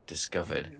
discovered.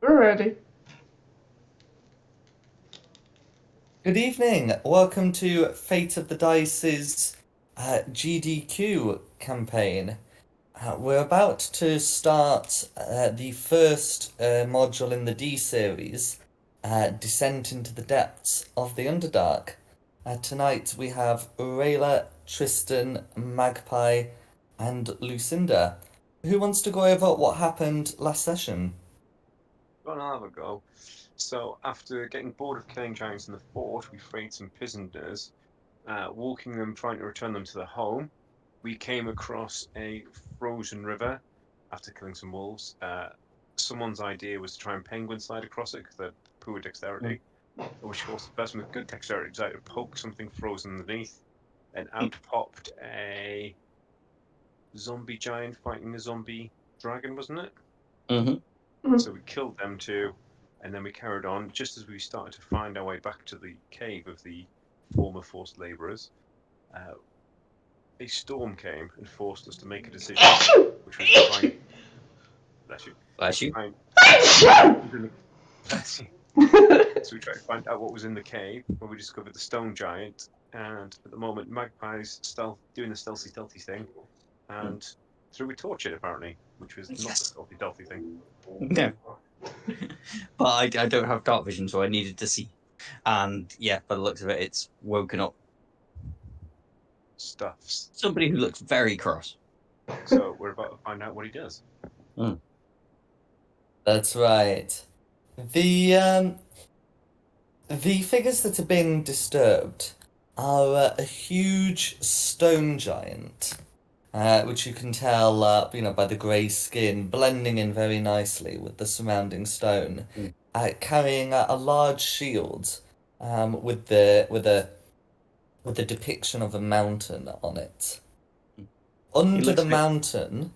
We're ready. Good evening. Welcome to Fate of the Dice's GDQ campaign. We're about to start the first module in the D series, Descent into the Depths of the Underdark. Tonight we have Rayla, Tristan, Magpie, and Lucinda. Who wants to go over what happened last session? Well, I'll have a go. So, after getting bored of killing giants in the fort, we freed some prisoners, walking them, trying to return them to their home. We came across a frozen river after killing some wolves. Someone's idea was to try and penguin slide across it because they're poor dexterity, which forced the person with good dexterity decided to poke something frozen underneath, and out popped a zombie giant fighting a zombie dragon, wasn't it? Mm-hmm. So we killed them too, and then we carried on. Just as we started to find our way back to the cave of the former forced labourers, a storm came and forced us to make a decision, which was to find. Bless you. Bless you. Find, bless you. So we tried to find out what was in the cave, where we discovered the stone giant. And at the moment, Magpie's doing the stealthy thing, and threw a torch in apparently, which was not the stealthy thing. No. But I don't have dark vision, so I needed to see. And yeah, by the looks of it, it's woken up. stuffs. Somebody who looks very cross. So we're about to find out what he does. That's right. The figures that are being disturbed are a huge stone giant, which you can tell, by the grey skin blending in very nicely with the surrounding stone, carrying a large shield, with the depiction of a mountain on it. Under looks the a bit- mountain,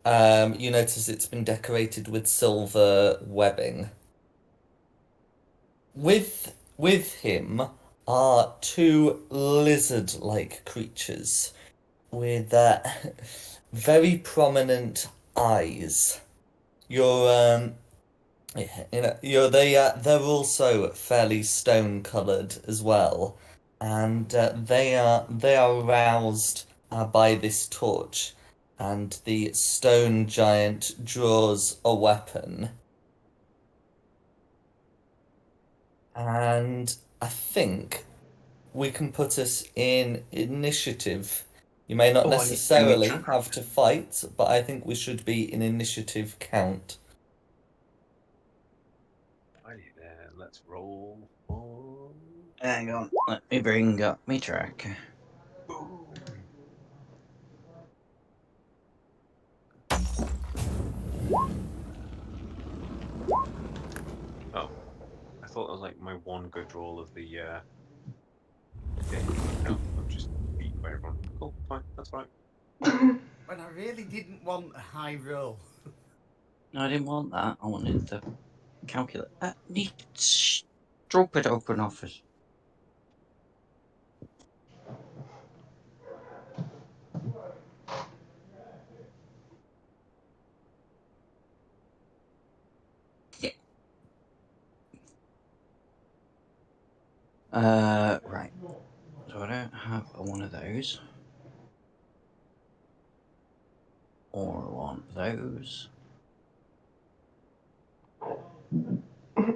you notice it's been decorated with silver webbing. With him are two lizard-like creatures with very prominent eyes. You're they're also fairly stone-colored as well, and they are roused by this torch, and the stone giant draws a weapon. And I think we can put us in initiative. You may not Oh, I need to necessarily make- have to fight, but I think we should be in initiative count. Righty then, let's roll for. Hang on, let me bring up my track. Boom. Oh, I thought it was like my one good roll of the game. No, I'm just beaten by everyone. Cool, fine, that's right. When I really didn't want a high roll. No, I didn't want that. I wanted the calculator. Need drop it open office. Yeah. Right. So I don't have one of those. Or one of those.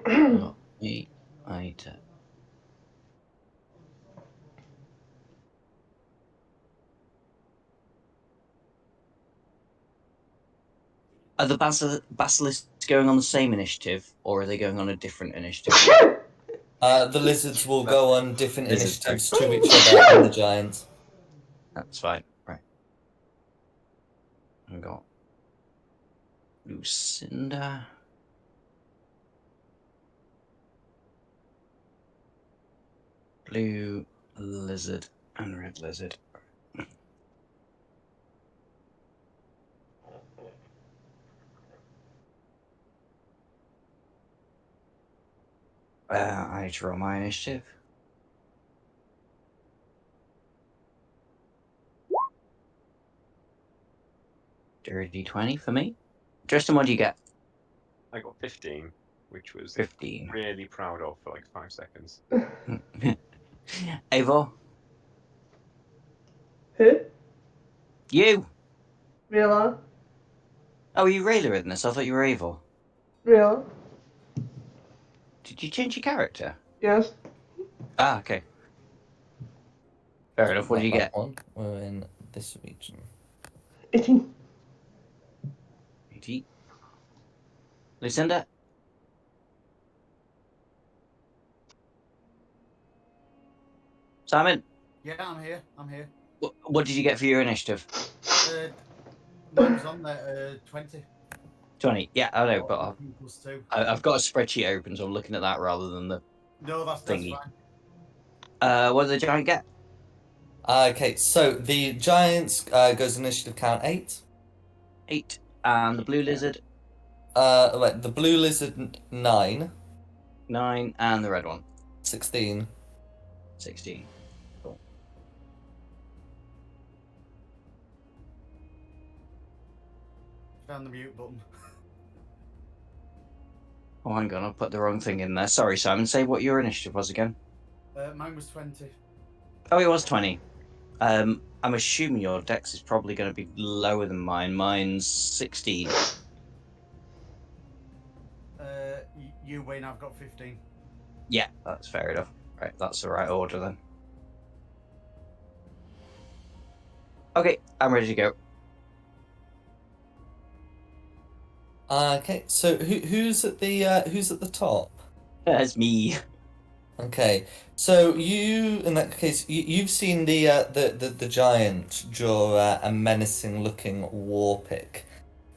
Look, I need to. Are the basilisks going on the same initiative, or are they going on a different initiative? The lizards will go on different Lizards, initiatives to each other and the giants. That's fine. Right. I've got Lucinda. Blue lizard and red lizard. I draw my initiative. Dirty 20 for me. Tristan, what do you get? I got 15, which was 15. really proud of for like 5 seconds. Eivor? Who? You! Rilla? Oh, are you Rayla in this? I thought you were Eivor. Rilla? Did you change your character? Yes. Ah, okay. Fair enough. What Not do you that get? one. We're in this region. 18. 80. Lucinda? Simon? Yeah, I'm here. I'm here. What did you get for your initiative? Mine was on there. 20. 20. Yeah, I know, but Equals 2. I've got a spreadsheet open, so I'm looking at that rather than the No, that's thingy. fine. What did the giant get? Okay, so the giants goes initiative count 8. 8. And the blue lizard? Right, the blue lizard 9. 9. And the red one? 16. 16. Cool. Found the mute button. Oh, hang on, I put the wrong thing in there. Sorry, Simon. Say what your initiative was again. Mine was 20. Oh, it was 20. I'm assuming your dex is probably going to be lower than mine. Mine's 16. You win, I've got 15. Yeah, that's fair enough. Right, that's the right order then. Okay, I'm ready to go. Okay, so who's at the top? That's me. Okay, so in that case, you've seen the giant draw a menacing looking war pick,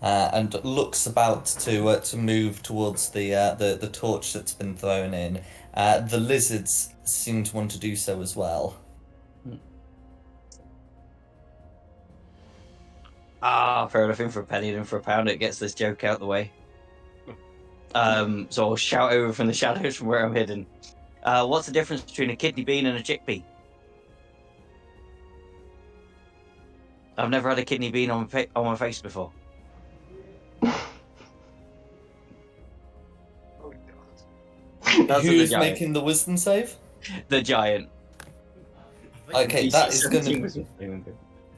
and looks about to move towards the torch that's been thrown in. The lizards seem to want to do so as well. Fair enough. In for a penny and in for a pound. It gets this joke out the way. So I'll shout over from the shadows from where I'm hidden. What's the difference between a kidney bean and a chickpea? I've never had a kidney bean on my face before. Oh God. That's the Who's giant. making the wisdom save? The giant. I think Okay, DC that is 17 gonna was saving good.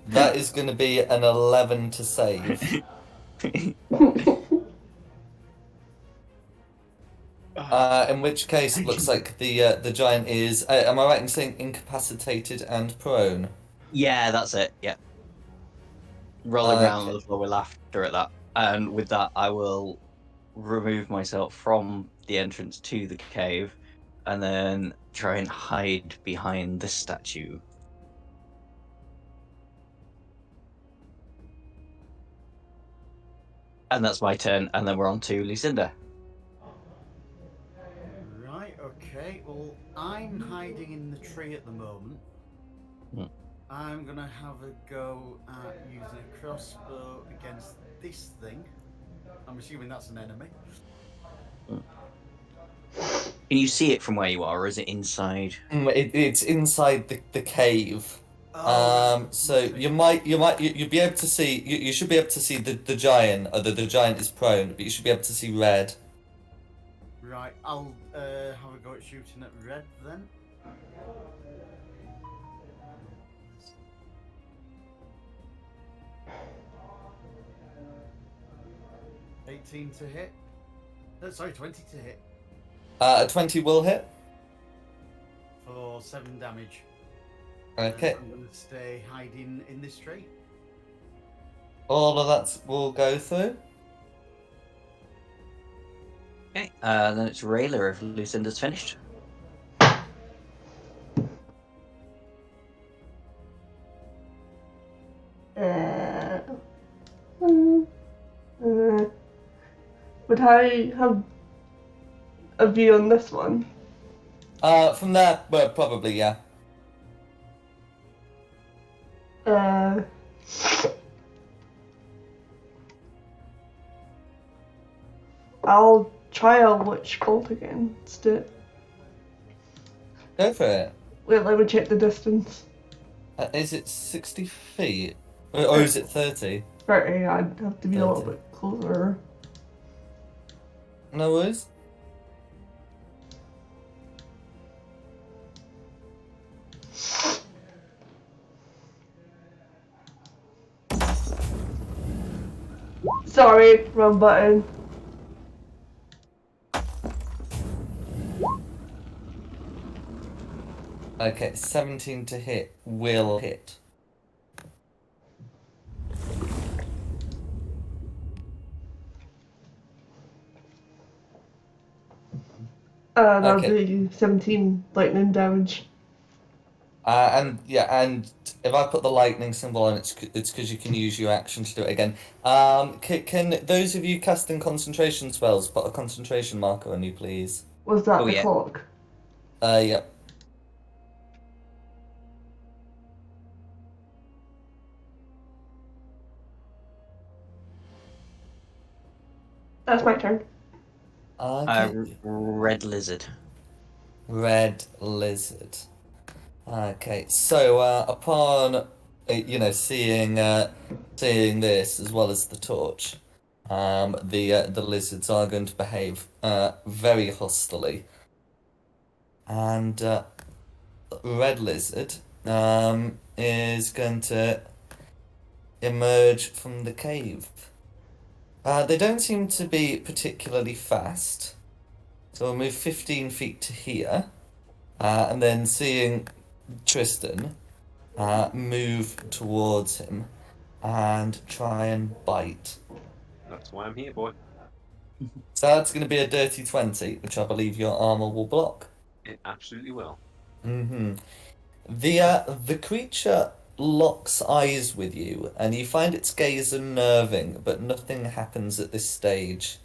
that is gonna be an 11 to save. In which case, it looks like the giant is. Am I right in saying incapacitated and prone? Yeah, that's it. Yeah. Rolling around on Okay. the floor with laughter at that. And with that, I will remove myself from the entrance to the cave and then try and hide behind the statue. And that's my turn, and then we're on to Lucinda. Right, okay. Well, I'm hiding in the tree at the moment. Hmm. I'm gonna have a go at using a crossbow against this thing. I'm assuming that's an enemy. Can you see it from where you are, or is it inside? It's inside the cave. So you'll be able to see. You should be able to see the giant. Or the giant is prone, but you should be able to see red. Right, I'll have a go at shooting at red then. $18 to hit. Sorry, 20 to hit A 20 will hit. for 7 damage. Okay. I'm gonna stay hiding in this tree. All of that will go through. Okay, then it's Rayla if Lucinda's finished. Would I have a view on this one? From there, well, probably yeah. I'll try a witch bolt against it. Go for it. Wait, let me check the distance. Is it 60 feet, or is it 30? 30, I'd have to be a little 30. bit closer. No worries. Sorry, wrong button. Okay, 17 to hit will hit. That'll Okay. be 17 lightning damage. And if I put the lightning symbol on, it's because you can use your action to do it again. Can those of you casting concentration spells put a concentration marker on you, please? Was that Oh, the yeah. clock? Yep. That's my turn. Okay. Red lizard. Red lizard. Okay, so upon seeing this as well as the torch, the lizards are going to behave very hostily, and red lizard is going to emerge from the cave. They don't seem to be particularly fast, so we'll move 15 feet to here. And then seeing Tristan, move towards him and try and bite. That's why I'm here, boy. So that's going to be a dirty 20, which I believe your armor will block. It absolutely will. Mm-hmm. The creature locks eyes with you, and you find its gaze unnerving, but nothing happens at this stage.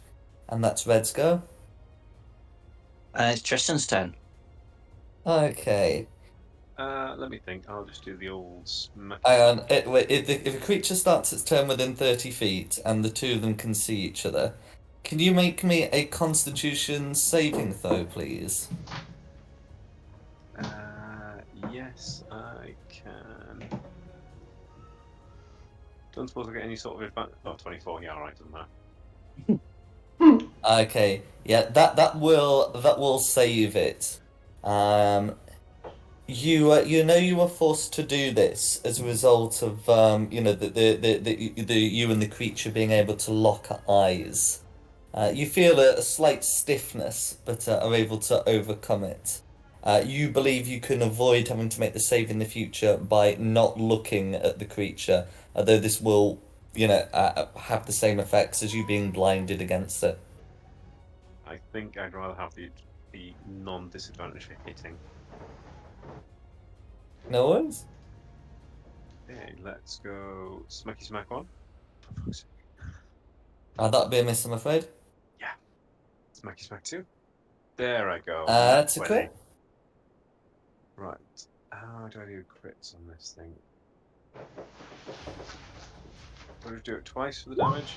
And that's Red's go. It's Tristan's turn. Okay. Let me think. I'll just do the old smack. Hang on. If a creature starts its turn within 30 feet, and the two of them can see each other, can you make me a Constitution saving throw, please? Yes, I can. Don't suppose I get any sort of advantage. Oh, 24. Yeah, alright, doesn't matter. Okay, yeah, that will save it. You know you were forced to do this as a result of you know the you and the creature being able to lock eyes. You feel a slight stiffness, but are able to overcome it. You believe you can avoid having to make the save in the future by not looking at the creature, although this will, have the same effects as you being blinded against it. I think I'd rather have the non-disadvantage for hitting. No worries. Okay, let's go smacky smack one. For fuck's sake. That'd be a miss, I'm afraid. Smacky smack two. There I go. That's a 20. crit. Right. How do I do crits on this thing? Do I do it twice for the damage?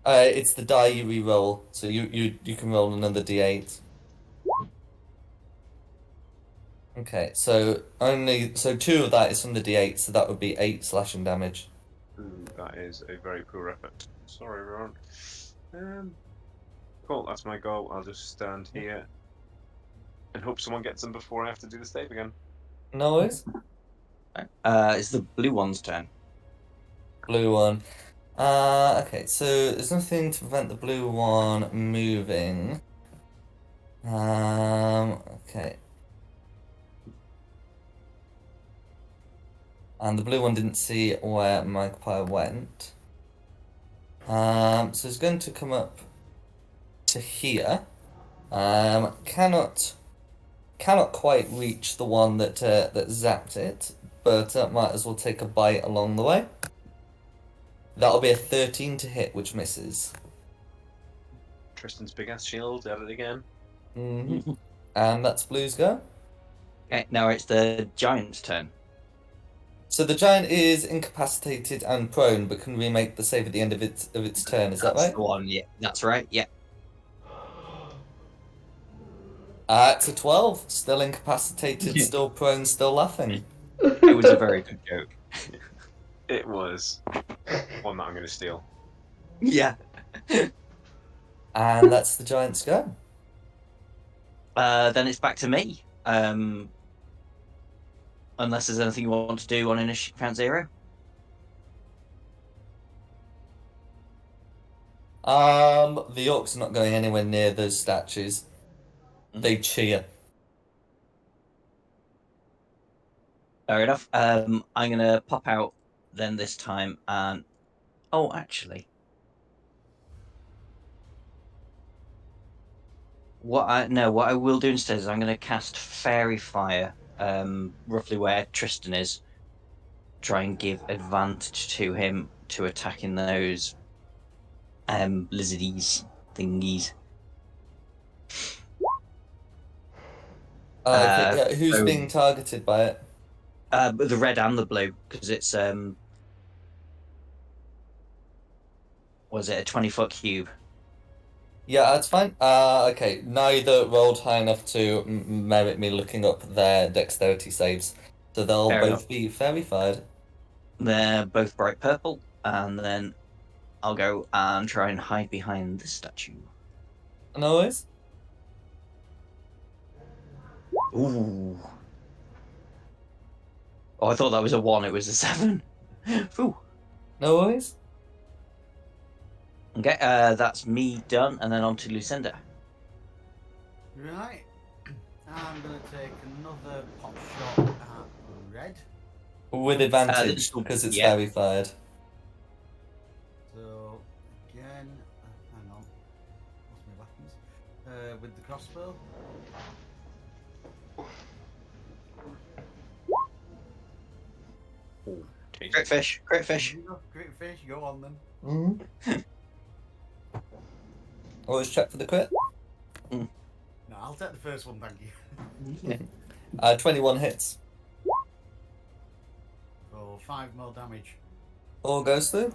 It's the die you re-roll, so you can roll another d8. Okay, so two of that is from the d8, so that would be 8 slashing damage. Ooh, that is a very poor effort. Sorry, everyone. Cool, that's my goal. I'll just stand here and hope someone gets them before I have to do the save again. No worries. It's the blue one's turn. Blue one. Okay, so there's nothing to prevent the blue one moving. Okay. And the blue one didn't see where Magpie went. So it's going to come up to here. Cannot quite reach the one that zapped it, but might as well take a bite along the way. That'll be a 13 to hit, which misses. Tristan's big ass shield at it again. Mm-hmm. And that's Blue's go. Okay, now it's the giant's turn. So the giant is incapacitated and prone, but can remake the save at the end of its turn. Is that That's right? the one, yeah. That's right, yeah. It's a 12. Still incapacitated, still prone, still laughing. It was a very good joke. It was one that I'm going to steal. Yeah. And that's the giant's go. Then it's back to me. Unless there's anything you want to do on Initiative Count 0. The orcs are not going anywhere near those statues. They cheer. Fair enough. I'm gonna pop out then this time and actually. What I will do instead is I'm gonna cast Fairy Fire, roughly where Tristan is. Try and give advantage to him to attacking those lizardies thingies. Okay. Who's so- being targeted by it? But the red and the blue, because it's was it a 20-foot cube? Yeah, that's fine. Okay. Neither rolled high enough to merit me looking up their dexterity saves, so they'll Fair both enough. be fairy fired. They're both bright purple, and then I'll go and try and hide behind the statue. No worries. Ooh. Oh, I thought that was a 1, it was a 7. Ooh. No worries. Okay, that's me done, and then on to Lucinda. Right. I'm going to take another pot shot at red. With advantage, this will- because it's yeah. fairy fired. So again, hang on. What's my weapons? With the crossbow. Ooh, tasty. Great fish, great fish. Great fish. Go on then. Always check for the crit. No, I'll take the first one, thank you. 21 hits. For 5 more damage. All goes through.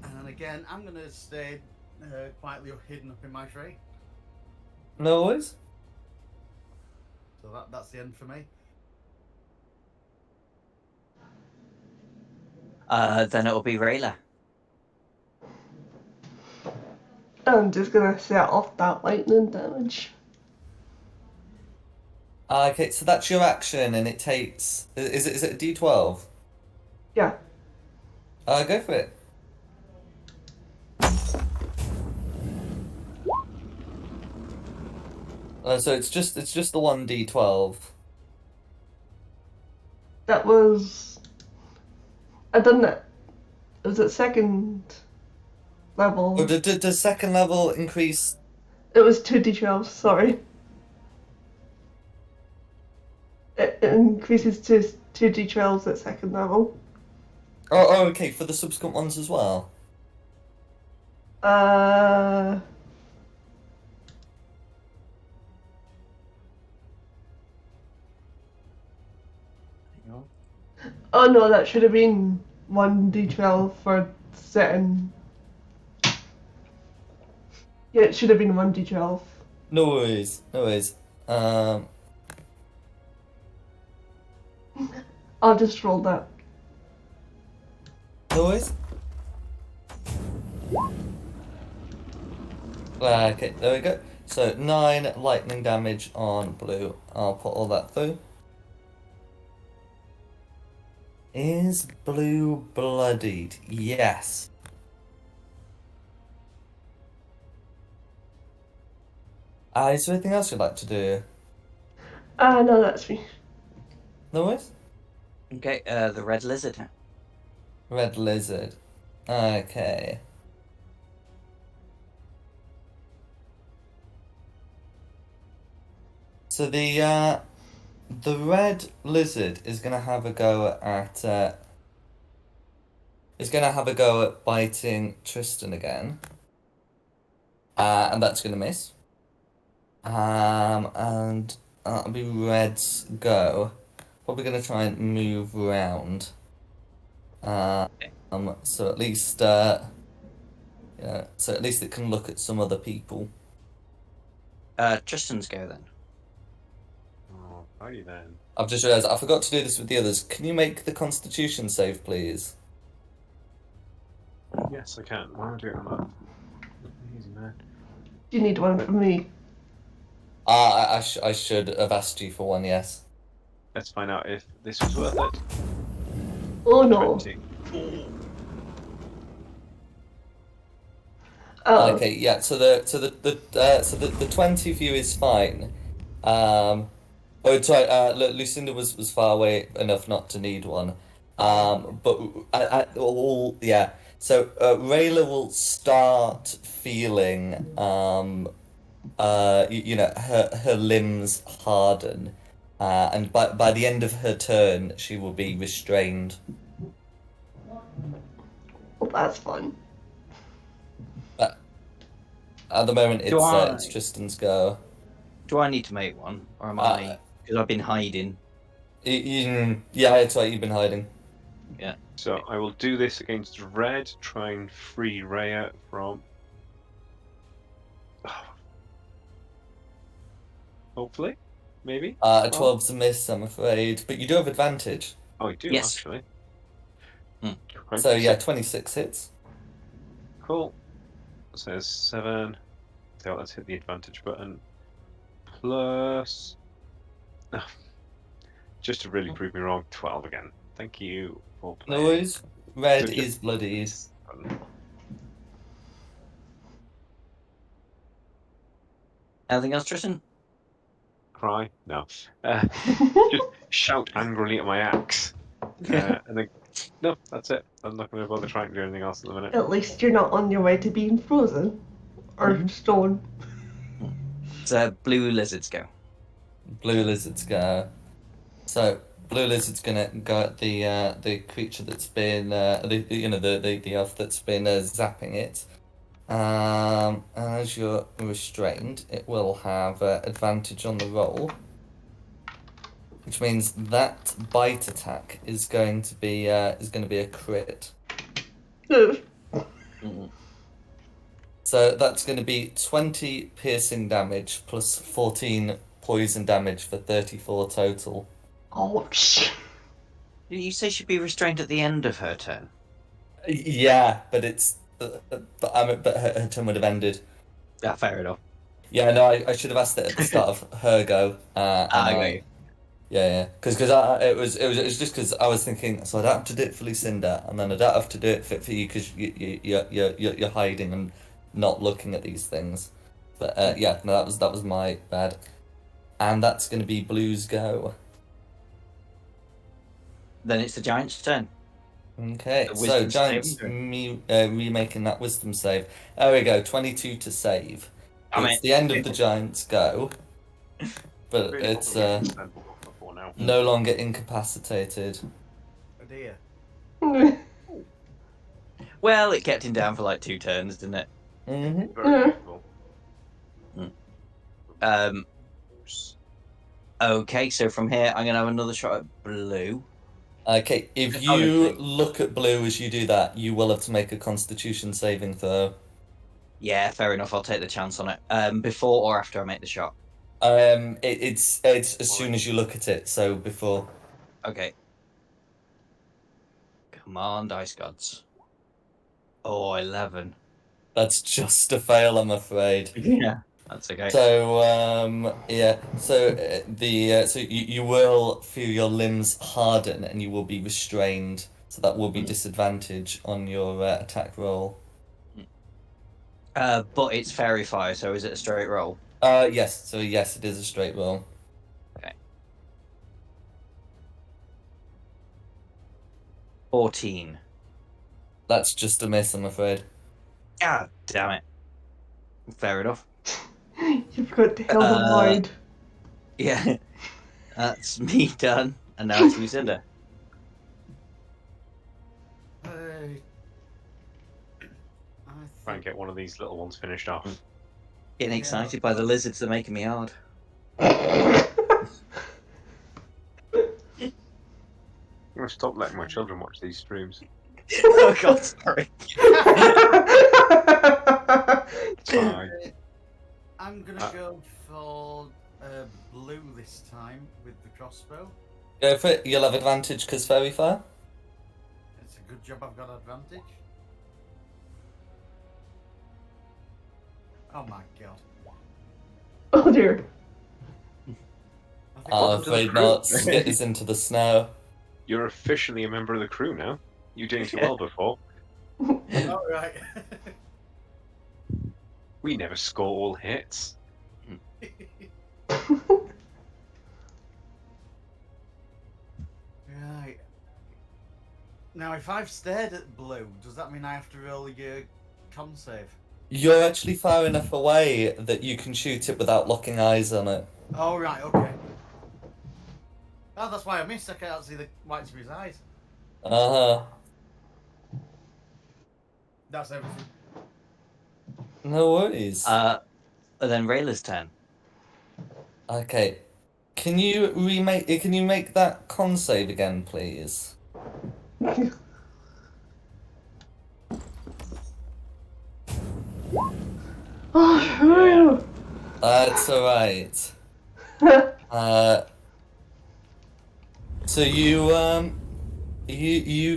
And again, I'm gonna stay quietly hidden up in my tree. No worries. So that's the end for me. Then it'll be Rayla. I'm just gonna set off that lightning damage. Okay, so that's your action, and it takes. Is it a D12? Yeah. Go for it. So it's just the one D12. That was. I done that. It was at second level. Or does second level increase? It was 2d12, sorry. It increases to 2d12s at second level. Oh, okay, for the subsequent ones as well. Oh no, that should have been 1d12 for setting. Yeah, it should have been 1d12. No worries, no worries. I'll just roll that. No worries. Okay, there we go. So 9 lightning damage on blue. I'll put all that through. Is blue bloodied? Yes. Is there anything else you'd like to do? No, that's me. No worries. Okay, the red lizard. Red lizard. Okay. So the red lizard is gonna have a go at biting Tristan again. And that's gonna miss. And that'll be Red's go. Probably gonna try and move around. So at least so at least it can look at some other people. Tristan's go then. Oh, righty then. I've just realised I forgot to do this with the others. Can you make the Constitution save, please? Yes, I can. Why am I doing that? Easy, man. Do you need one from me? I should have asked you for one, yes. Let's find out if this was worth it. Oh no. 20. Oh. Okay, yeah. So the 20 view is fine. Oh, sorry. Lucinda was far away enough not to need one. But yeah. So Rayla will start feeling her limbs harden, and by the end of her turn she will be restrained. Well, that's fun. At the moment, Do I- it's Tristan's go. Do I need to make one, or am I? Because I've been hiding. Yeah, it's right. You've been hiding. Yeah. So I will do this against red, try and free Rhea from. Hopefully, maybe. A 12's a miss, I'm afraid, but you do have advantage. Oh, I do Yes. actually. Hmm. So yeah, 26 hits. Cool. So there's 7. So let's hit the advantage button. Plus. Just to really prove me wrong, 12 again. Thank you for playing. No worries. Red So is bloodied. Anything else, Tristan? Cry? No. shout angrily at my axe, and then no, that's it. I'm not going to bother trying to do anything else at the minute. At least you're not on your way to being frozen or stone. So blue lizards go. Blue lizards go. So blue lizard's gonna go at the creature that's been the elf that's been zapping it. As you're restrained, it will have advantage on the roll, which means that bite attack is going to be a crit. So that's going to be 20 piercing damage plus 14 poison damage for 34 total. Ouch. Did you say she'd be restrained at the end of her turn? Yeah, but her turn would have ended. Yeah, fair enough. Yeah, no, I should have asked it at the start of her go. I got you. Yeah, because it was just because I was thinking, so I don't have to do it for Lucinda, and then I don't have to do it for you because you're hiding and not looking at these things. But yeah, no, that was my bad, and that's going to be Blue's go. Then it's the giant's turn. Okay, The so wisdom Giant's saving remaking that wisdom save. There we go, 22 to save. I mean, It's the end of the Giant's go, but Really it's probably spend before now. no longer incapacitated. Oh dear. Well, it kept him down for like 2 turns, didn't it? Mm-hmm. Very useful. Okay, so from here, I'm going to have another shot at blue. Okay, if you look at Blue as you do that, you will have to make a Constitution saving throw. Yeah, fair enough. I'll take the chance on it. Before or after I make the shot? It's as soon as you look at it, so before. Okay. Come on, dice gods. Oh, 11. That's just a fail, I'm afraid. Yeah, that's okay. So yeah, so so you will feel your limbs harden and you will be restrained. So that will be disadvantage on your attack roll. But it's fairy fire, so is it a straight roll? Yes. So yes, it is a straight roll. Okay. 14. That's just a miss, I'm afraid. Ah, damn it. Fair enough. You've got to hell the void. Yeah, that's me done, and now it's Lucinda. Hey. Try and get one of these little ones finished off. Getting excited by the lizards, they're making me hard. I'm gonna stop letting my children watch these streams. Oh god, sorry. Fine. I'm gonna go for blue this time with the crossbow. Go for it. You'll have advantage because fairy fire. It's a good job I've got advantage. Oh my god. Oh dear. I'm afraid not. It is into the snow. You're officially a member of the crew now. You didn't do well before. Oh, right. We never score all hits. Right. Now, if I've stared at blue, does that mean I have to roll a con save? You're actually far enough away that you can shoot it without locking eyes on it. Oh, right, okay. Oh, that's why I missed. I can't see the whites of his eyes. Uh-huh. That's everything. No worries. And then Rayla's turn. Okay. Can you make that con save again, please? Oh, That's alright. So you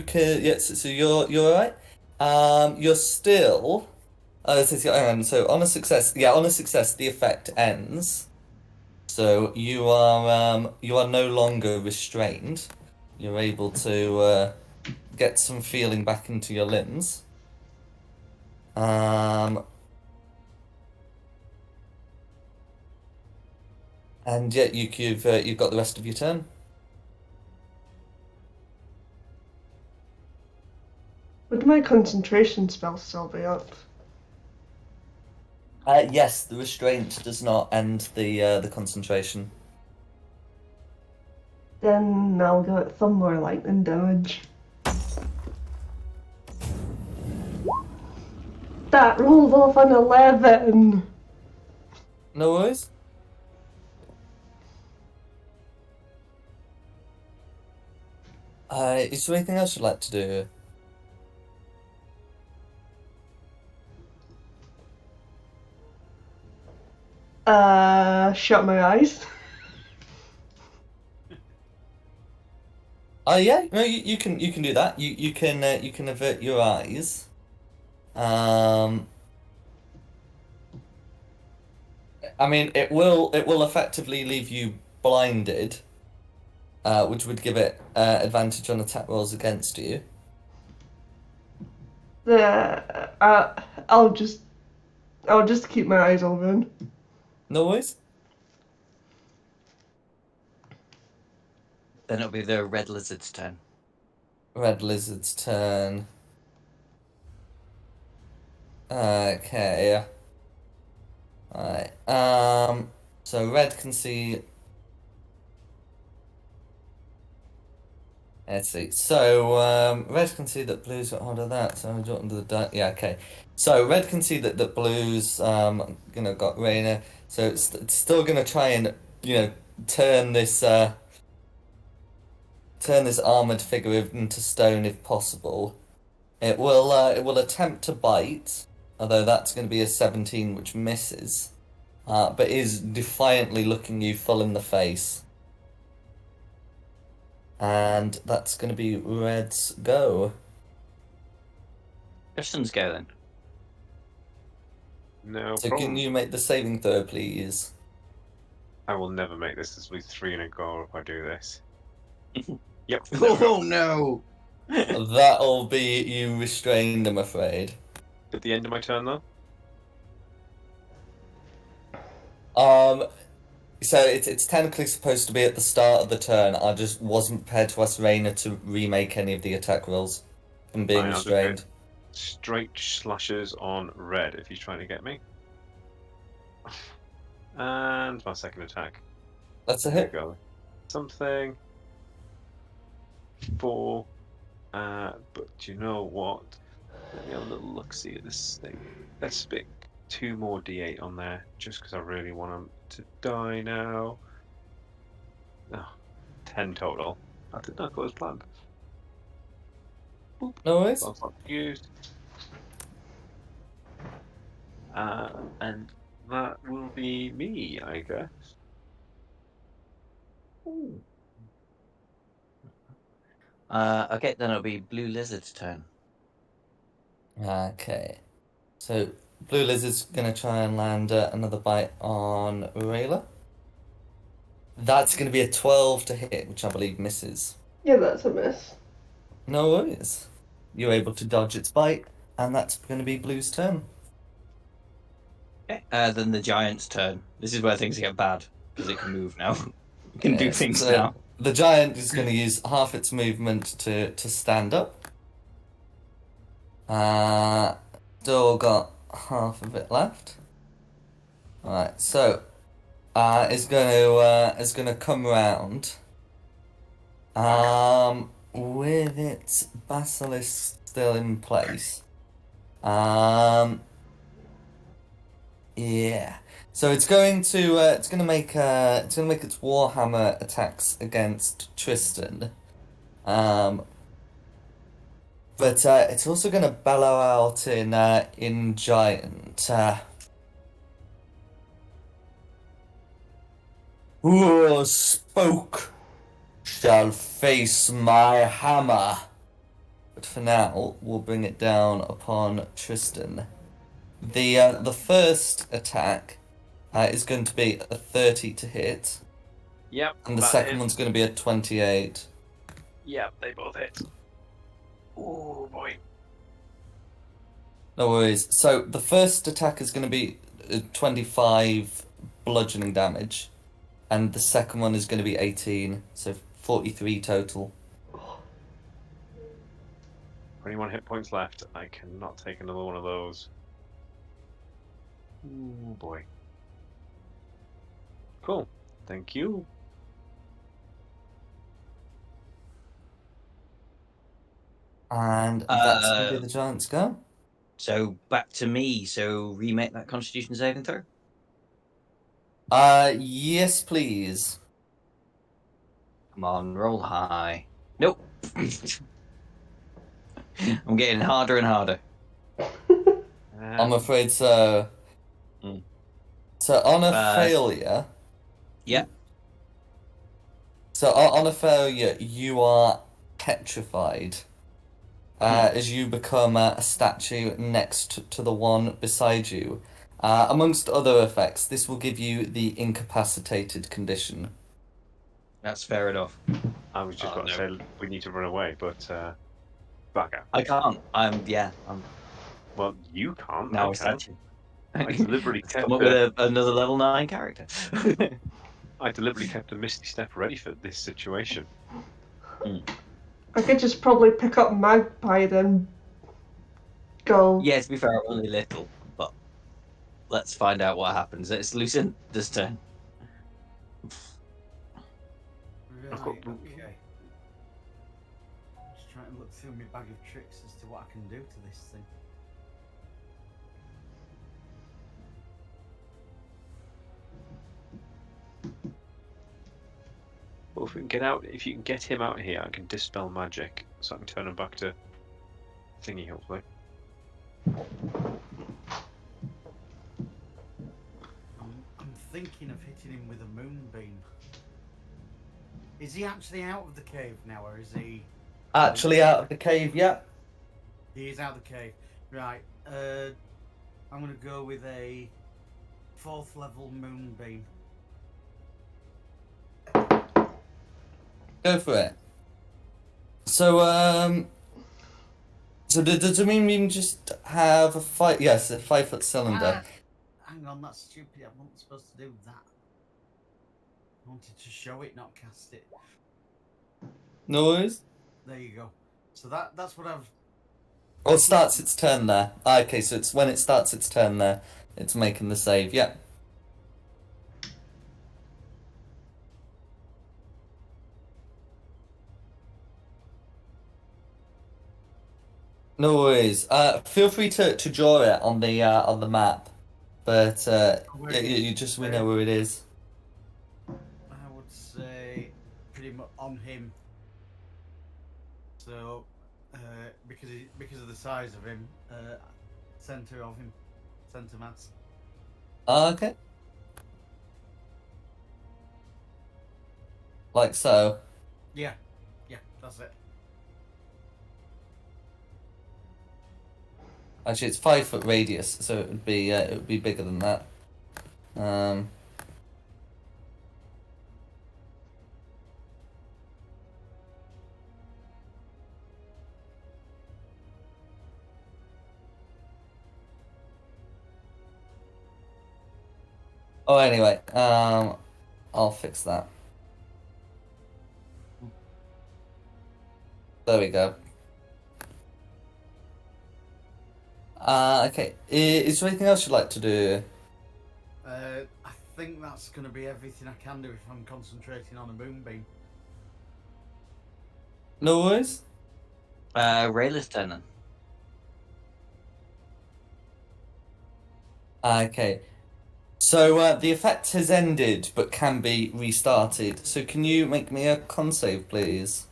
can, yes, so you're alright. You're still so on a success, the effect ends. So you are no longer restrained. You're able to get some feeling back into your limbs. And yeah, you've got the rest of your turn. Would my concentration spell still be up? Yes, the restraint does not end the concentration. Then I'll go at some more lightning damage. That rolled off an 11. No worries. Is there anything else you'd like to do? Shut my eyes. Yeah, no, you can do that. You can avert your eyes. I mean, it will effectively leave you blinded, which would give it advantage on attack rolls against you. I'll just keep my eyes open. No worries. Then it'll be the red lizard's turn. Red lizard's turn. Okay. Alright. So red can see. Let's see. So red can see that blue's got hold of that. So we do it under the yeah. Okay. So red can see that blue's got Rainer. So it's still gonna try and turn this armored figure into stone if possible. It will attempt to bite, although that's going to be a 17, which misses, but is defiantly looking you full in the face. And that's going to be Red's go. Tristan's go then. No So problem. can you make the saving throw, please? I will never make this. This will be 3 and a goal if I do this. Yep. Oh no! That'll be you restrained, I'm afraid. At the end of my turn, though? So it's technically supposed to be at the start of the turn. I just wasn't prepared to ask Rainer to remake any of the attack rolls from being Fine, I'll just do restrained. Straight slashes on red if he's trying to get me. And my second attack. That's a There we hit. go. Something. 4. But you know what? Let me have a little look see at this thing. Let's stick 2 more d8 on there, just because I really want him to die now. Oh, 10 total. That did not go as planned. Boop. No worries. That's not used. And that will be me, I guess. Ooh. Okay, then it'll be Blue Lizard's turn. Okay. So Blue Lizard's gonna try and land another bite on Rayla. That's gonna be a 12 to hit, which I believe misses. Yeah, that's a miss. No worries. You're able to dodge its bite, and that's gonna be Blue's turn. Okay, then the giant's turn. This is where things get bad, because it can move now. It can do Yes, things so now. The giant is gonna use half its movement to stand up. Still got half of it left. Alright, so is gonna come round. With its basilisk still in place. Yeah. So it's going to make its Warhammer attacks against Tristan. But it's also going to bellow out in Giant. Who spoke shall face my hammer. But for now, we'll bring it down upon Tristan. The first attack is going to be a 30 to hit, Yep. and the that second hits. one's going to be a 28. Yep, they both hit. Oh boy. No worries. So the first attack is going to be 25 bludgeoning damage, and the second one is going to be 18, so 43 total. 21 hit points left. I cannot take another one of those. Ooh, boy. Cool. Thank you. And that's going to be the giant's go. So back to me. So remake that Constitution saving throw. Yes, please. Come on, roll high. Nope. I'm getting harder and harder. I'm afraid so. Mm. So on a failure. Yeah. So on a failure, you are petrified. As you become a statue next to the one beside you. Amongst other effects, this will give you the incapacitated condition. That's fair enough. I was just about to say we need to run away, but back out. I can't. I'm. Well, you can't. Now I a can. statue. I deliberately Let's kept come up with another level 9 character. I deliberately kept a Misty Step ready for this situation. I could just probably pick up Magpie then go. Yeah, to be fair, I'm only little, but let's find out what happens. It's Lucinda's turn. Right, okay. Just trying to look through my bag of tricks as to what I can do to this thing. Well, if you can get him out here, I can dispel magic, so I can turn him back to thingy, hopefully. I'm thinking of hitting him with a moonbeam. Is he actually out of the cave now, or is he... Actually out of the cave, yeah. He is out of the cave. Right, I'm going to go with a 4th level moonbeam. Go for it. So, so does the moonbeam just have a 5-foot cylinder? Hang on, that's stupid. I wasn't supposed to do that. I wanted to show it, not cast it. No worries. There you go. So that's what I've... Or starts its turn there. Okay, so it's when it starts its turn there, it's making the save, yeah. No worries. Feel free to draw it on the map, but you just we know where it is. I would say pretty much on him. So because of the size of him, center of him, center mass. Okay. Like so. Yeah, that's it. Actually, it's 5-foot radius, so it would be bigger than that. Oh, anyway, I'll fix that. There we go. Okay. Is there anything else you'd like to do? I think that's going to be everything I can do if I'm concentrating on a moonbeam. No worries. Rayla's turn then. Okay. So the effect has ended, but can be restarted. So can you make me a con save, please?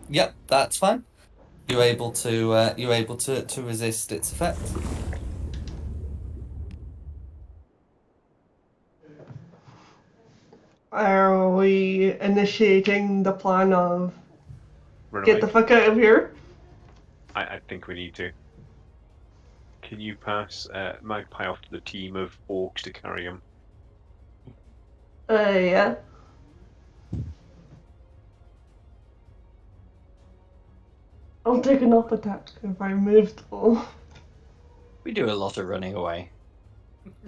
Yep, that's fine. You're able to resist its effect. Are we initiating the plan of Run get away. the fuck out of here? I think we need to. Can you pass Magpie off to the team of orcs to carry him? Yeah. I'll take an up attack if I moved. We do a lot of running away.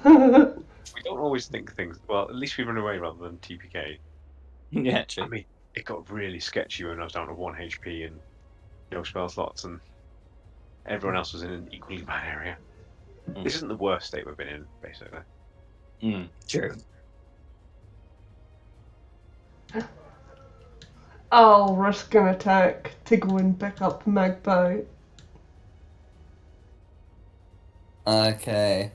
We don't always think things. Well, at least we run away rather than TPK. Yeah, I true. mean, it got really sketchy when I was down to 1 HP and no spell slots, and everyone else was in an equally bad area. This isn't the worst state we've been in, basically. True. I'll risk an attack to go and pick up Magpie. Okay.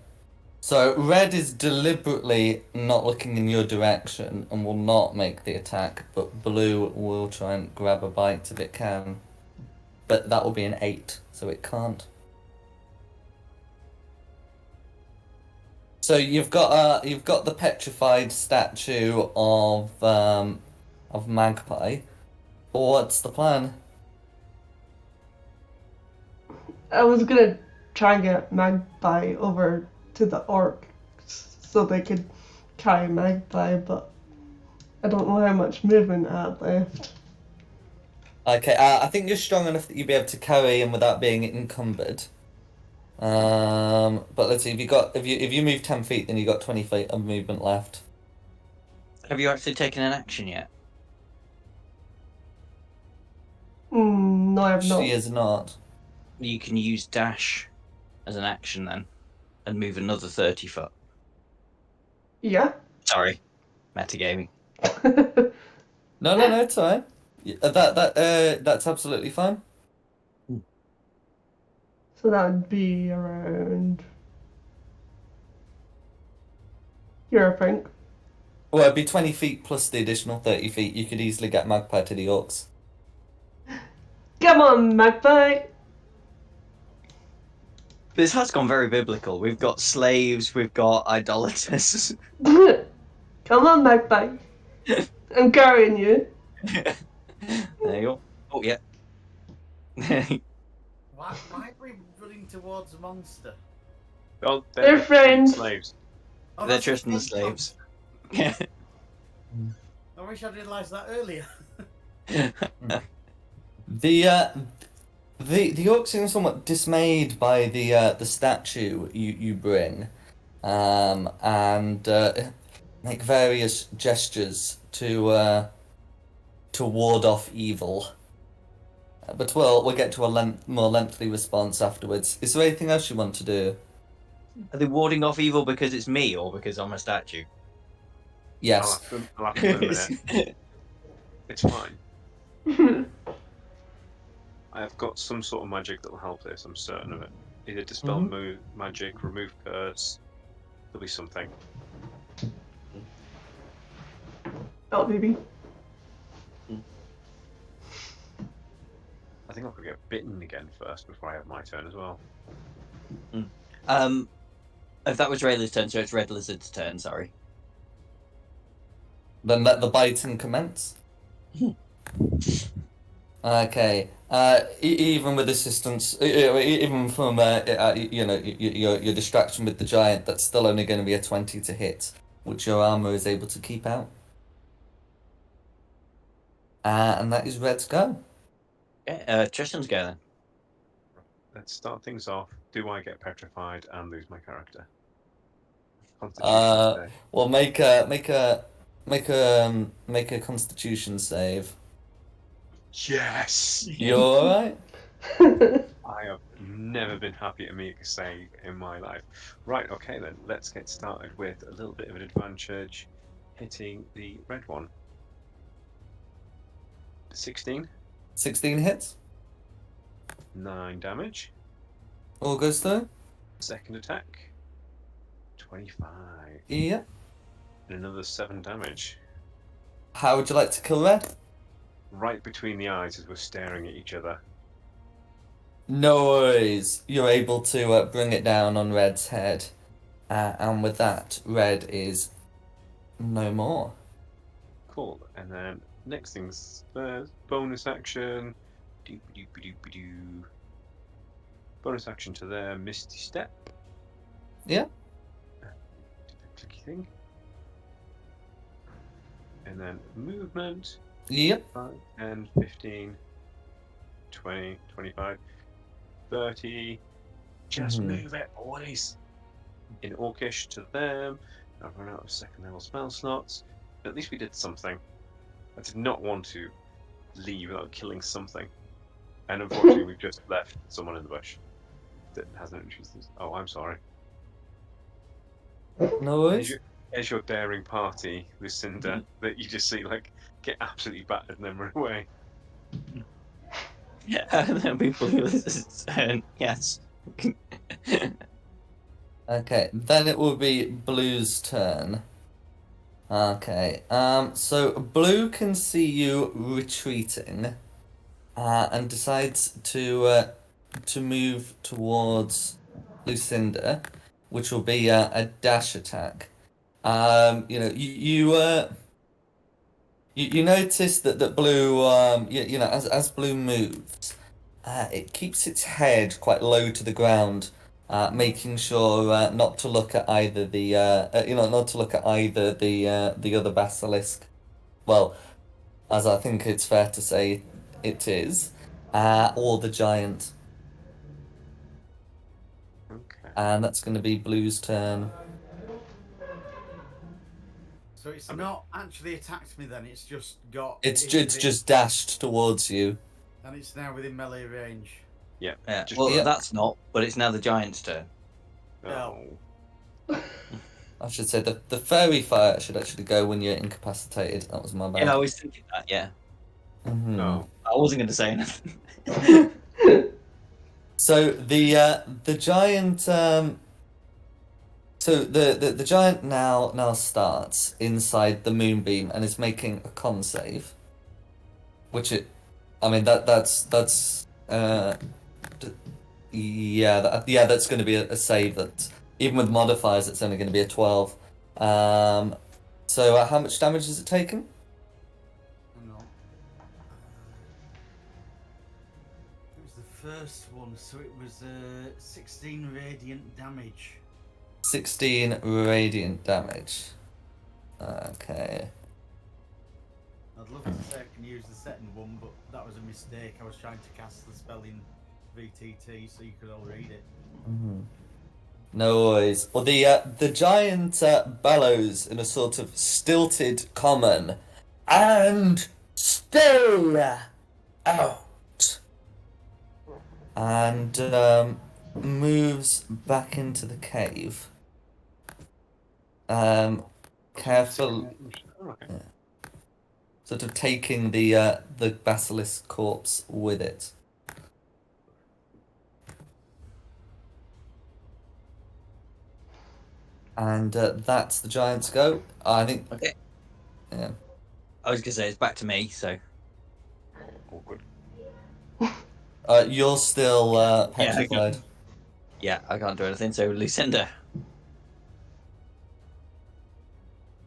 So red is deliberately not looking in your direction and will not make the attack, but blue will try and grab a bite if it can. But that will be an 8, so it can't. So you've got the petrified statue of Magpie. What's the plan? I was gonna try and get Magpie over to the orcs so they could carry Magpie, but I don't know how much movement I have left. Okay, I think you're strong enough that you'll be able to carry him without being encumbered. But let's see. If you move 10 feet, then you got 20 feet of movement left. Have you actually taken an action yet? No, I have not. She is not. You can use dash as an action then, and move another 30 foot. Yeah. Sorry, metagaming. No, it's alright. That's absolutely fine. So that would be around here, I think. Well, it'd be 20 feet plus the additional 30 feet. You could easily get Magpie to the orcs. Come on, Magpie! This has gone very biblical. We've got slaves, we've got idolaters. Come on, Magpie. I'm carrying you. There you go. Oh, yeah. Why are we running towards a monster? Oh, They're friends. Slaves. Oh, They're that's trusting the thing. slaves. I wish I'd realised that earlier. The orcs seem somewhat dismayed by the statue you bring, and make various gestures to ward off evil. But we'll get to a more lengthy response afterwards. Is there anything else you want to do? Are they warding off evil because it's me or because I'm a statue? Yes. I'll have to in a minute. It's fine. I've got some sort of magic that will help this, I'm certain of it. Either dispel magic, remove curse. There'll be something. Oh, baby. I think I could get bitten again first before I have my turn as well. If that was Rayla's turn, so it's Red Lizard's turn, sorry. Then let the biting commence. Okay. Even with assistance, even from your distraction with the giant, that's still only going to be a 20 to hit, which your armor is able to keep out. And that is Red's go. Yeah, Tristan's go then. Let's start things off. Do I get petrified and lose my character? Constitution save. Well, make a Constitution save. Yes! You alright? I have never been happy to make a save in my life. Right, okay then, let's get started with a little bit of an advantage hitting the red one. 16. 16 hits. 9 damage. All goes through. Second attack. 25. Yep. And another 7 damage. How would you like to kill Red? Right between the eyes as we're staring at each other. No worries. You're able to bring it down on Red's head. And with that, Red is no more. Cool. And then next thing's bonus action. Bonus action to their Misty Step. Yeah. Do the clicky thing. And then movement. Yep. 5, 10, 15, 20, 25, 30. Just move it, boys. in Orcish to them. I've run out of second level spell slots. But at least we did something. I did not want to leave without killing something. And unfortunately, we've just left someone in the bush that hasn't introduced us. Oh, I'm sorry. No worries. As your daring party, Lucinda, that you just see like get absolutely battered and then run away. Yeah, and then we Blue's turn. Yes. Okay, then it will be Blue's turn. Okay, so Blue can see you retreating, and decides to move towards Lucinda, which will be a dash attack. You know, you notice that Blue, you know, as Blue moves, it keeps its head quite low to the ground, making sure not to look at either not to look at either the other basilisk. Well, as I think it's fair to say it is, or the giant. Okay. And that's going to be Blue's turn. So it's not actually attacked me then, it's just got... It's just dashed towards you. And it's now within melee range. Yeah. Yeah. Just Well, Yeah. that's not. But it's now the giant's turn. Oh. I should say the fairy fire should actually go when you're incapacitated. That was my bad. Yeah, I was thinking that. Yeah. Mhm. No. I wasn't going to say anything. So the giant so the giant now starts inside the moonbeam and is making a con save, which I mean that's that's going to be a save that even with modifiers it's only going to be a 12. So how much damage is it taking? Hang on. It was the first one, so it was 16 radiant damage. 16 radiant damage. Okay. I'd love to say I can use the second one, but that was a mistake. I was trying to cast the spell in VTT so you could all read it. Mm-hmm. No worries. Well, the giant bellows in a sort of stilted common, and stay out, and moves back into the cave. Careful, Okay. sort of taking the basilisk corpse with it. And that's the giant's go. I think. Okay. Yeah. I was going to say it's back to me. So. Awkward. You're still petrified. Yeah, I can't do anything. So Lucinda.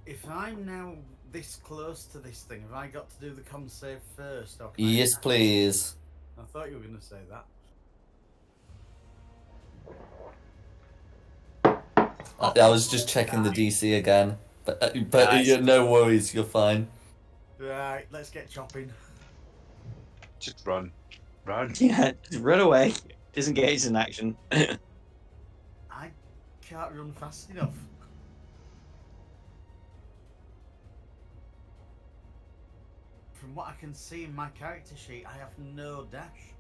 If I'm now this close to this thing, have I got to do the con save first? Or can Yes, please. I thought you were going to say that. I was just checking the DC again, but Nice. no worries, you're fine. Right, let's get chopping. Just run. Run. Yeah, just run away. Disengage in action. I can't run fast enough. From what I can see in my character sheet, I have no dash.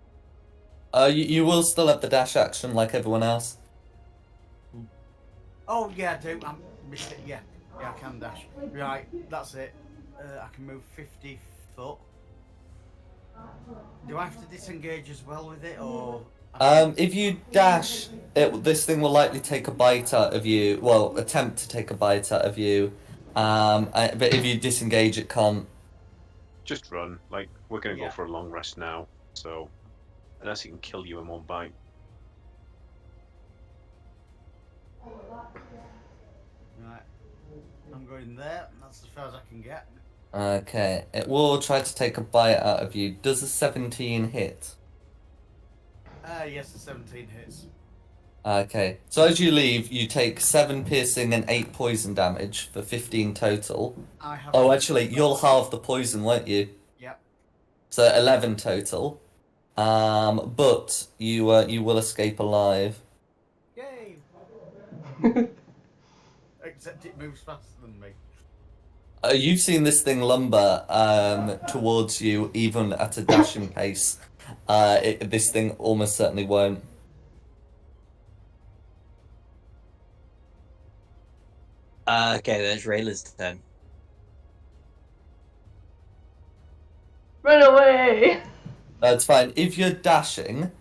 You will still have the dash action like everyone else. Oh yeah, I do. I'm missed it. Yeah, I can dash. Right, that's it. I can move 50 foot. Do I have to disengage as well with it, or? If you dash, this thing will likely take a bite out of you. Well, attempt to take a bite out of you. But if you disengage, it can't. Just run. Like, we're going to Yeah. go for a long rest now. So, unless he can kill you in one bite. Right, I'm going there. That's as far as I can get. Okay, it will try to take a bite out of you. Does a 17 hit? Yes, the 17 hits. Okay, so as you leave, you take 7 piercing and 8 poison damage for 15 total. I have. Oh, actually, you'll halve the poison, won't you? Yep. So 11 total. But you will escape alive. Yay! except it moves faster than me. You've seen this thing lumber towards you, even at a dashing pace. This thing almost certainly won't. Okay, there's Rayla's turn. Run away! That's fine. If you're dashing,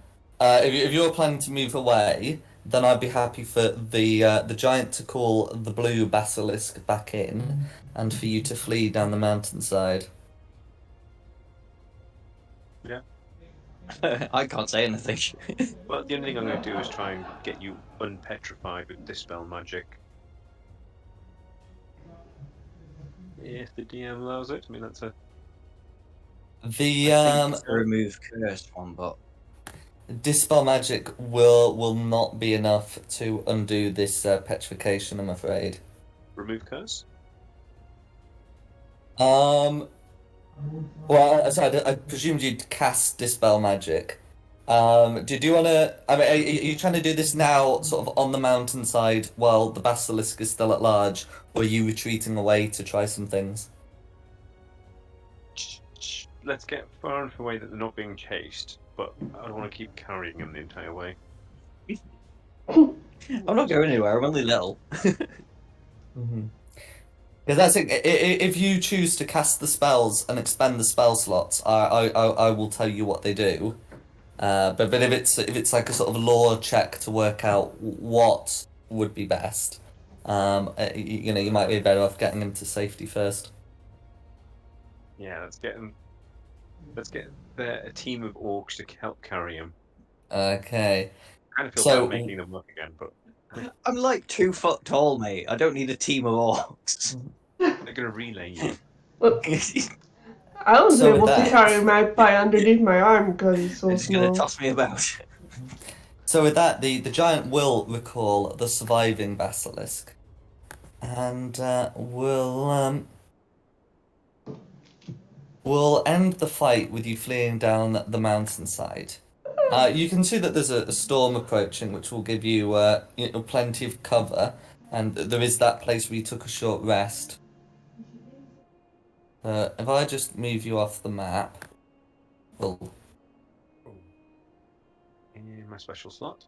if you're planning to move away, then I'd be happy for the giant to call the blue basilisk back in, and for you to flee down the mountainside. Yeah. I can't say anything. Well, the only thing I'm going to do is try and get you unpetrified with Dispel Magic. If the DM allows it. I mean, that's a... The I think it's a remove curse one, but dispel magic will not be enough to undo this petrification, I'm afraid. Remove curse? Well, so I presumed you'd cast dispel magic. Did you want to? I mean, are you trying to do this now, sort of on the mountainside, while the basilisk is still at large, or are you retreating away to try some things? Let's get far enough away that they're not being chased, but I don't want to keep carrying them the entire way. I'm not going anywhere. I'm only little. Because that's it. If you choose to cast the spells and expend the spell slots, I will tell you what they do. But if it's like a sort of lore check to work out what would be best, you might be better off getting him to safety first. Yeah, let's get a team of orcs to help carry him. Okay. I kind of feel So- bad making them look again, but I'm like 2 foot tall, mate. I don't need a team of orcs. they're going to relay you. I was So with able to that- carry Magpie underneath my arm because he's so They're just gonna small. toss me about. So with that, the giant will recall the surviving basilisk, and we'll end the fight with you fleeing down the mountainside. You can see that there's a storm approaching, which will give you plenty of cover, and there is that place where you took a short rest. If I just move you off the map, well, In my special slot.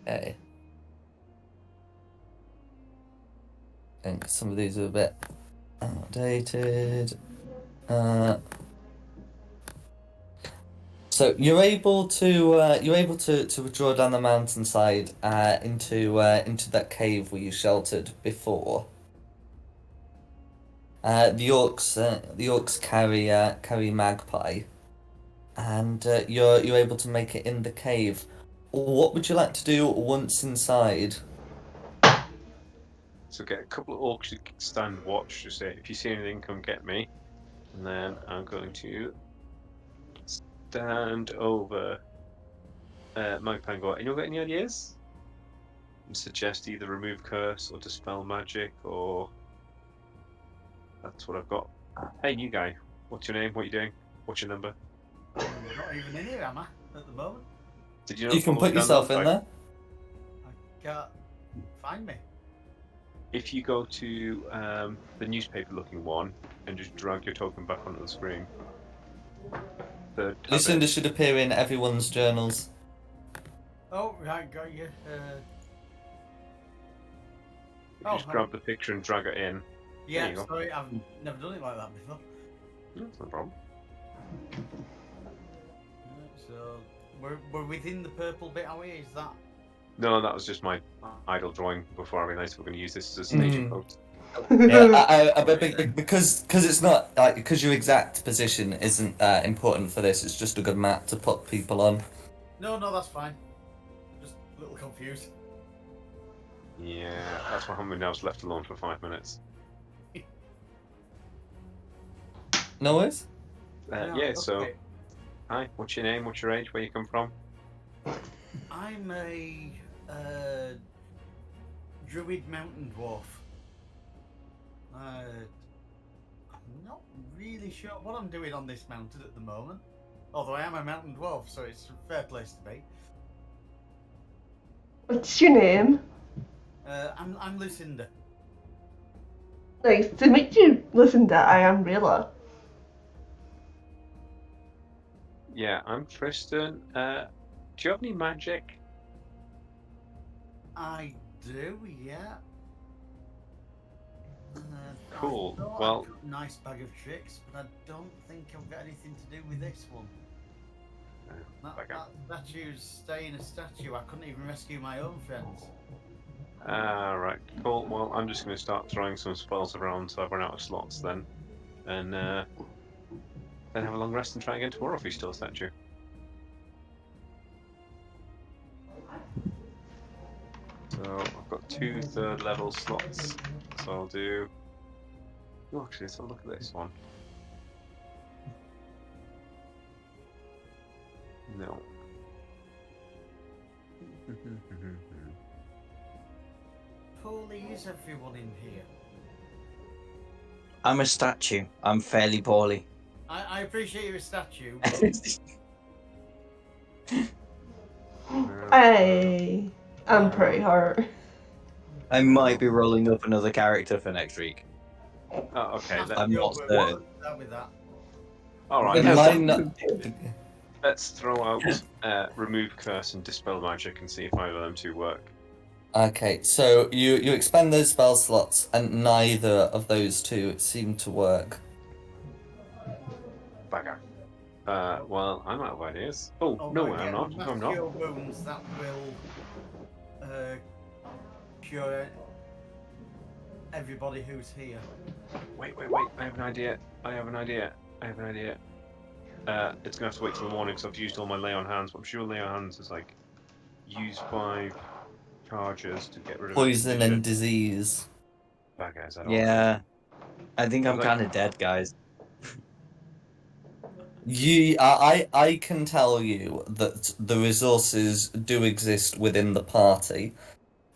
okay. I think some of these are a bit outdated. So you're able to withdraw down the mountainside into that cave where you sheltered before. The orcs carry Magpie, and you're able to make it in the cave. What would you like to do once inside? So get a couple of orcs to stand watch to say, if you see anything, come get me. And then I'm going to stand over Magpie and go, and you'll get any ideas? And suggest either remove curse or dispel magic, or that's what I've got. Hey, new guy, what's your name? What are you doing? What's your number? I'm not even in here, am I? At the moment, Did you not You can follow put me down yourself that in way? there. I can't find me. If you go to the newspaper-looking one and just drag your token back onto the screen, the tab Lucinda is- should appear in everyone's journals. Oh, right, got you. if you just grab the picture and drag it in, Yeah, you go. sorry, I've never done it like that before. that's no problem. So we're within the purple bit, are we? Is that? No, that was just my idle drawing before I realised we we're going to use this as a staging post. Yeah, because it's not like because your exact position isn't important for this. It's just a good map to put people on. No, that's fine. Just a little confused. Yeah, that's why Hummin now was left alone for 5 minutes. No worries. No, Yeah, so, okay. hi, what's your name, what's your age, where you come from? I'm a druid mountain dwarf. I'm not really sure what I'm doing on this mountain at the moment. Although I am a mountain dwarf, so it's a fair place to be. What's your name? I'm Lucinda. Nice to meet you, Lucinda. I am Rayla. Yeah, I'm Tristan. Do you have any magic? I do, yeah. Cool. I thought Well- I'd got a nice bag of tricks, but I don't think I've got anything to do with this one. That statue's staying a statue. I couldn't even rescue my own friends. Right, cool. Well, I'm just going to start throwing some spells around so I've run out of slots then. And then have a long rest and try again tomorrow if he's still a statue. So I've got 2 third-level slots. So I'll do... Oh, actually, let's have a look at this one. No. Poorly is everyone in here? I'm a statue. I'm fairly poorly. I appreciate you're a statue, but Hey, I'm pretty hard. I might be rolling up another character for next week. Oh, okay. I'm not we'll certain. start with that. All right. It Yeah, might not. Let's throw out remove curse and dispel magic and see if either of them two work. Okay, so you expend those spell slots, and neither of those two seem to work. Bagger. Well, I'm out of ideas. Oh, no, I'm not. No, I'm not. Cure wounds that will cure everybody who's here. Wait. I have an idea. It's gonna have to wait till the morning because I've used all my lay on hands. But I'm sure lay on hands is like use 5 charges to get rid of a Poison condition. and disease. Bagger, is that all? Yeah. I think I'm Like- kind of dead, guys. I can tell you that the resources do exist within the party,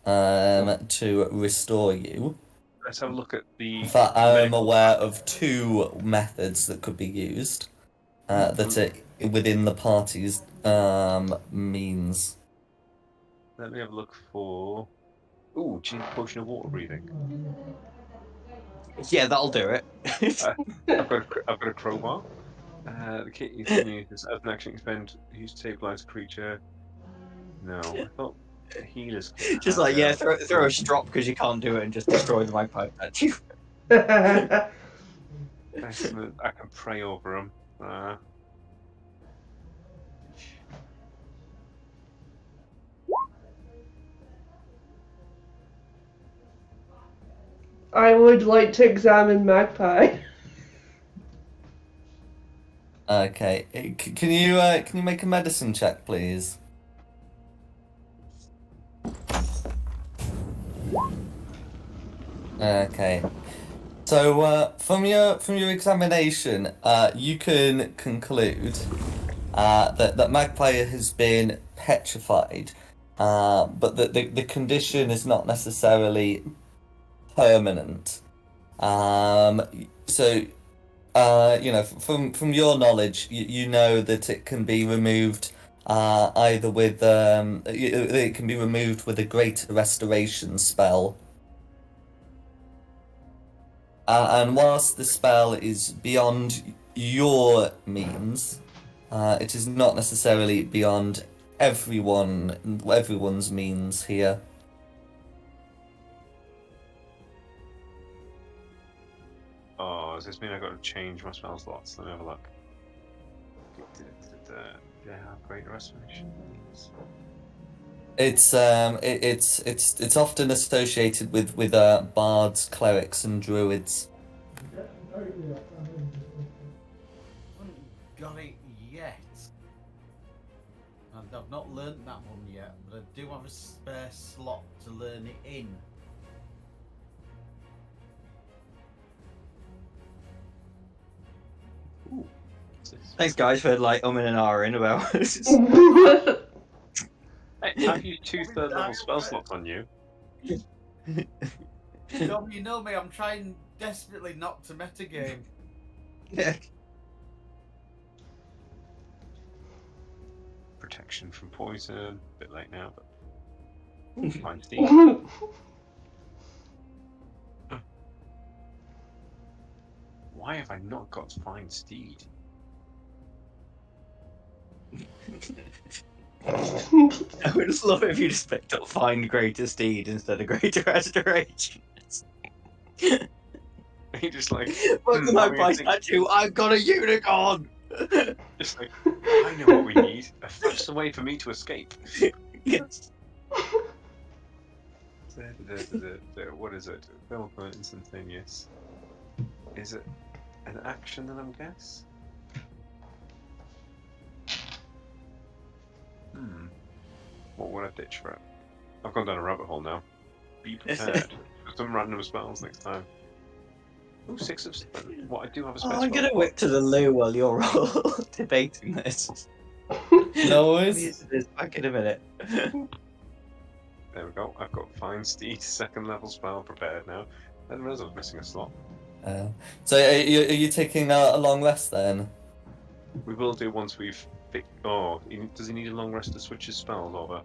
to restore you. Let's have a look at the. In fact, I am medical- aware of 2 methods that could be used, that are within the party's means. Let me have a look for. Ooh, do you need a potion of water breathing? Yeah, that'll do it. I've got a crowbar. The kit you can use as an action expend. Use to stabilize a creature. No, I thought healers. Could Just have like, yeah, their- throw a strop because you can't do it and just destroy the magpie statue. Excellent. I can pray over them. I would like to examine Magpie. Okay, can you make a medicine check, please? Okay. So from your examination, you can conclude that Magpie has been petrified, but that the condition is not necessarily permanent. So from your knowledge, you know that it can be removed either with it can be removed with a greater restoration spell. And whilst the spell is beyond your means, it is not necessarily beyond everyone's means here. Oh, does this mean I've got to change my spell slots? Let me have a look. Do I have greater restoration? It's often associated with bards, clerics, and druids. Haven't got it yet. And I've not learnt that one yet, but I do have a spare slot to learn it in. Ooh. Thanks, guys, for like umming and ahhing about this. Hey, I've used 2 third-level spell slots on you. Dom, you know me, I'm trying desperately not to metagame. Yeah. Protection from poison. A bit late now, but Find Steed. Why have I not got Find Steed? I would just love it if you just picked up Find Greater Steed instead of Greater Restoration. He just like, Fuck the magpie statue, I've got a unicorn! just like, I know what we need. A faster way for me to escape. Yes. What is it? Development instantaneous. Is it an action then, I guess? What would I ditch for it? I've gone down a rabbit hole now. Be prepared for some random spells next time. Oh, 6 of 7. What, I do have a spell. I'm gonna whip to the loo while you're all debating this. No I'll worries. use this back in a minute. There we go. I've got Find Steed, 2nd level spell prepared now. I didn't realize I was missing a slot. So are you taking a long rest then? We will do once we've picked. Oh, does he need a long rest to switch his spells over?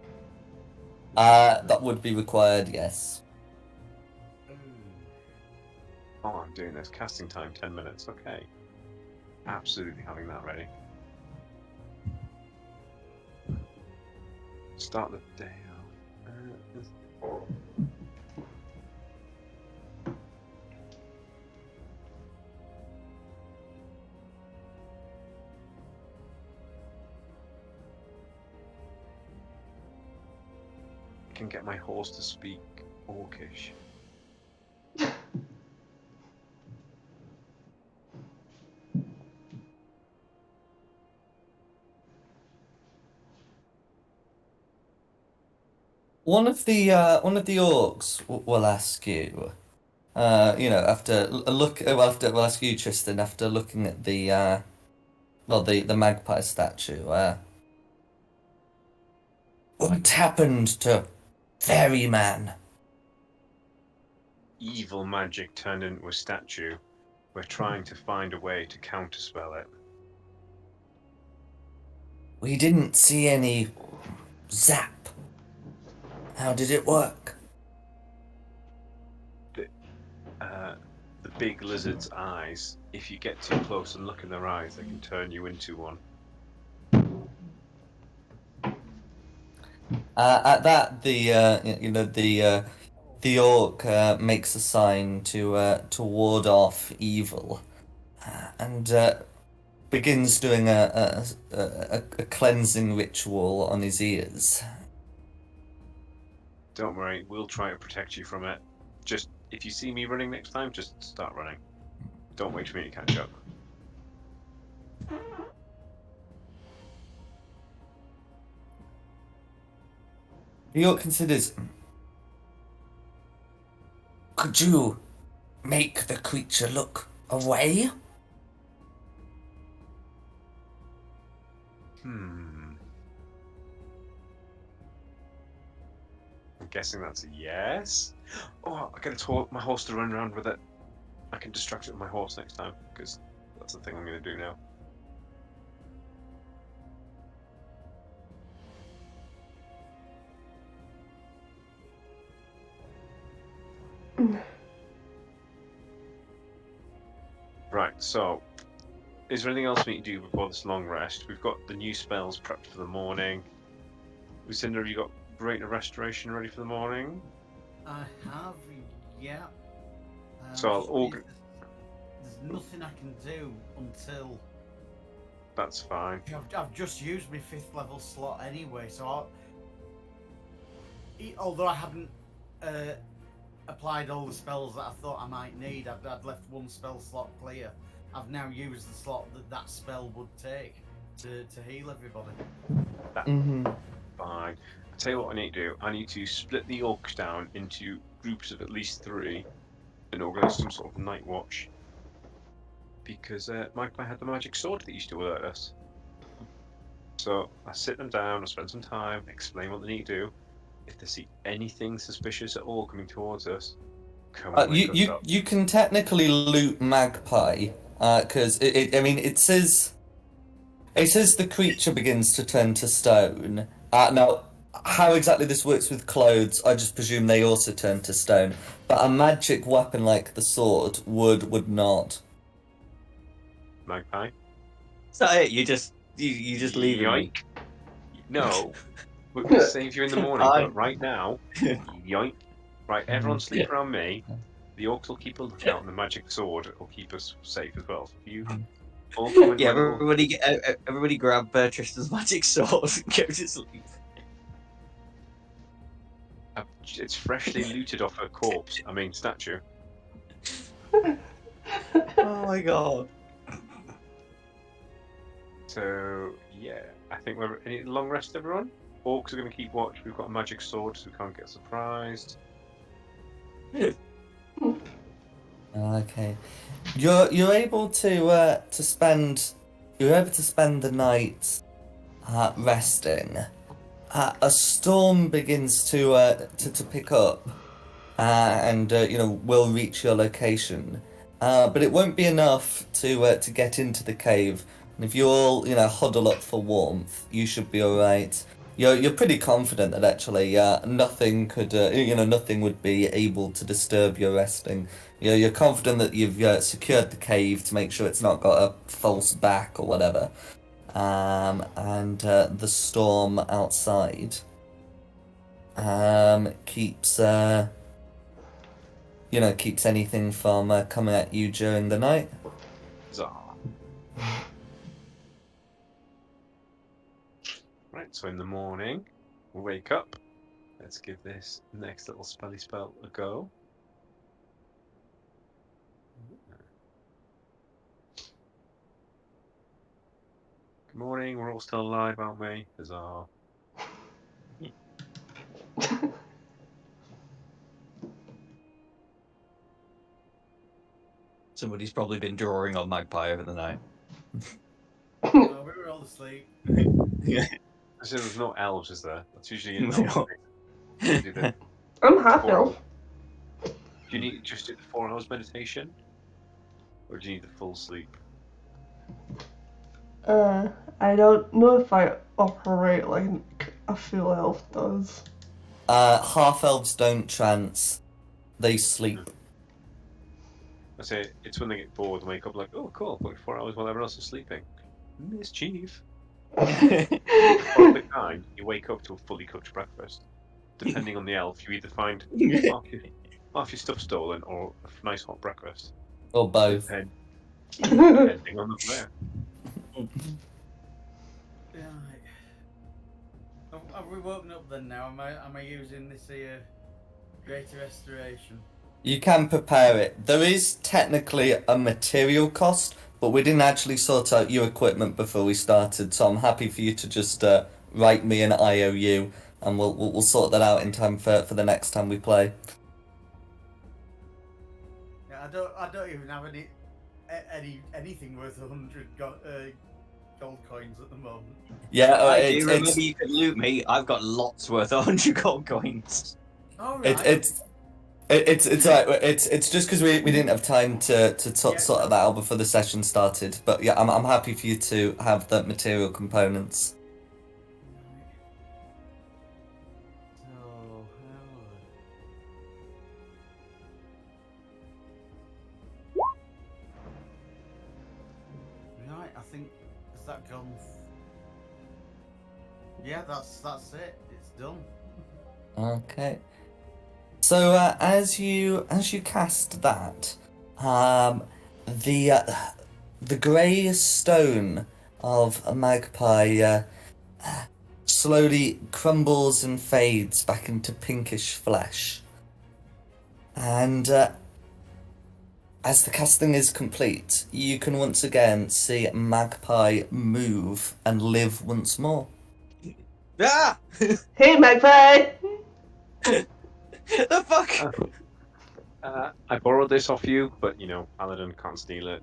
That would be required, yes. Oh, I'm doing this. Casting time 10 minutes. Okay. Absolutely having that ready. Start the day off. I can get my horse to speak Orcish. One of the orcs will ask you, after a look. Well, after we'll ask you, Tristan, after looking at the the magpie statue. What happened to Ferryman? Evil magic turned into a statue. We're trying to find a way to counterspell it. We didn't see any zap. How did it work? The big lizard's eyes, if you get too close and look in their eyes, they can turn you into one. At that, the orc makes a sign to ward off evil, and begins doing a cleansing ritual on his ears. Don't worry, we'll try to protect you from it. Just, if you see me running next time, just start running. Don't wait for me to catch up. The orc considers. Could you make the creature look away? I'm guessing that's a yes. Oh, I get my horse to run around with it. I can distract it with my horse next time, because that's the thing I'm going to do now. Right, so is there anything else we need to do before this long rest? We've got the new spells prepped for the morning. Lucinda, have you got Greater Restoration ready for the morning? I have, yeah. So I'll there's nothing I can do until. That's fine. I've just used my 5th level slot anyway, so although I haven't applied all the spells that I thought I might need, I'd left 1 spell slot clear. I've now used the slot that spell would take to heal everybody. That's fine. I'll tell you what I need to do. I need to split the orcs down into groups of at least 3 and organise some sort of night watch. Because Magpie had the magic sword that used to alert us. So I sit them down, I spend some time, explain what they need to do. If they see anything suspicious at all coming towards us, come on. You can technically loot Magpie, because it says the creature begins to turn to stone. Now how exactly this works with clothes, I just presume they also turn to stone. But a magic weapon like the sword would not. Magpie. Is that it? You just leaving me? Yoink. No, we're going to save you in the morning, Fine. but right now, yoink. Right, everyone sleep around me. The orcs will keep a lookout, and the magic sword will keep us safe as well. So if you all come into Yeah, my little... everybody grab Tristan's magic sword and go to sleep. It's freshly looted off her corpse. I mean, statue. Oh my god. So, yeah, I think we're... Any long rest, everyone? Orcs are going to keep watch. We've got a magic sword, so we can't get surprised. Okay, you're able to spend the night resting. A storm begins to pick up, and will reach your location. But it won't be enough to get into the cave. And if you all huddle up for warmth, you should be all right. You're pretty confident that actually nothing could nothing would be able to disturb your resting. You're confident that you've secured the cave to make sure it's not got a false back or whatever. And the storm outside keeps keeps anything from coming at you during the night. Huzzah. Right, so in the morning, we'll wake up. Let's give this next little spelly spell a go. Good morning, we're all still alive, aren't we? Huzzah. Somebody's probably been drawing on Magpie over the night. No, we were all asleep. Yeah. So there's no elves, is there? That's usually an elf thing. Do the I'm half 4 elf. Do you need just do the 4 hours meditation? Or do you need the full sleep? I don't know if I operate like a full elf does. Half elves don't trance; they sleep. I say it's when they get bored and wake up like, oh cool, I've got 4 hours while everyone else is sleeping. Mischief. Or at the time, you wake up to a fully cooked breakfast. Depending on the elf, you either find half your stuff stolen or a nice hot breakfast. Or both. Depending on the player. Yeah. Have we woken up then now? Am I using this here greater restoration? You can prepare it. There is technically a material cost, but we didn't actually sort out your equipment before we started, so I'm happy for you to just write me an IOU, and we'll sort that out in time for the next time we play. Yeah, I don't even have anything worth 100 gold coins at the moment. Yeah, I do remember you could loot me. I've got lots worth 100 gold coins. All right. It's right. It's just because we didn't have time to sort that out before the session started. But yeah, I'm happy for you to have the material components. Right, I think has that gone? Yeah, that's it. It's done. Okay. So as you cast that, the grey stone of a magpie slowly crumbles and fades back into pinkish flesh, and as the casting is complete, you can once again see Magpie move and live once more. Ah! Hey, Magpie! The fuck? I borrowed this off you, but Paladin can't steal it.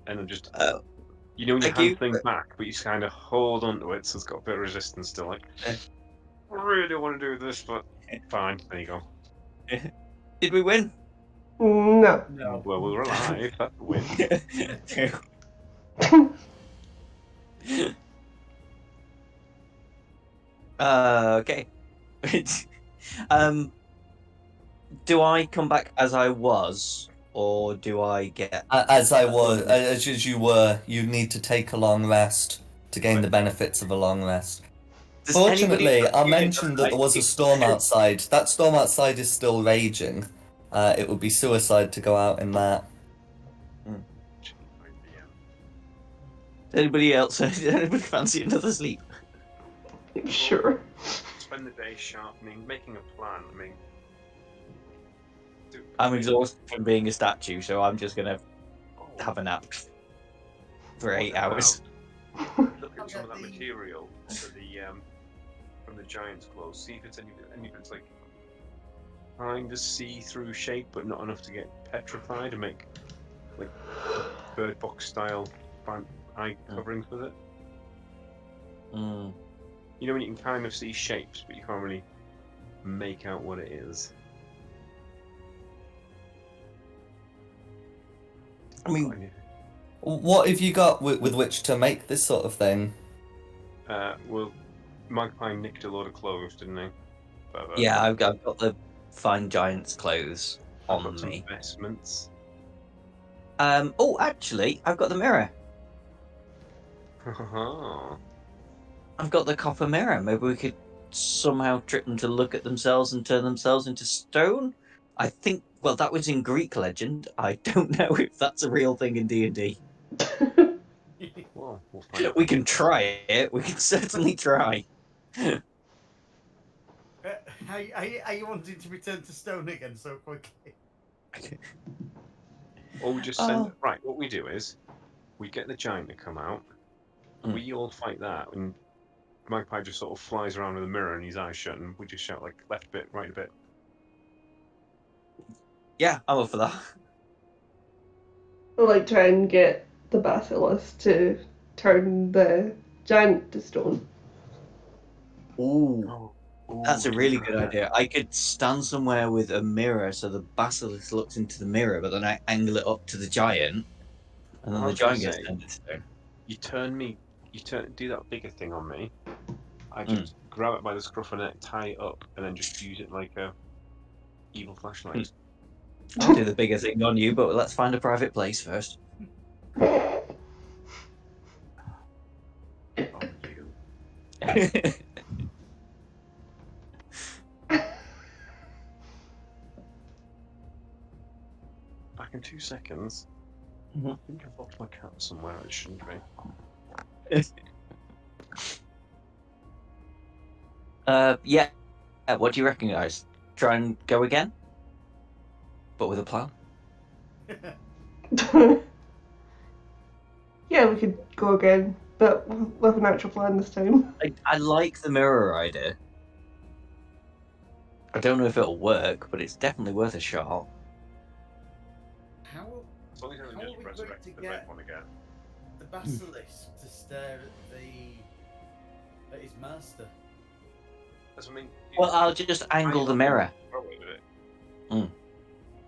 And then just when you thank hand you. things back, but you just kind of hold onto it, so it's got a bit of resistance still. Like, I really want to do this, but fine. There you go. Did we win? No. No. Well, we were alive. That's a win. Okay. Do I come back as I was, or do I get? As you were, you need to take a long rest to gain the benefits of a long rest. Does Fortunately, anybody I'll mention that there was a storm outside. That storm outside is still raging. It would be suicide to go out in that. Anybody else? Does anybody fancy another sleep? Sure. Spend the day sharpening, making a plan. I mean, I'm exhausted from being a statue, so I'm just gonna have a nap for 8 hours. Look at some of that material for the from the giant's clothes. See if it's any of it's like kind of see-through shape, but not enough to get petrified and make like bird box style eye coverings with it. Mm. You know when you can kind of see shapes, but you can't really make out what it is. I mean, what have you got with which to make this sort of thing? Well, Magpie nicked a load of clothes, didn't he? yeah, I've got the fine giant's clothes I've on got some me. vestments. Oh, actually, I've got the mirror. I've got the copper mirror. Maybe we could somehow trick them to look at themselves and turn themselves into stone. I think. Well, that was in Greek legend. I don't know if that's a real thing in D&D. Well, we'll find out. We can try it. We can certainly try. Are you wanting to be turned to stone again so quickly? Or we just send. Right, what we do is we get the giant to come out. We all fight that, and Magpie just sort of flies around with a mirror and his eyes shut, and we just shout like left a bit, right a bit. Yeah, I'm up for that. Or like try and get the basilisk to turn the giant to stone. Ooh, that's a really good idea. I could stand somewhere with a mirror so the basilisk looks into the mirror, but then I angle it up to the giant, and then the giant gets turned into stone. You do that bigger thing on me. I just grab it by the scruff of the neck, tie it up, and then just use it like a evil flashlight. I'll do the bigger thing on you, but let's find a private place first. Oh, you. Back in 2 seconds. I think I've locked my cat somewhere it shouldn't be. Yeah. What do you reckon, guys? Try and go again? But with a plan? Yeah, we could go again, but with an actual plan this time. I like the mirror idea. I don't know if it'll work, but it's definitely worth a shot. How are we going to get the basilisk to stare at his master? Well, I'll just angle the mirror.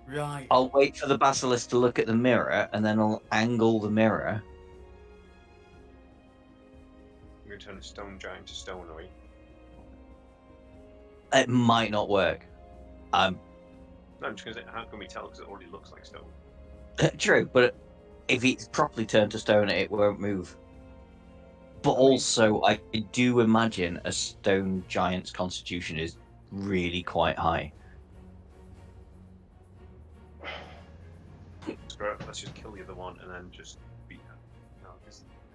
Right. I'll wait for the basilisk to look at the mirror, and then I'll angle the mirror. You're going to turn a stone giant to stone, are we? It might not work. No, I'm just going to say, how can we tell? Because it already looks like stone. True, but if it's properly turned to stone, it won't move. But also, I do imagine a stone giant's constitution is really quite high. Screw it, let's just kill the other one and then just beat her. No,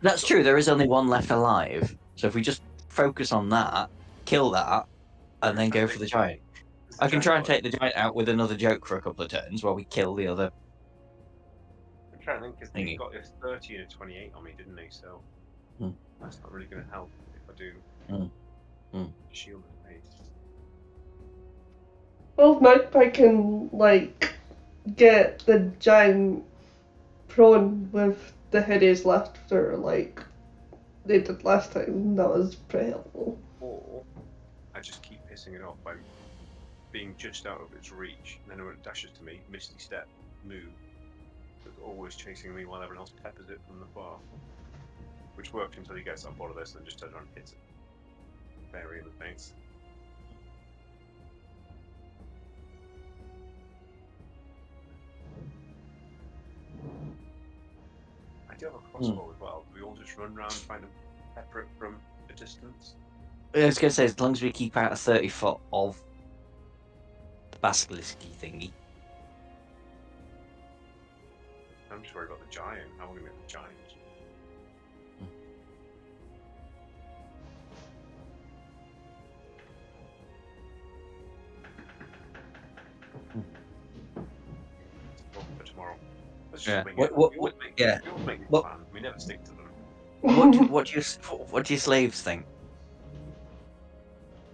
that's true, there is only one left alive. So if we just focus on that, kill that, and then go for the giant. I can try and take the giant out with another joke for a couple of turns while we kill the other. I'm trying to think, because he's got a 30 and a 28 on me, didn't he? So that's not really going to help if I do shield his face. Well, Magpie can, like, get the giant prone with the hideous laughter like they did last time. That was pretty helpful. Or I just keep pissing it off by being just out of its reach, and then when it dashes to me, misty step, move. It's always chasing me while everyone else peppers it from the far. Which worked until he gets on board of this and then just turns around and hits it. fairy in the face. I do have a crossbow as well. Do we all just run around trying to pepper it from a distance? I was going to say, as long as we keep out of 30 foot of the basilisk thingy. I'm just worried about the giant. How are we going to get the giant? For tomorrow. Let's just Yeah. wing What- it. what- We what- always make, yeah. we always make What- plans. We never stick to them. What do your slaves think?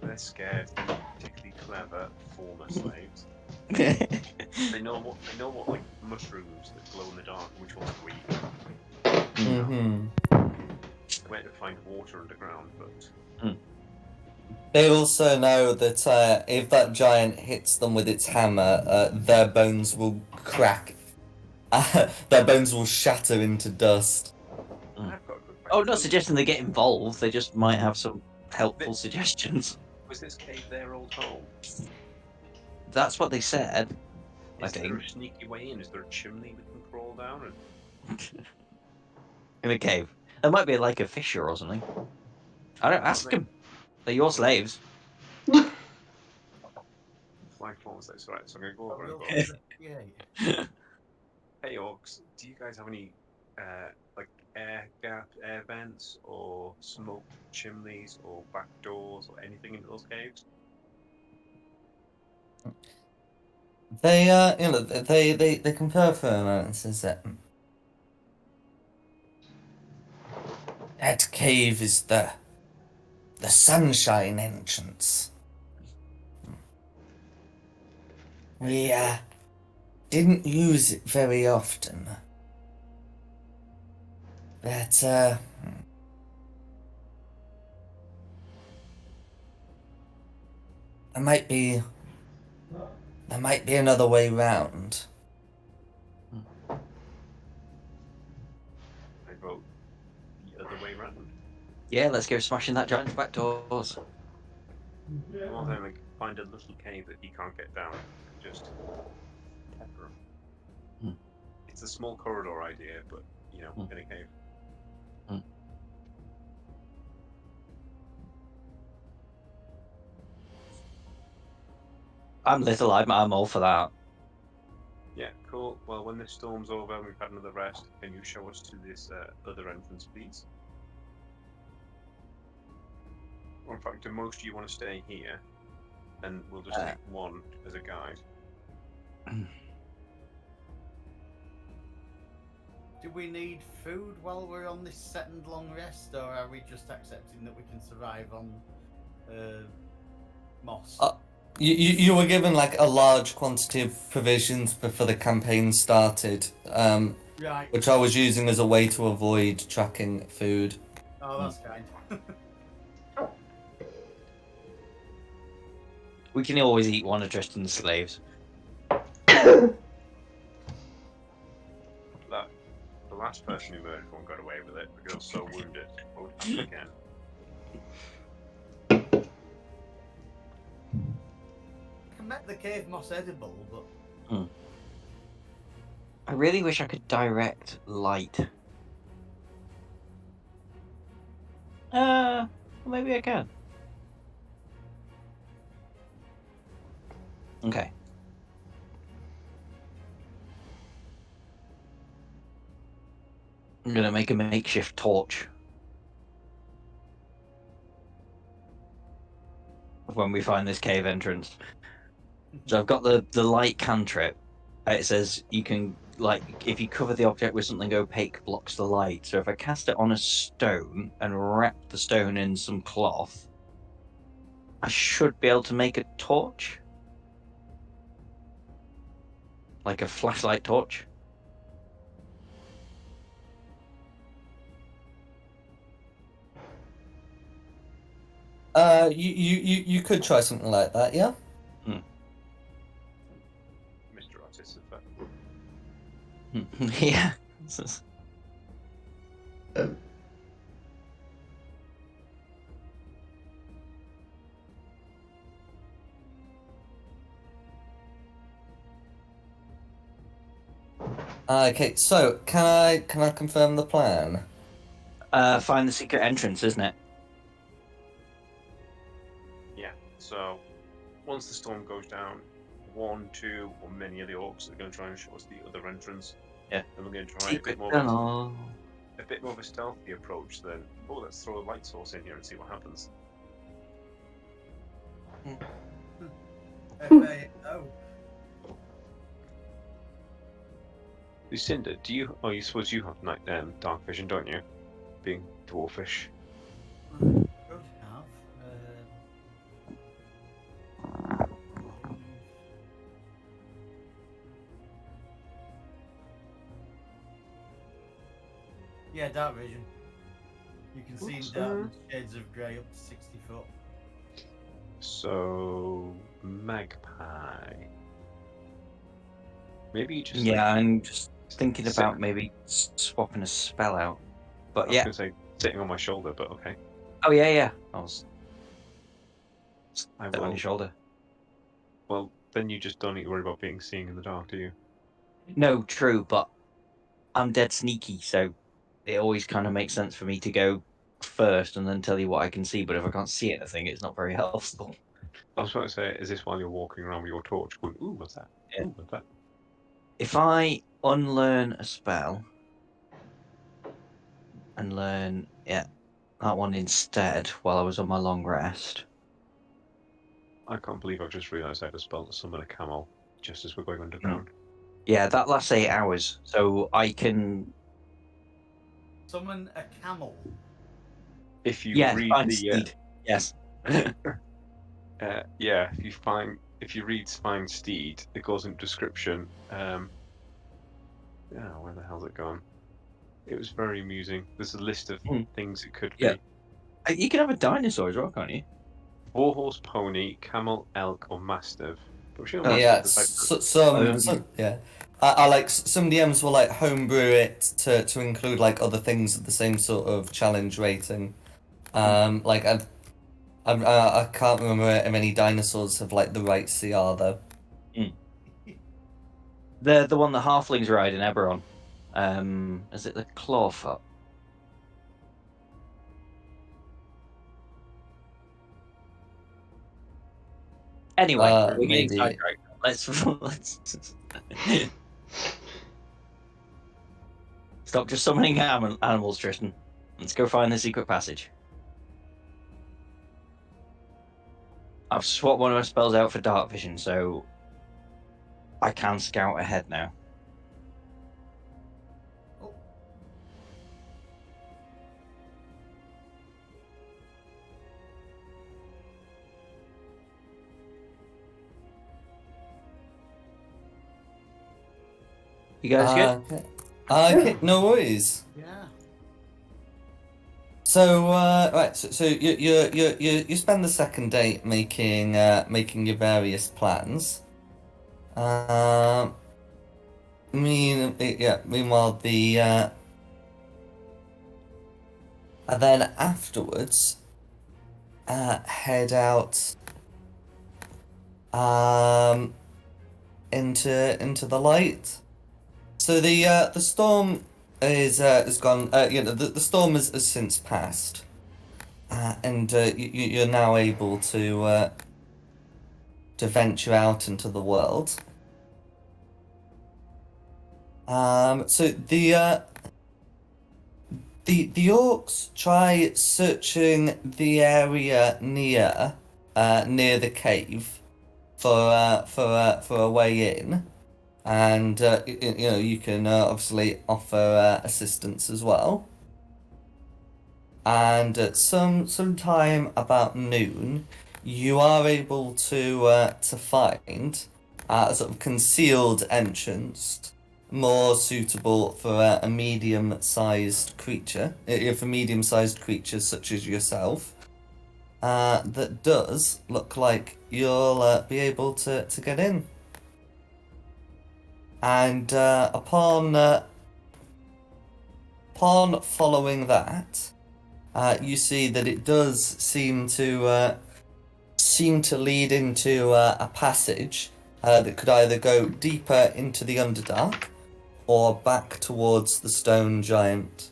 They're scared. They're not particularly clever former slaves. They know what like mushrooms that glow in the dark and which ones to eat. Mm-hmm. Where to find water underground, but They also know that if that giant hits them with its hammer, their bones will crack. Their bones will shatter into dust. I've got a good question. Oh, not suggesting they get involved. They just might have some helpful suggestions. Was this cave their old home? That's what they said. I Is there think a sneaky way in? Is there a chimney we can crawl down? And in a cave. There might be like a fissure or something. I don't ask them. They're your slaves. my phone was like, right, so I'm gonna go I over and will go. investigate. Hey orcs, do you guys have any like air vents or smoke chimneys or back doors or anything into those caves? They they confer for a moment and says that that cave is the sunshine entrance. We didn't use it very often. But there might be another way round. I vote the other way round. Yeah, let's go smashing that giant's back doors. Well then, like find a little cave that he can't get down and just pepper him. It's a small corridor idea, but you know, in a cave. I'm little. I'm all for that. Yeah, cool. Well, when this storm's over and we've had another rest, can you show us to this other entrance, please? Or in fact, do most of you want to stay here? And we'll just take one as a guide. Do we need food while we're on this second long rest, or are we just accepting that we can survive on moss? You were given like a large quantity of provisions before the campaign started, Right. which I was using as a way to avoid tracking food. Oh, that's kind. We can always eat one of Tristan's slaves. The last person who murdered one got away with it because I was so wounded. What would happen again? I can make the cave moss edible, but I really wish I could direct light. Maybe I can. Okay. I'm gonna make a makeshift torch. When we find this cave entrance. So I've got the light cantrip. It says you can, like, if you cover the object with something opaque, blocks the light. So if I cast it on a stone and wrap the stone in some cloth, I should be able to make a torch. Like a flashlight torch. You could try something like that, yeah. Mr. Artificer. Yeah. Okay, so can I confirm the plan? Find the secret entrance, isn't it? Yeah. So once the storm goes down, one, two, or many of the orcs are going to try and show us the other entrance. Yeah. And we're going to try Secret a bit tunnel. more of a stealthy approach. Then, oh, let's throw a light source in here and see what happens. FAO. Lucinda, do you? Oh, you suppose you have night dark vision, don't you? Being dwarfish. Could have. Yeah, dark vision. You can see in darkness shades of grey up to 60 foot. So magpie. Maybe you just Yeah, like, I'm just thinking sit- about maybe swapping a spell out. But I was yeah. going to say sitting on my shoulder, but okay. Oh yeah, yeah. I was I on will. your shoulder. Well, then you just don't need to worry about being seen in the dark, do you? No, true, but I'm dead sneaky, so it always kind of makes sense for me to go first and then tell you what I can see. But if I can't see anything, it's not very helpful. I was about to say, is this while you're walking around with your torch going, ooh, what's that? Yeah. Ooh, what's that? If I unlearn a spell and learn, yeah, that one instead while I was on my long rest. I can't believe I've just realised I had a spell to summon a camel just as we're going underground. Yeah, that lasts 8 hours, so I can. Summon a camel. If you Yeah, read find the steed. Yes. yeah, if you read Find Steed, it goes into description. Yeah, where the hell's it gone? It was very amusing. There's a list of things it could Yeah. be. You can have a dinosaur as well, can't you? Warhorse, pony, camel, elk, or mastiff. But sure, Yeah, mastiff is like some yeah. I like some DMs will like homebrew it to include like other things at the same sort of challenge rating. Like I can't remember if any dinosaurs have like the right CR though. The one the halflings ride in Eberron. Is it the clawfoot? Anyway, we're getting Maybe. sidetracked. Let's stop just summoning animals, Tristan. Let's go find the secret passage. I've swapped one of my spells out for dark vision, so I can scout ahead now. Oh. You guys good? Okay, no worries. Yeah. So so you spend the second day making your various plans. Meanwhile and then afterwards head out into the light. So the storm is gone. The storm has since passed, and you're now able to venture out into the world. So the orcs try searching the area near the cave for a way in. And you can obviously offer assistance as well. And at sometime about noon, you are able to find a sort of concealed entrance, more suitable for a medium-sized creature, for medium-sized creatures such as yourself. That does look like you'll be able to get in. And upon following that, you see that it does seem to lead into a passage that could either go deeper into the Underdark, or back towards the stone giant?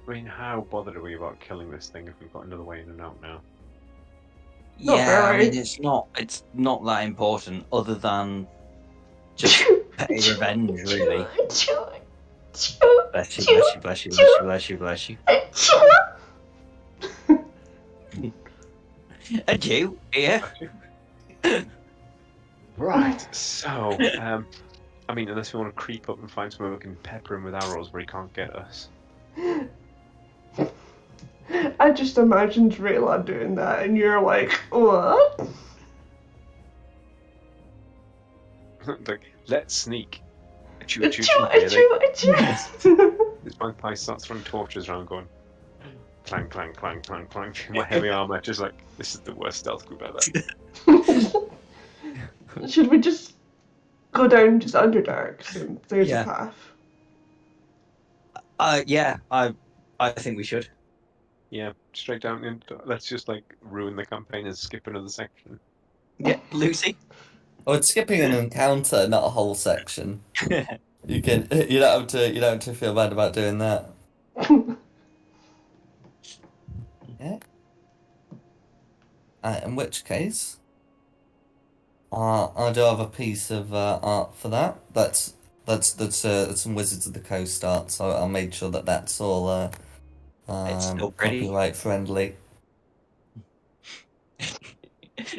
I mean, how bothered are we about killing this thing if we've got another way in and out now? Not Yeah, I very. mean it's not that important other than just petty revenge, really. Bless you, bless you, bless you, bless you, bless you, bless you. And you, here. Right, so, I mean, unless we want to creep up and find somewhere we can pepper him with arrows where he can't get us. I just imagined Rayla doing that, and you're like, what? Like, let's sneak. Achoo, achoo, achoo, baby. This magpie starts throwing torches around going clang, clang, clang, clang, clang. My heavy armor just like, this is the worst stealth group ever. Should we just go down just Underdark and there's Yeah. a path? Yeah, I think we should. Yeah, straight down and let's just like ruin the campaign and skip another section. Yeah, Lucy. Oh, it's skipping an encounter, not a whole section. You don't have to feel bad about doing that. Yeah. In which case, I do have a piece of art for that. That's some Wizards of the Coast art, so I'll make sure that that's all It's still pretty. copyright friendly.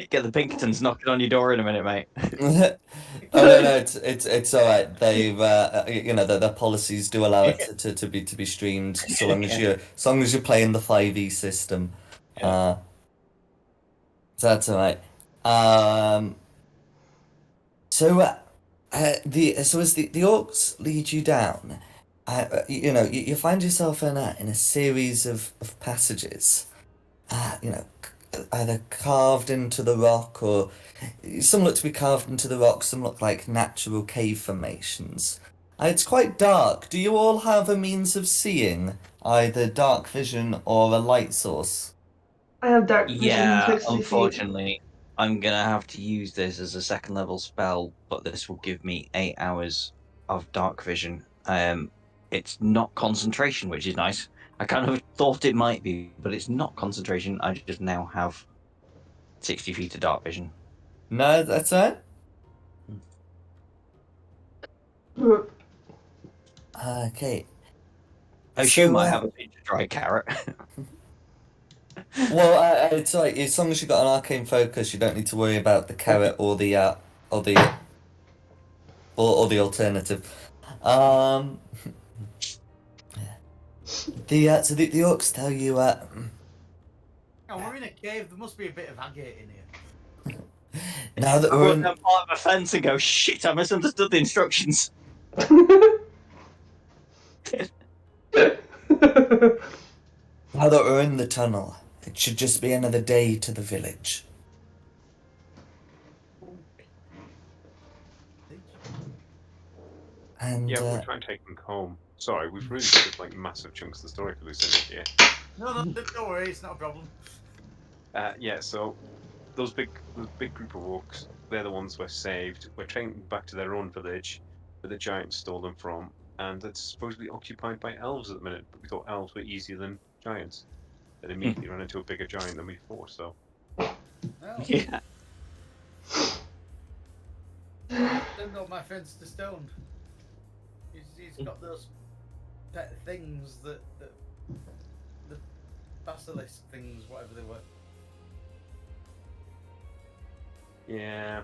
Get the Pinkertons knocking on your door in a minute, mate. Oh no, it's all right. They've their policies do allow it to be streamed so long as you're playing the 5e system. Yeah. So that's all right. So as the orcs lead you down, you find yourself in a series of passages, either carved into the rock, or some look to be carved into the rock, some look like natural cave formations. It's quite dark. Do you all have a means of seeing, either dark vision or a light source? I have dark vision, Yeah, 60 feet. unfortunately, I'm gonna have to use this as a second level spell, but this will give me 8 hours of dark vision. It's not concentration, which is nice. I kind of thought it might be, but it's not concentration. I just now have 60 feet of dark vision. No, that's all right. Okay. I assume So, I have a pinch of dry carrot. well, it's like as long as you've got an arcane focus, you don't need to worry about the carrot or the alternative. The orcs tell you Oh, we're in a cave. There must be a bit of agate in here. now that I we're walk in down part of a fence and go, shit, I misunderstood the instructions. now that we're in the tunnel, it should just be another day to the village. And Yeah, we're trying to take them home. Sorry, we've really skipped like massive chunks of the story for Lucinda here. No, don't worry, it's not a problem. Yeah, so those big group of orcs, they're the ones we're saved. We're taking them back to their own village where the giants stole them from, and it's supposedly occupied by elves at the minute, but we thought elves were easier than giants. Then immediately ran into a bigger giant than we thought, so. Oh, Yeah. don't know my fence to stone. He's got those pet things that the basilisk things, whatever they were. Yeah.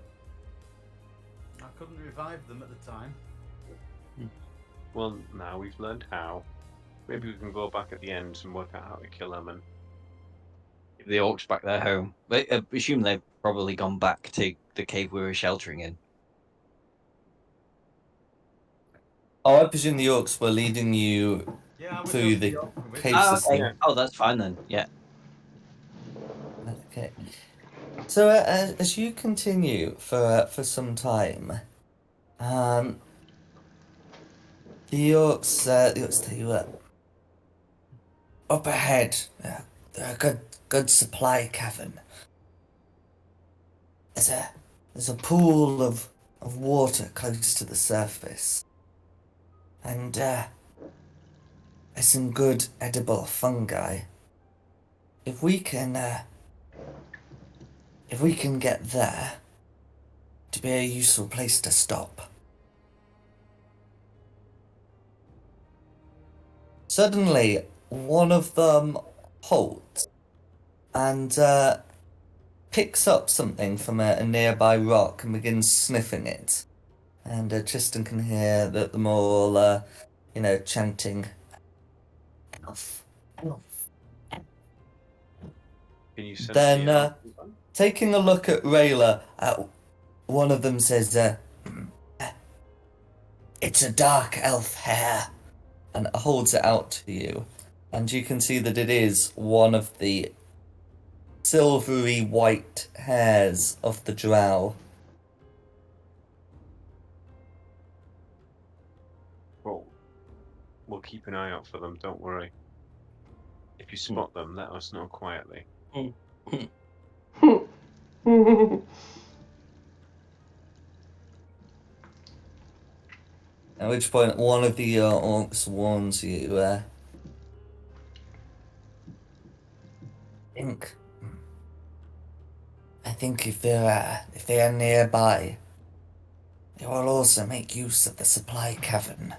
I couldn't revive them at the time. Well, now we've learned how. Maybe we can go back at the end and work out how to kill them and. Give the orcs back their home. I assume they've probably gone back to the cave we were sheltering in. I presume the orcs were leading you Yeah, I would through go the to orc with cave it. system. Yeah. Oh, that's fine then. Yeah. Okay. So as you continue for some time, the orcs tell you up ahead, there a good supply cavern. There's there's a pool of water close to the surface. And there's some good edible fungi. If we can get there, to be a useful place to stop. Suddenly, one of them halts and picks up something from a nearby rock and begins sniffing it. And Tristan can hear that them all, chanting, "Elf, elf." Can you sense Then, the elf? taking a look at Rayla, one of them says, "It's a dark elf hair," and holds it out to you. And you can see that it is one of the silvery white hairs of the drow. Well, we'll keep an eye out for them, don't worry. If you spot them, let us know quietly. At which point, one of the orcs warns you, I think if they are nearby, they will also make use of the supply cavern.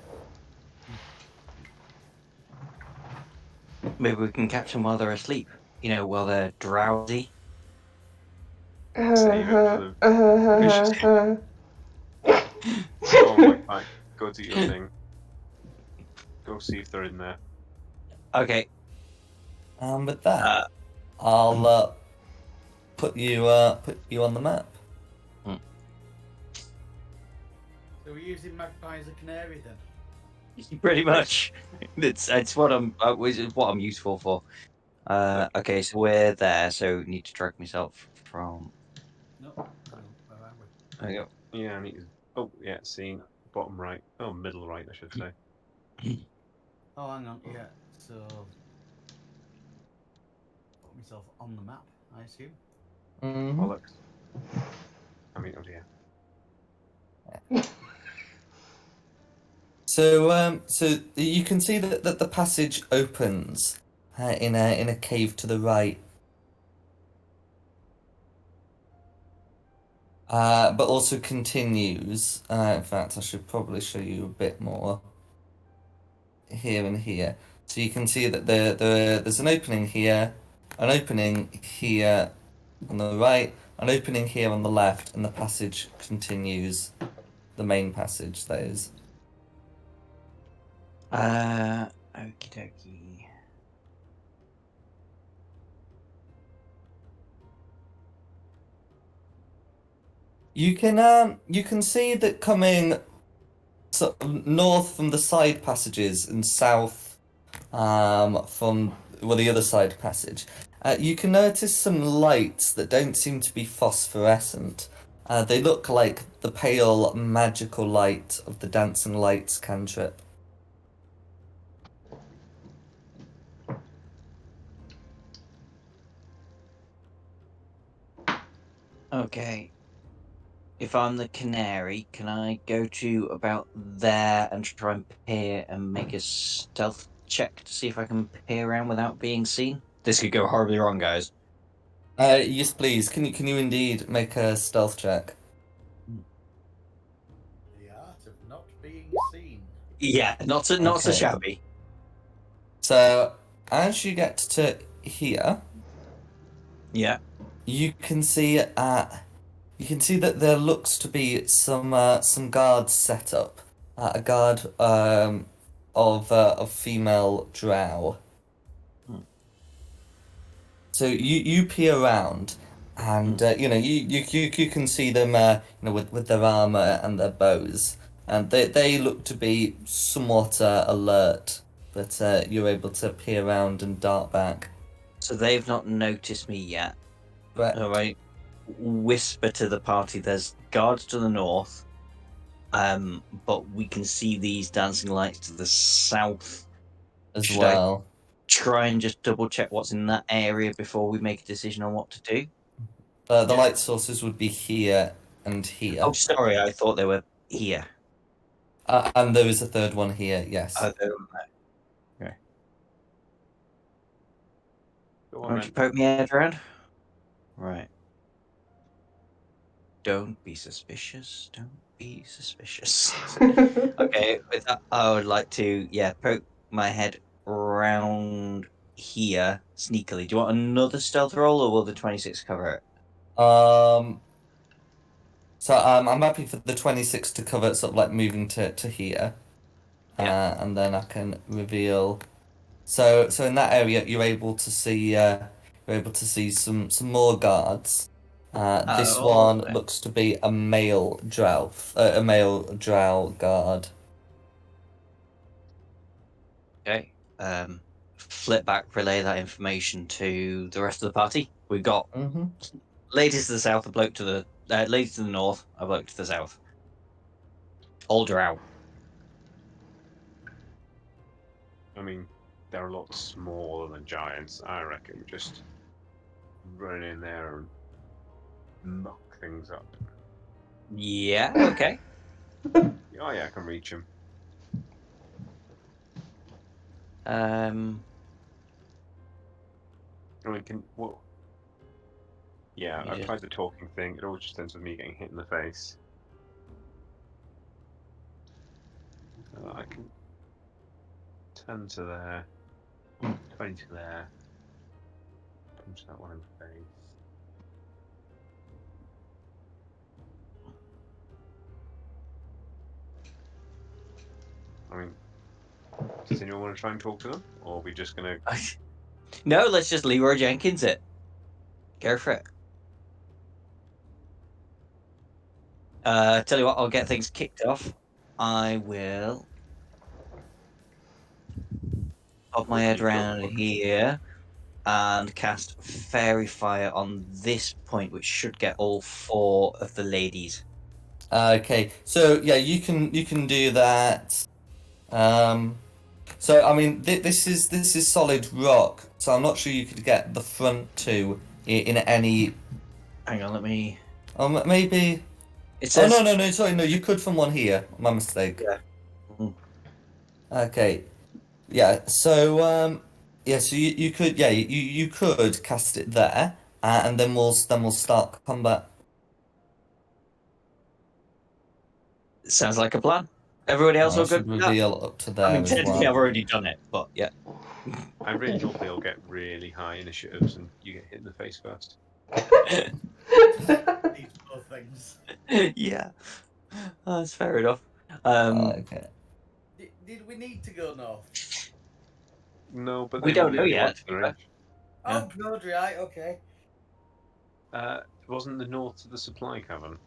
Maybe we can catch them while they're asleep. While they're drowsy. Save it for the. Oh my god, go do your thing. Go see if they're in there. Okay. With that, I'll put you on the map. So we're using Magpie as a canary then? Pretty much. It's what I'm useful for. Okay, so we're there. So need to drag myself from. No. So where are we? There we go. Yeah, I need to. Oh, yeah, seeing bottom right. Oh, middle right, I should say. Oh, hang on. Yeah. So put myself on the map, I assume. Bollocks. I mean, oh dear. So you can see that the passage opens in a cave to the right, but also continues. In fact, I should probably show you a bit more here and here. So you can see that there's an opening here, an opening here on the right, an opening here on the left, and the passage continues. The main passage, that is. Okie dokie. You can see that coming sort of north from the side passages and south from the other side passage. You can notice some lights that don't seem to be phosphorescent. They look like the pale magical light of the dancing lights cantrip. Okay. If I'm the canary, can I go to about there and try and peer and make a stealth check to see if I can peer around without being seen? This could go horribly wrong, guys. Yes, please. Can you indeed make a stealth check? The art of not being seen. Yeah, not so Okay. shabby. So as you get to here, Yeah. you can see that there looks to be some guards set up. A guard of female drow. So you peer around, and you can see them with their armor and their bows, and they look to be somewhat alert, but you're able to peer around and dart back. So they've not noticed me yet. But All right. Whisper to the party. There's guards to the north. But we can see these dancing lights to the south. as Should well. Try and just double check what's in that area before we make a decision on what to do. The light sources would be here and here. Oh, sorry, I thought they were here. And there is a third one here, yes. Oh, they were there. Okay. Go Why on don't you then. poke me head around? Right. Don't be suspicious. Don't be suspicious. Okay, with that, I would like to, poke my head around here sneakily. Do you want another stealth roll, or will the 26 cover it? So I'm happy for the 26 to cover it, sort of like moving to here. Yeah. And then I can reveal. So in that area, you're able to see some more guards. This Oh, one looks to be a male drow guard. okay. Flip back, relay that information to the rest of the party. We've got Mm-hmm. ladies to the south, a bloke to the ladies to the north, a bloke to the south. All drow. I mean, they're a lot smaller than giants. I reckon just run in there and muck things up. Yeah. Okay. Oh yeah, I can reach him. Um. I mean, Yeah, You I've just tried the talking thing. It always just ends with me getting hit in the face. I can 10 to there, 20 to there. Punch that one in the face. I mean, does anyone want to try and talk to them, or are we just gonna? No, let's just Leroy Jenkins it. Go for it. Tell you what, I'll get things kicked off. I will pop my head Hopefully around good. here and cast Fairy Fire on this point, which should get all 4 of the ladies. Okay, so yeah, you can do that. So I mean, this is solid rock, so I'm not sure you could get the front two in any. Hang on, let me. Maybe. It Oh says. no, sorry, no, you could from one here. My mistake. Yeah. Mm. Okay, yeah. So yeah, so you could you could cast it there, and then we'll start combat. Sounds like a plan. Everybody else I all good should with that? reveal up to I there mean, as technically, I've well. already done it, but yeah. I really hope they all get really high initiatives and you get hit in the face first. These poor things. Yeah. That's fair enough. Okay. Did we need to go north? No, but We they don't want know they yet, want to the be fair. range. Yeah. Oh, good, right, okay. Wasn't the north to the supply cavern?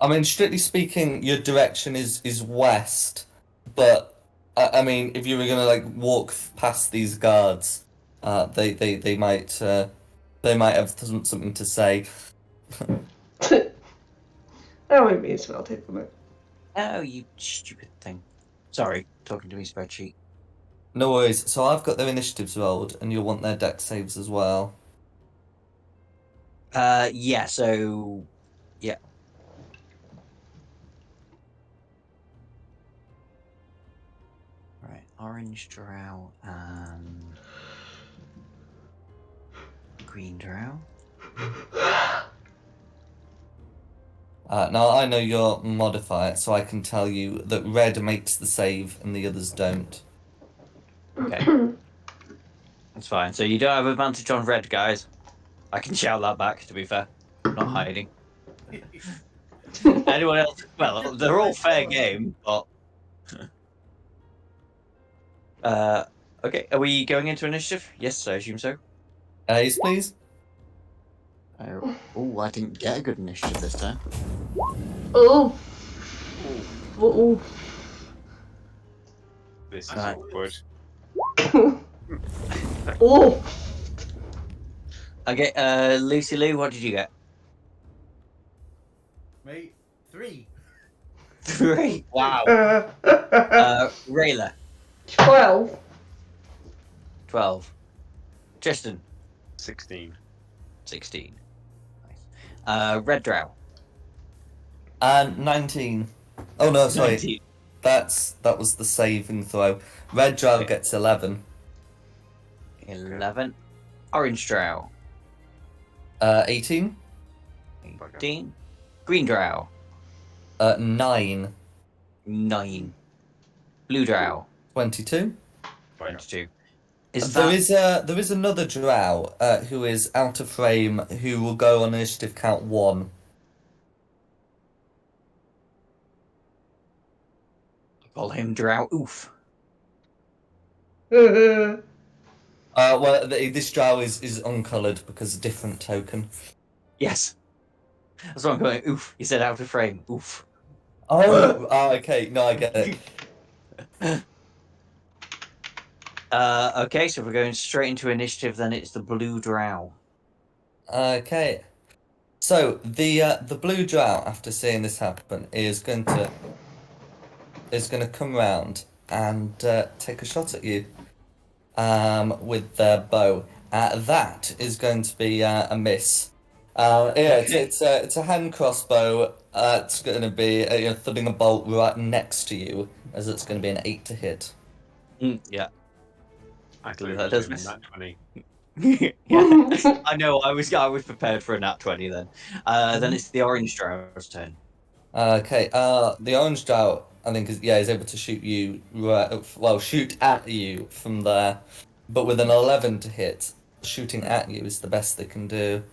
I mean, strictly speaking, your direction is west, but I mean, if you were gonna like walk past these guards, they might have something to say. That would be a spell take from it. Oh, you stupid thing. Sorry, talking to me spreadsheet. No worries. So I've got their initiatives rolled, and you'll want their deck saves as well. Yeah, so yeah. Right, orange drow and green drow. Now I know your modifier, so I can tell you that red makes the save and the others don't. Okay, that's fine. So you don't have advantage on red, guys. I can shout that back, to be fair. I'm not hiding. Anyone else? Well, they're all fair game, but. Okay, are we going into initiative? Yes, I assume so. Ace, please. Oh, I didn't get a good initiative this time. Oh, Ooh, oh, this is Right. awkward. oh. Okay, Lucy Lou, what did you get? Me, 3. 3. Wow. Rayla, 12. 12. Tristan, 16. 16. Nice. Red Drow, And 19. Oh no, sorry. 19. That was the saving throw. Red drow Okay. gets 11. 11. Orange drow. 18. 18. Green drow. 9. 9. Blue drow. 22. 22. Is There that... is another drow who is out of frame who will go on initiative count 1. Call him drow oof. Well, this drow is uncoloured because a different token. Yes. That's what I'm going, oof. He said out of frame. Oof. Oh, okay. No, I get it. Okay, so if we're going straight into initiative, then it's the blue drow. Okay. So the blue drow, after seeing this happen, is going to come round and take a shot at you with their bow. That is going to be a miss. It's a hand crossbow. It's going to be thudding a bolt right next to you, as it's going to be an 8 to hit. Yeah. I thought it That was does going to be miss. nat 20. Yeah, I know. I was prepared for a nat 20 then. Then it's the orange drow's turn. Okay. The orange drow, I think, is able to shoot you. Shoot at you from there, but with an 11 to hit, shooting at you is the best they can do.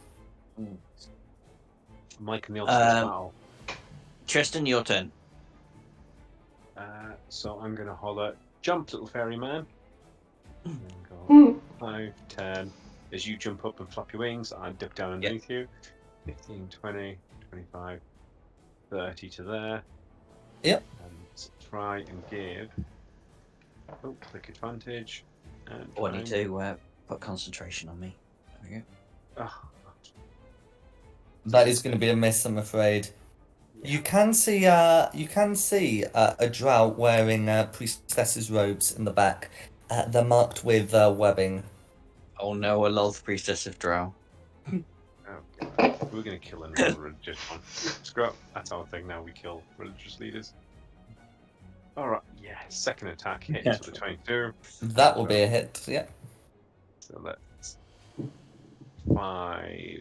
Mike and the ultimate battle. Tristan, your turn. So I'm going to holler, jump, little fairy man. And then go 5, 10. As you jump up and flap your wings, I duck down underneath you. 15, 20, 25, 30 to there. Yep. And try and give. Oh, click advantage. And Oh, I need to put concentration on me. There we go. Oh, That is going to be a miss, I'm afraid. You can see a drow wearing priestess's robes in the back. They're marked with webbing. Oh no, a Loth priestess of drow. oh God. We're going to kill another religious one. Screw up. That's our thing now. We kill religious leaders. Alright, yeah. Second attack hits with a 22. That will be a hit, yeah. So that's 5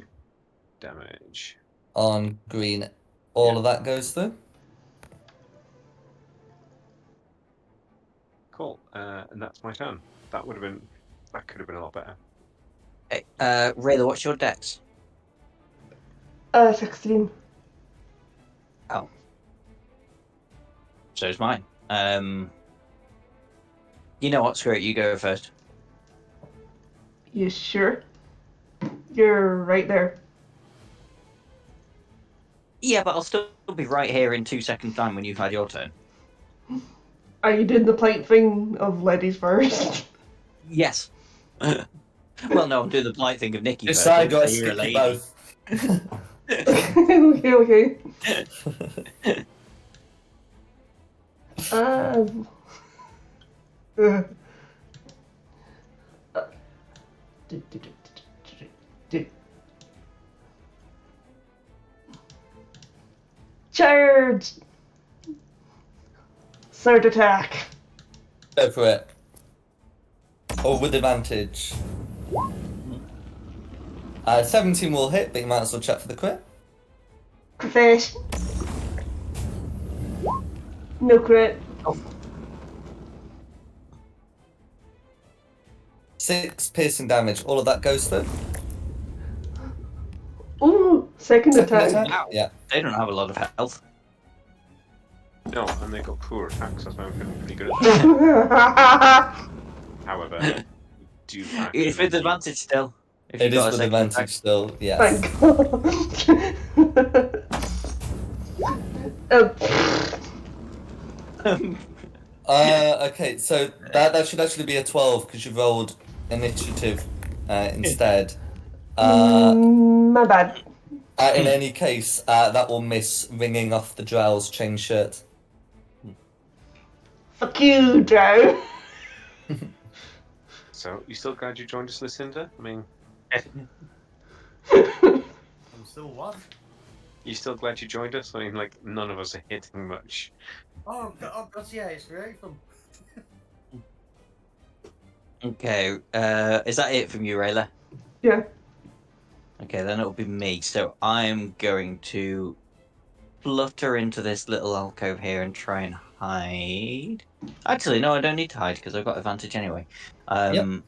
damage. On green. All of that goes through. Cool. And that's my turn. That could have been a lot better. Hey, Rayla, what's your dex? 16. Oh. So's mine. You know what, screw it, you go first. You sure? You're right there. Yeah, but I'll still be right here in 2 seconds' time when you've had your turn. Are you doing the polite thing of ladies first? Yes. Well, no, I'm doing the polite thing of Nikki first. Decide, do I You're a stick you lady. both? okay. Charge! Third attack. Go for it. Or with advantage. 17 will hit, but you might as well check for the crit. Crit. No crit. Oh. 6 piercing damage. All of that goes through. Ooh, second attack. Wow. Yeah. They don't have a lot of health. No, and they got poor attacks. That's why I'm feeling pretty good at that. However, we do actually. It's with advantage still. If It you've is got a with second advantage attack. still, yes. Okay, so that should actually be a 12 because you rolled initiative instead. My bad. In any case, that will miss ringing off the drow's chain shirt. Fuck you, Joe. So, you still glad you joined us, Lucinda? I mean, I'm still what? You still glad you joined us? I mean, like, none of us are hitting much. Oh, God, yeah, it's great fun. Okay, is that it from you, Rayla? Yeah. Okay, then it'll be me. So I'm going to flutter into this little alcove here and try and hide. Actually, no, I don't need to hide because I've got advantage anyway. So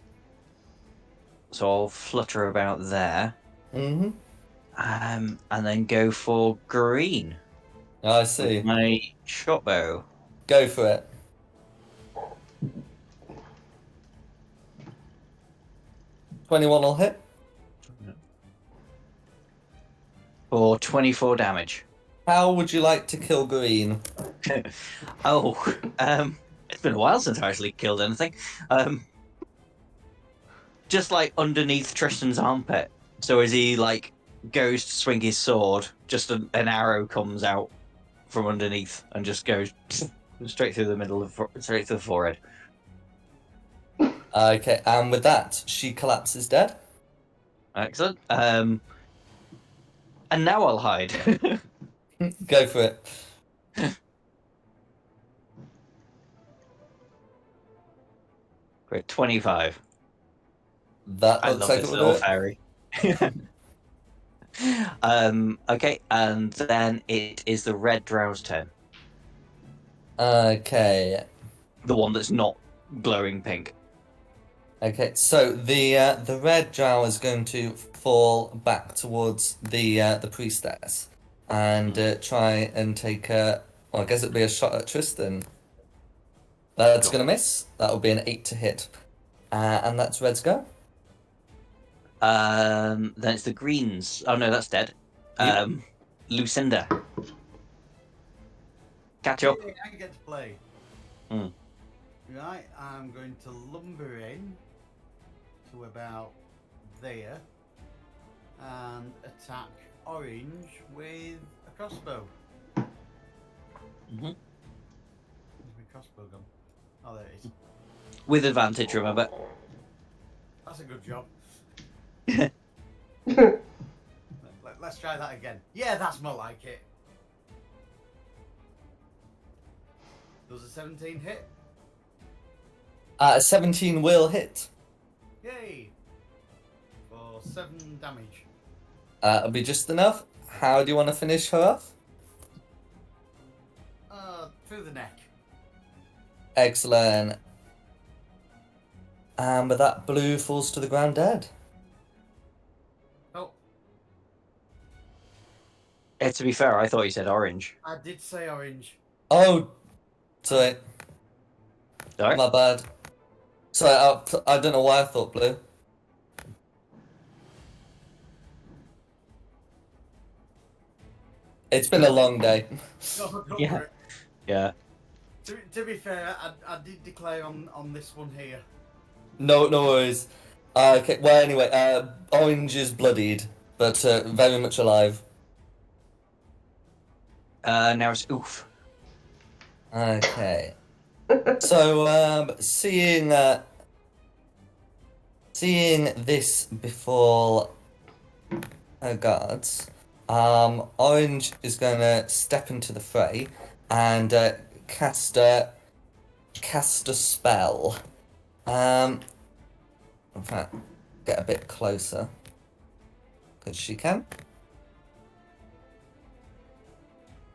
I'll flutter about there. Mm-hmm. And then go for green I with see. my short bow. Go for it. $21 will hit. For 24 damage. How would you like to kill green? It's been a while since I actually killed anything. Just like underneath Tristan's armpit. So as he like goes to swing his sword, just an arrow comes out from underneath and just goes straight through the middle of straight to the forehead. Okay, and with that, she collapses dead. Excellent. And now I'll hide. Go for it. Great, 25. That I looks love like it this will do little it. fairy. Okay, and then it is the red drow's turn. Okay. The one that's not glowing pink. Okay, so the red drow is going to fall back towards the priestess and try and take a. Well, I guess it'd be a shot at Tristan. That's Cool. gonna miss. That will be an 8 to hit, and that's red's go. Then it's the greens. Oh no, that's dead. Yep. Lucinda. Catch up. Yeah, I get to play. Hmm. Right, I'm going to lumber in to about there and attack orange with a crossbow. Mhm. Where's my crossbow gone? Oh, there it is. With advantage, remember. That's a good job. Yeah. Let's try that again. Yeah, that's more like it. Does a 17 hit? 17 will hit. Yay! For 7 damage. It'll be just enough. How do you want to finish her off? Through the neck. Excellent. And with that, blue falls to the ground dead. Oh, To be fair, I thought you said orange. I did say orange. Oh, sorry. Sorry? My bad. Sorry, I don't know why I thought blue. It's been a long day. No, don't Yeah. worry. Yeah. To be fair, I did declare on this one here. No worries. Okay, well, anyway, orange is bloodied, but very much alive. Now it's oof. Okay. So, seeing this befall her guards, Orange is going to step into the fray and cast a spell. In fact, get a bit closer because she can.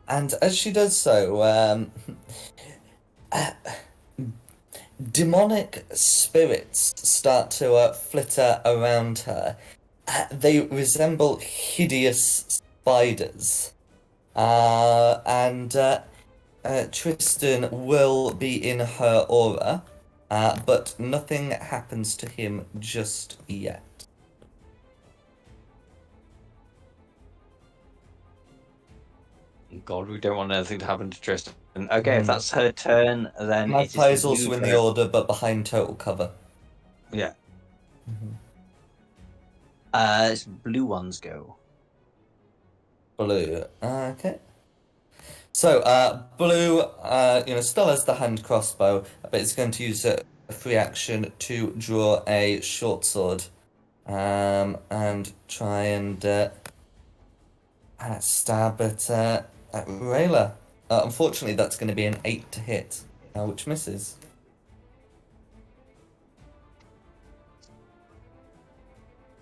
And as she does so, demonic spirits start to flitter around her. They resemble hideous spiders. And Tristan will be in her aura, but nothing happens to him just yet. God, we don't want anything to happen to Tristan. Okay, if that's her turn, then it Magpie is is the also blue in the go. order, but behind total cover. Yeah. It's blue ones go. Blue. Okay. So, blue, still has the hand crossbow, but it's going to use a free action to draw a short sword, and try and stab at Rayla. Unfortunately, that's going to be an 8 to hit, which misses.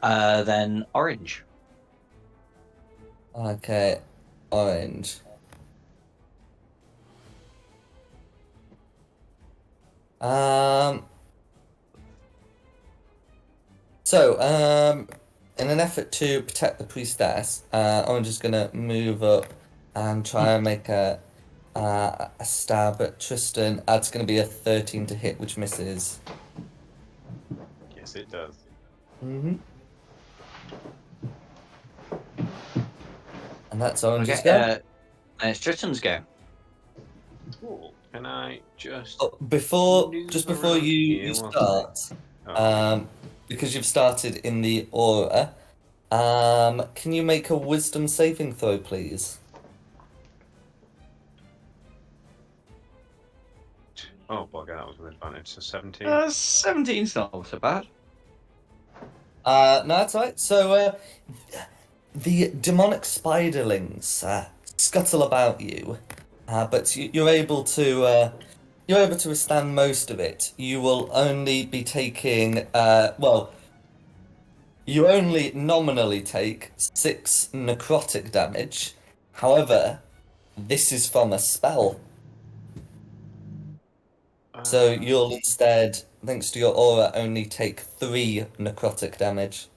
Then orange. Okay, orange. In an effort to protect the priestess, Orange is gonna move up and try and make a stab at Tristan. That's gonna be a 13 to hit, which misses. Yes, it does. Mm-hmm. And that's Orange's Okay. go. And it's Tristan's go. Cool. Can I just Oh, before maneuver you around here you whilst I- start, because you've started in the aura, can you make a wisdom saving throw, please? Oh, bugger, that was with advantage. So 17. 17's not so bad. No, that's right. So, the demonic spiderlings scuttle about you, but you're able to withstand most of it. You will only be taking you only nominally take 6 necrotic damage. However, this is from a spell, so you'll instead, thanks to your aura, only take 3 necrotic damage.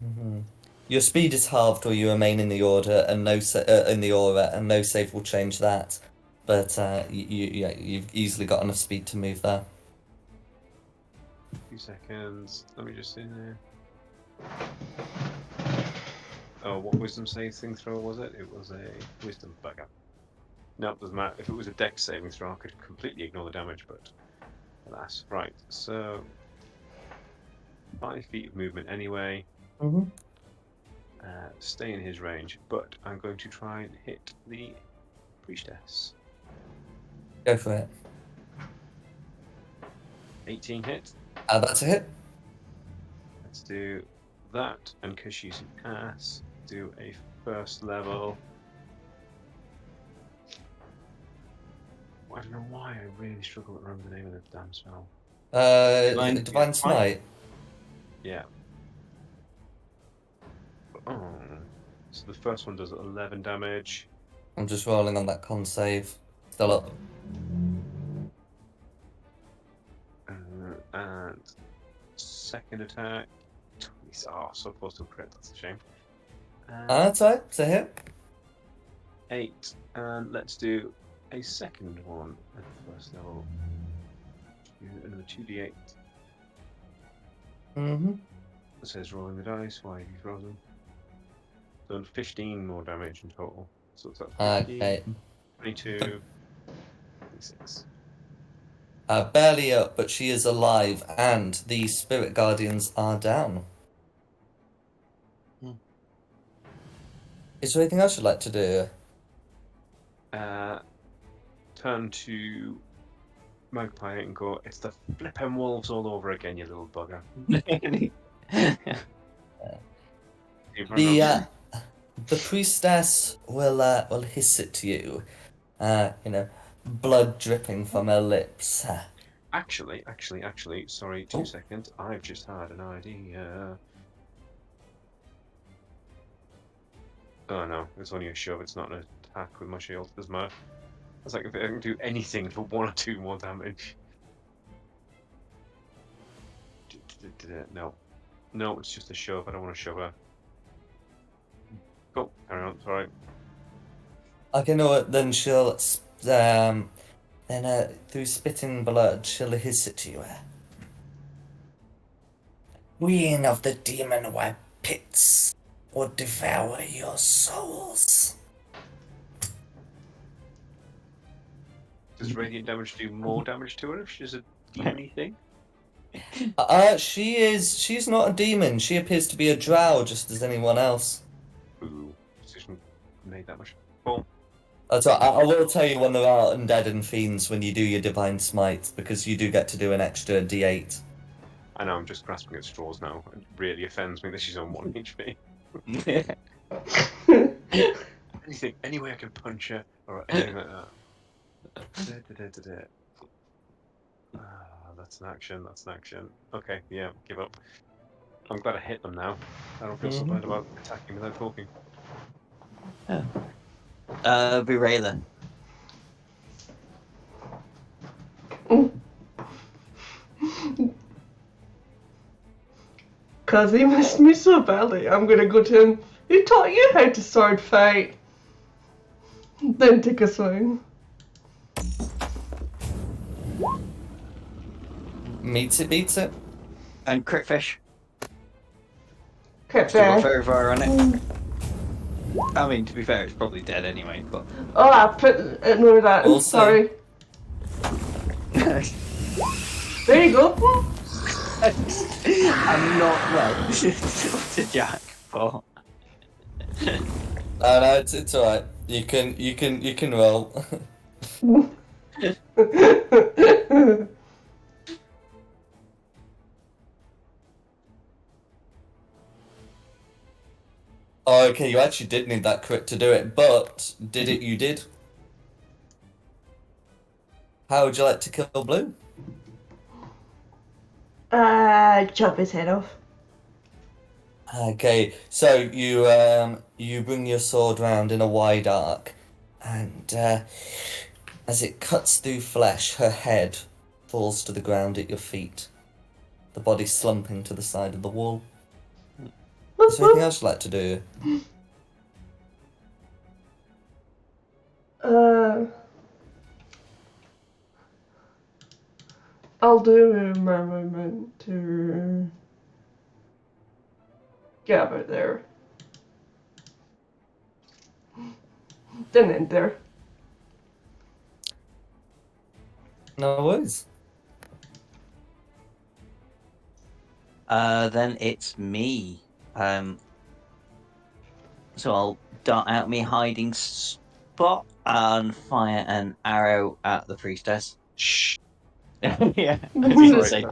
Mhm. Your speed is halved where you remain in the order and in the aura, and no save will change that. But you've easily got enough speed to move there. 2 seconds. Let me just see there. Oh, what wisdom saving throw was it? It was a wisdom bugger. No, it doesn't matter. If it was a dex saving throw, I could completely ignore the damage, but alas. Right, so 5 feet of movement anyway. Mm-hmm. Stay in his range, but I'm going to try and hit the priestess. Go for it. 18 hit. That's a hit. Let's do that, and because she's an ass, do a first level. I don't know why I really struggle to remember the name of the damn spell. Divine Smite. Yeah. Oh. So the first one does 11 damage. I'm just rolling on that con save. Still up. And second attack. Oh, so close to a crit, that's a shame. That's right, it's a hit. 8. And let's do a second one at the first level. Another 2d8. Mm-hmm. It says rolling the dice, why he's rolling. Done 15 more damage in total. So it's at 15, Okay. 22, 26. Barely up, but she is alive, and the spirit guardians are down. Hmm. Is there anything else you'd like to do? Turn to Magpie and go, it's the flippin' wolves all over again, you little bugger. The priestess will hiss it to you, blood dripping from her lips. Actually, sorry, 2 seconds. I've just had an idea. Oh no, it's only a shove, it's not an attack with my shield. Doesn't matter. It's like if I can do anything for 1 or 2 more damage. No, it's just a shove. I don't want to shove her. Cool, carry on, it's alright. Okay, no, then she'll, through spitting blood, she'll hiss it to you. Queen of the demon web pits would devour your souls. Does radiant damage do more damage to her if she's a demony thing? She's not a demon. She appears to be a drow just as anyone else. Ooh, decision made that much. Cool. So I will tell you when there are undead and fiends when you do your divine smite, because you do get to do an extra d8. I know, I'm just grasping at straws now. It really offends me that she's on 1 HP. Anything, any way I can punch her or anything like that. That's an action. That's an action. Okay, yeah, give up. I'm glad I hit them now. I don't feel so bad about attacking without talking. Be Ray then. Cause he missed me so badly, I'm gonna go to him. Who taught you how to sword fight? Then take a swing. Meets it, beats it. And crit fish. Crit Still got fair. fairy fire on it. I mean, to be fair, it's probably dead anyway, but. Oh, I put ignore that. Also- Sorry. There you go. I'm not, well, to Jack, but. Oh no, it's alright. You can roll. Oh, okay, you actually did need that crit to do it, but did it? You did. How would you like to kill Blue? Chop his head off. Okay, so you bring your sword round in a wide arc, and as it cuts through flesh, her head falls to the ground at your feet, the body slumping to the side of the wall. Is there anything else you'd like to do? I'll do my movement to get out there. Then end there. No worries. Then it's me. So I'll dart out me hiding spot and fire an arrow at the priestess. Shh. Yeah, I was gonna Sorry.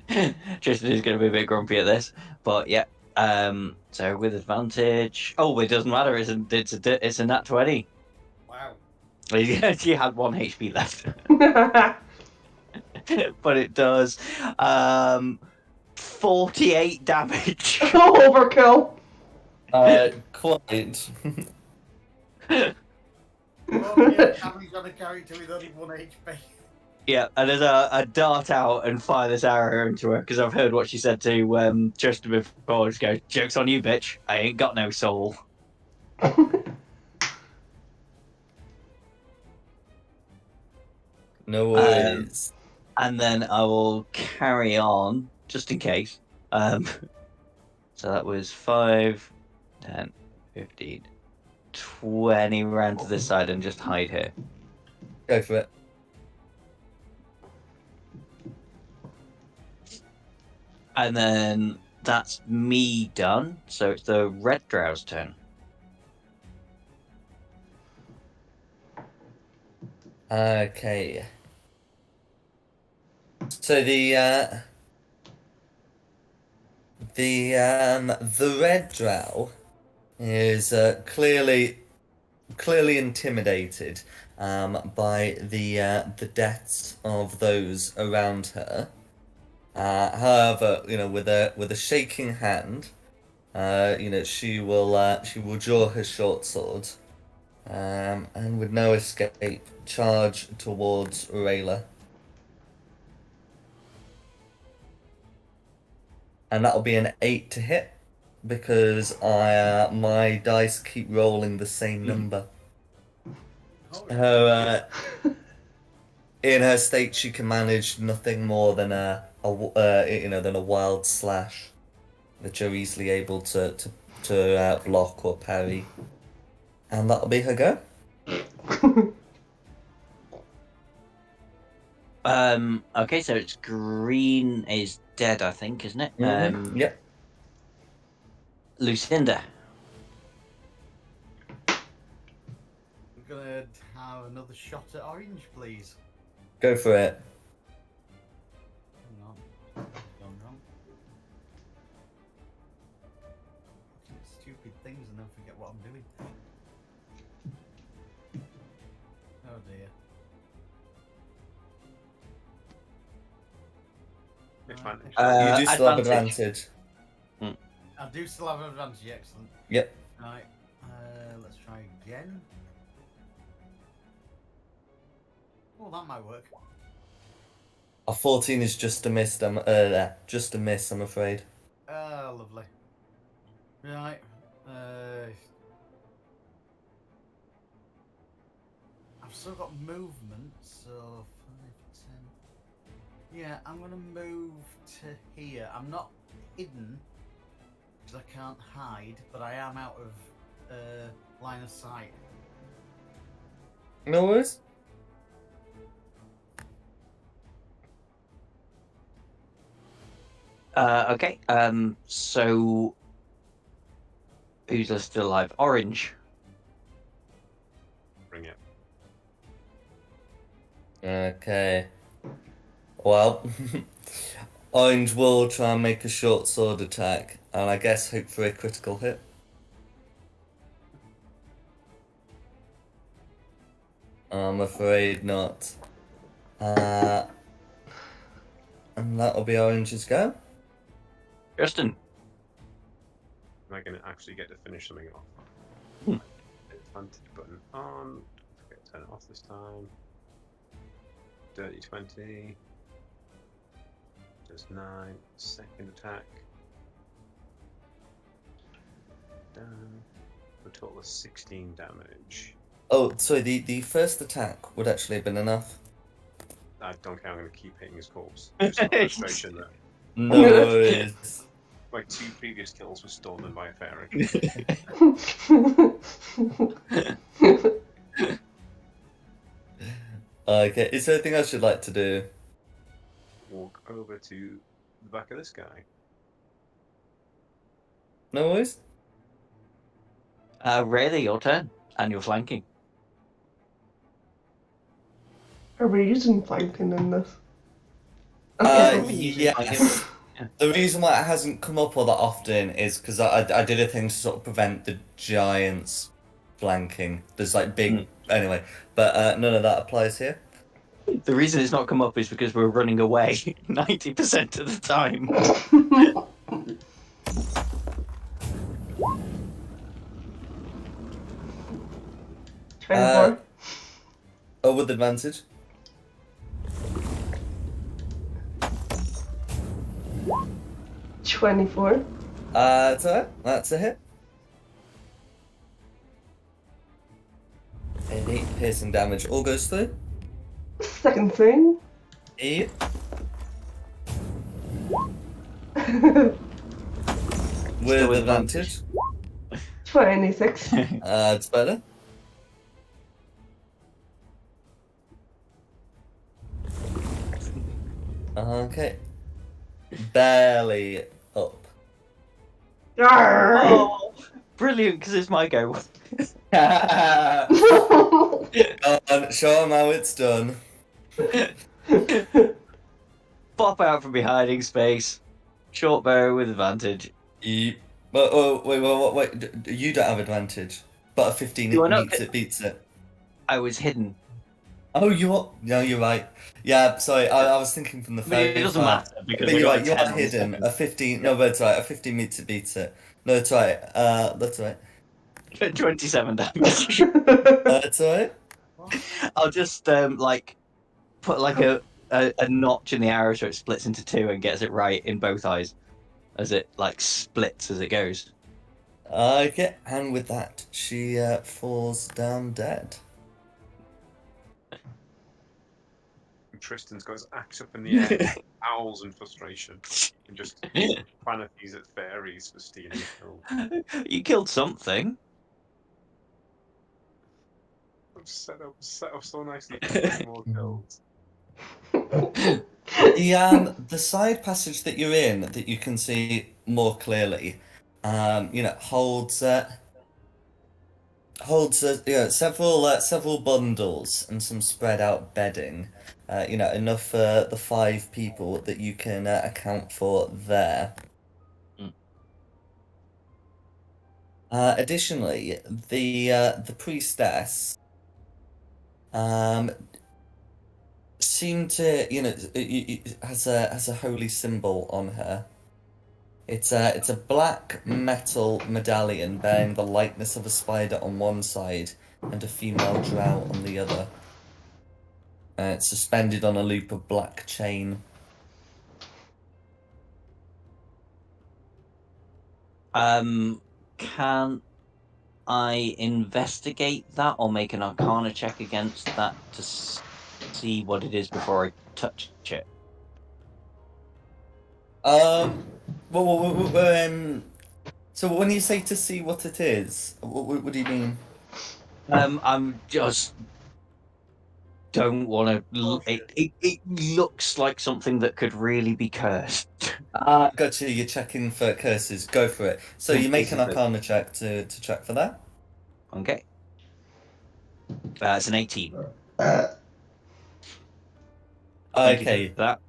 say. Tristan is going to be a bit grumpy at this, but yeah. So with advantage. Oh, it doesn't matter. It's a nat 20. Wow. She had 1 HP left, but it does 48 damage. Overkill. Quite. Oh, yeah, damage on a character with only 1 HP. Yeah, and as I dart out and fire this arrow into her because I've heard what she said to Tristan before. Just go, joke's on you, bitch. I ain't got no soul. No worries. And then I will carry on just in case. So that was 5, 10, 15, 20 round to this side and just hide here. Go for it. And then that's me done. So it's the red drow's turn. Okay. So the red drow is clearly intimidated by the deaths of those around her. However, with a shaking hand, she will draw her short sword, and with no escape, charge towards Rayla. And that'll be an 8 to hit, because my dice keep rolling the same number. Her in her state, she can manage nothing more than a wild slash that you're easily able to block or parry, and that'll be her go. Okay, so it's green is dead, I think, isn't it? Yep. Lucinda. I'm gonna have another shot at orange, please. Go for it. Hang on. Gone wrong. Stupid stupid things and then forget what I'm doing. Oh dear. Advantage. You do still have Advantage. advantage. I do still have an advantage, excellent. Yep. Right, let's try again. Oh, that might work. A 14 is just a miss. Just a miss, I'm afraid. Ah, lovely. Right, I've still got movement, so 5, 10. Yeah, I'm gonna move to here. I'm not hidden because I can't hide, but I am out of line of sight. No worries. Okay. So who's still alive? Orange. Bring it. Okay. Well, Orange will try and make a short sword attack, and I guess hope for a critical hit. I'm afraid not. And that'll be Orange's go. Justin. Am I going to actually get to finish something off? Hmm. Advantage button on. Okay, turn it off this time. Dirty 20. Does 9. Second attack. Down. A total of 16 damage. Oh, sorry, the first attack would actually have been enough. I don't care, I'm going to keep hitting his corpse. Just out of frustration that No worries. my 2 previous kills were stolen by a fairy. Okay, is there anything else you'd like to do? Walk over to the back of this guy. No worries? Really, your turn, and you're flanking. Are we using flanking in this? Yes. The reason why it hasn't come up all that often is because I did a thing to sort of prevent the giants flanking. There's like big... Anyway, but none of that applies here. The reason it's not come up is because we're running away 90% of the time. Oh, with advantage. $24. It's alright. That's a hit. 8 piercing damage. All goes through. Second thing. 8. With with advantage. 26. It's better. Okay. Barely up. Oh, brilliant, because it's my go. Show 'em how it's done. Pop out from behind hiding space. Short bow with advantage. Wait, you don't have advantage. But a 15 Do I not meets get- it, beats it. I was hidden. Oh, you are? No, you're right. Yeah, sorry, I was thinking from the But it very doesn't start. matter because But we you're got right, you 10 are on the hidden. second. A 15, no, that's right, a 15 meets it, beats it. No, that's right, that's right. 27 damage. That's right. I'll just like put like a notch in the arrow so it splits into 2 and gets it right in both eyes as it like splits as it goes. Okay, and with that, she falls down dead. And Tristan's got his axe up in the air, owls in frustration, and just vanities at fairies for stealing kills. You killed something. I'm set up so nicely for getting more kills. The side passage that you're in, that you can see more clearly, holds several bundles and some spread out bedding. Enough for the 5 people that you can account for there. Additionally, the priestess seemed to, has a holy symbol on her. It's a black metal medallion bearing the likeness of a spider on one side and a female drow on the other. It's suspended on a loop of black chain. Can I investigate that or make an Arcana check against that to see what it is before I touch it? So when you say to see what it is, what do you mean? I'm just don't want to. It looks like something that could really be cursed. Gotcha, you're checking for curses. Go for it. So you make an Basically. Arcana check to check for that. Okay. It's an 18. Thank you Okay. for that.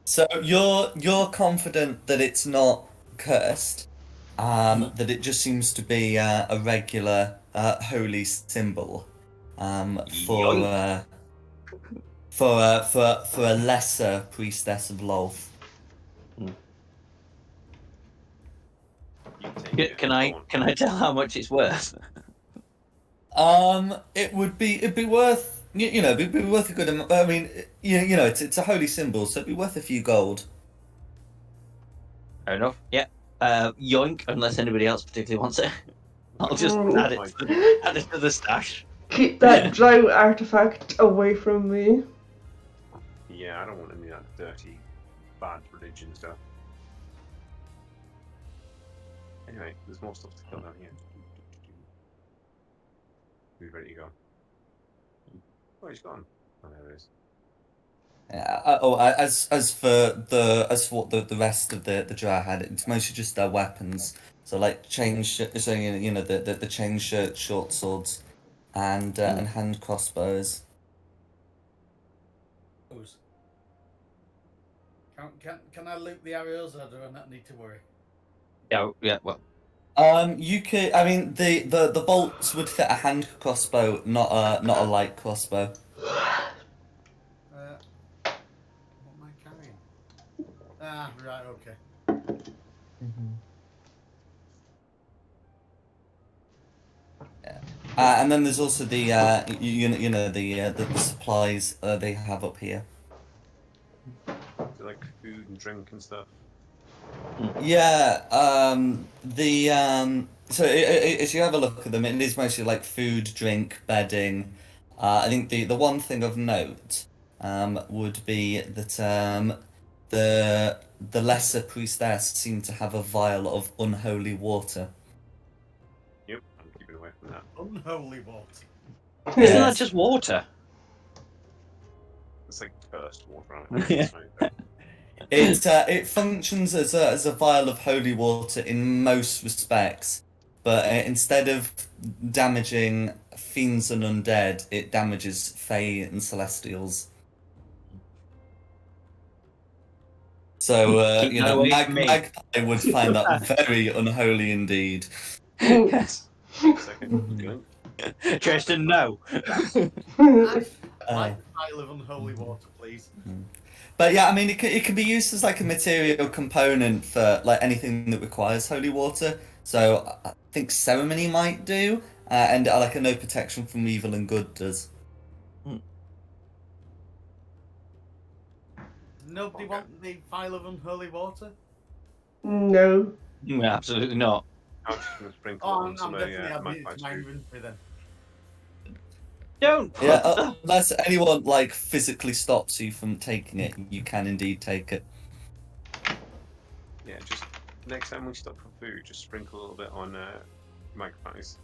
So you're confident that it's not cursed, that it just seems to be a regular holy symbol, for a lesser priestess of Lolth. You take it. Can Go I on. tell how much it's worth? It'd be worth it'd be worth a good amount. I mean, it's a holy symbol, so it'd be worth a few gold. Fair enough. Yeah. Yoink, unless anybody else particularly wants it. I'll just add it to the stash. Keep that drow artifact away from me. Yeah, I don't want any of that dirty, bad religion stuff. Anyway, there's more stuff to kill down here. Are you ready to go? Oh, he's gone. Oh, there it is. As for what the rest of the drow had, it's mostly just their weapons. So like the chain short swords, and hand crossbows. Can I loot the arrows, or do I not need to worry? Yeah. Well. You could. I mean, the bolts would fit a hand crossbow, not a light crossbow. What am I carrying? Ah, right, okay. And then there's also the the supplies they have up here. So like food and drink and stuff. Yeah. So if you have a look at them, it is mostly like food, drink, bedding. I think the one thing of note would be that the lesser priestess seemed to have a vial of unholy water. Yep, I'm keeping away from that. Unholy water. Isn't that just water? It's like cursed water, right? It functions as a vial of holy water in most respects, but instead of damaging fiends and undead, it damages Fae and Celestials. So Magpie would find that very unholy indeed. Yes. Second. Tristan, no. Like a pile of unholy water, please. But yeah, I mean, it can be used as like a material component for like anything that requires holy water. So I think ceremony might do, and like a no protection from evil and good does. Nobody want the pile of unholy water? No. Absolutely not. I'm just going to sprinkle Oh, on I'm some definitely having my it in my inventory then. Don't. Yeah, unless anyone like physically stops you from taking it, you can indeed take it. Yeah, just next time we stop for food, just sprinkle a little bit on magpies.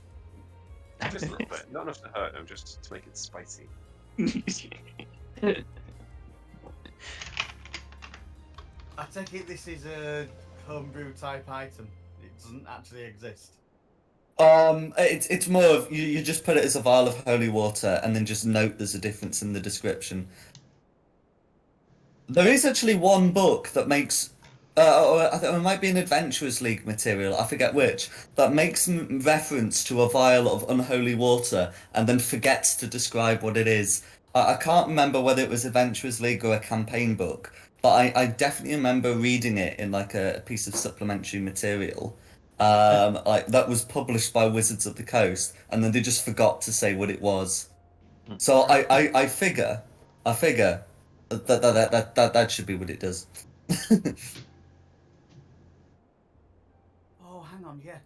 Just a little bit, not enough to hurt them, just to make it spicy. I take it this is a homebrew type item. It doesn't actually exist. It's more of you just put it as a vial of holy water and then just note there's a difference in the description. There is actually one book that makes I think it might be an Adventurers League material, I forget which, that makes reference to a vial of unholy water and then forgets to describe what it is. I can't remember whether it was Adventurers League or a campaign book, but I definitely remember reading it in like a piece of supplementary material. Like that was published by Wizards of the Coast, and then they just forgot to say what it was. So I figure that should be what it does. Oh, hang on, yeah.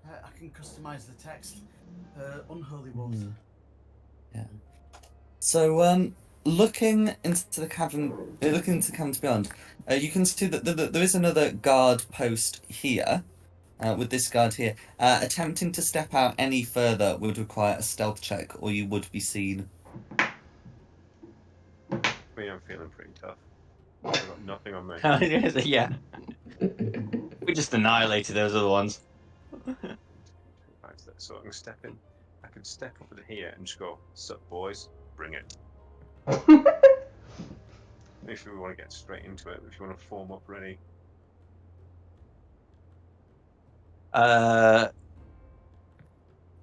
I can customize the text. Unholy water. Yeah. So, looking into the cavern, looking into the caverns beyond, you can see that there is another guard post here. With this guard here, attempting to step out any further would require a stealth check, or you would be seen. Me, I'm feeling pretty tough. I've got nothing on me. Yeah, we just annihilated those other ones. Right, so I can step in. I can step over to here and just go, "Sup, boys, bring it." If we want to get straight into it, if you want to form up ready.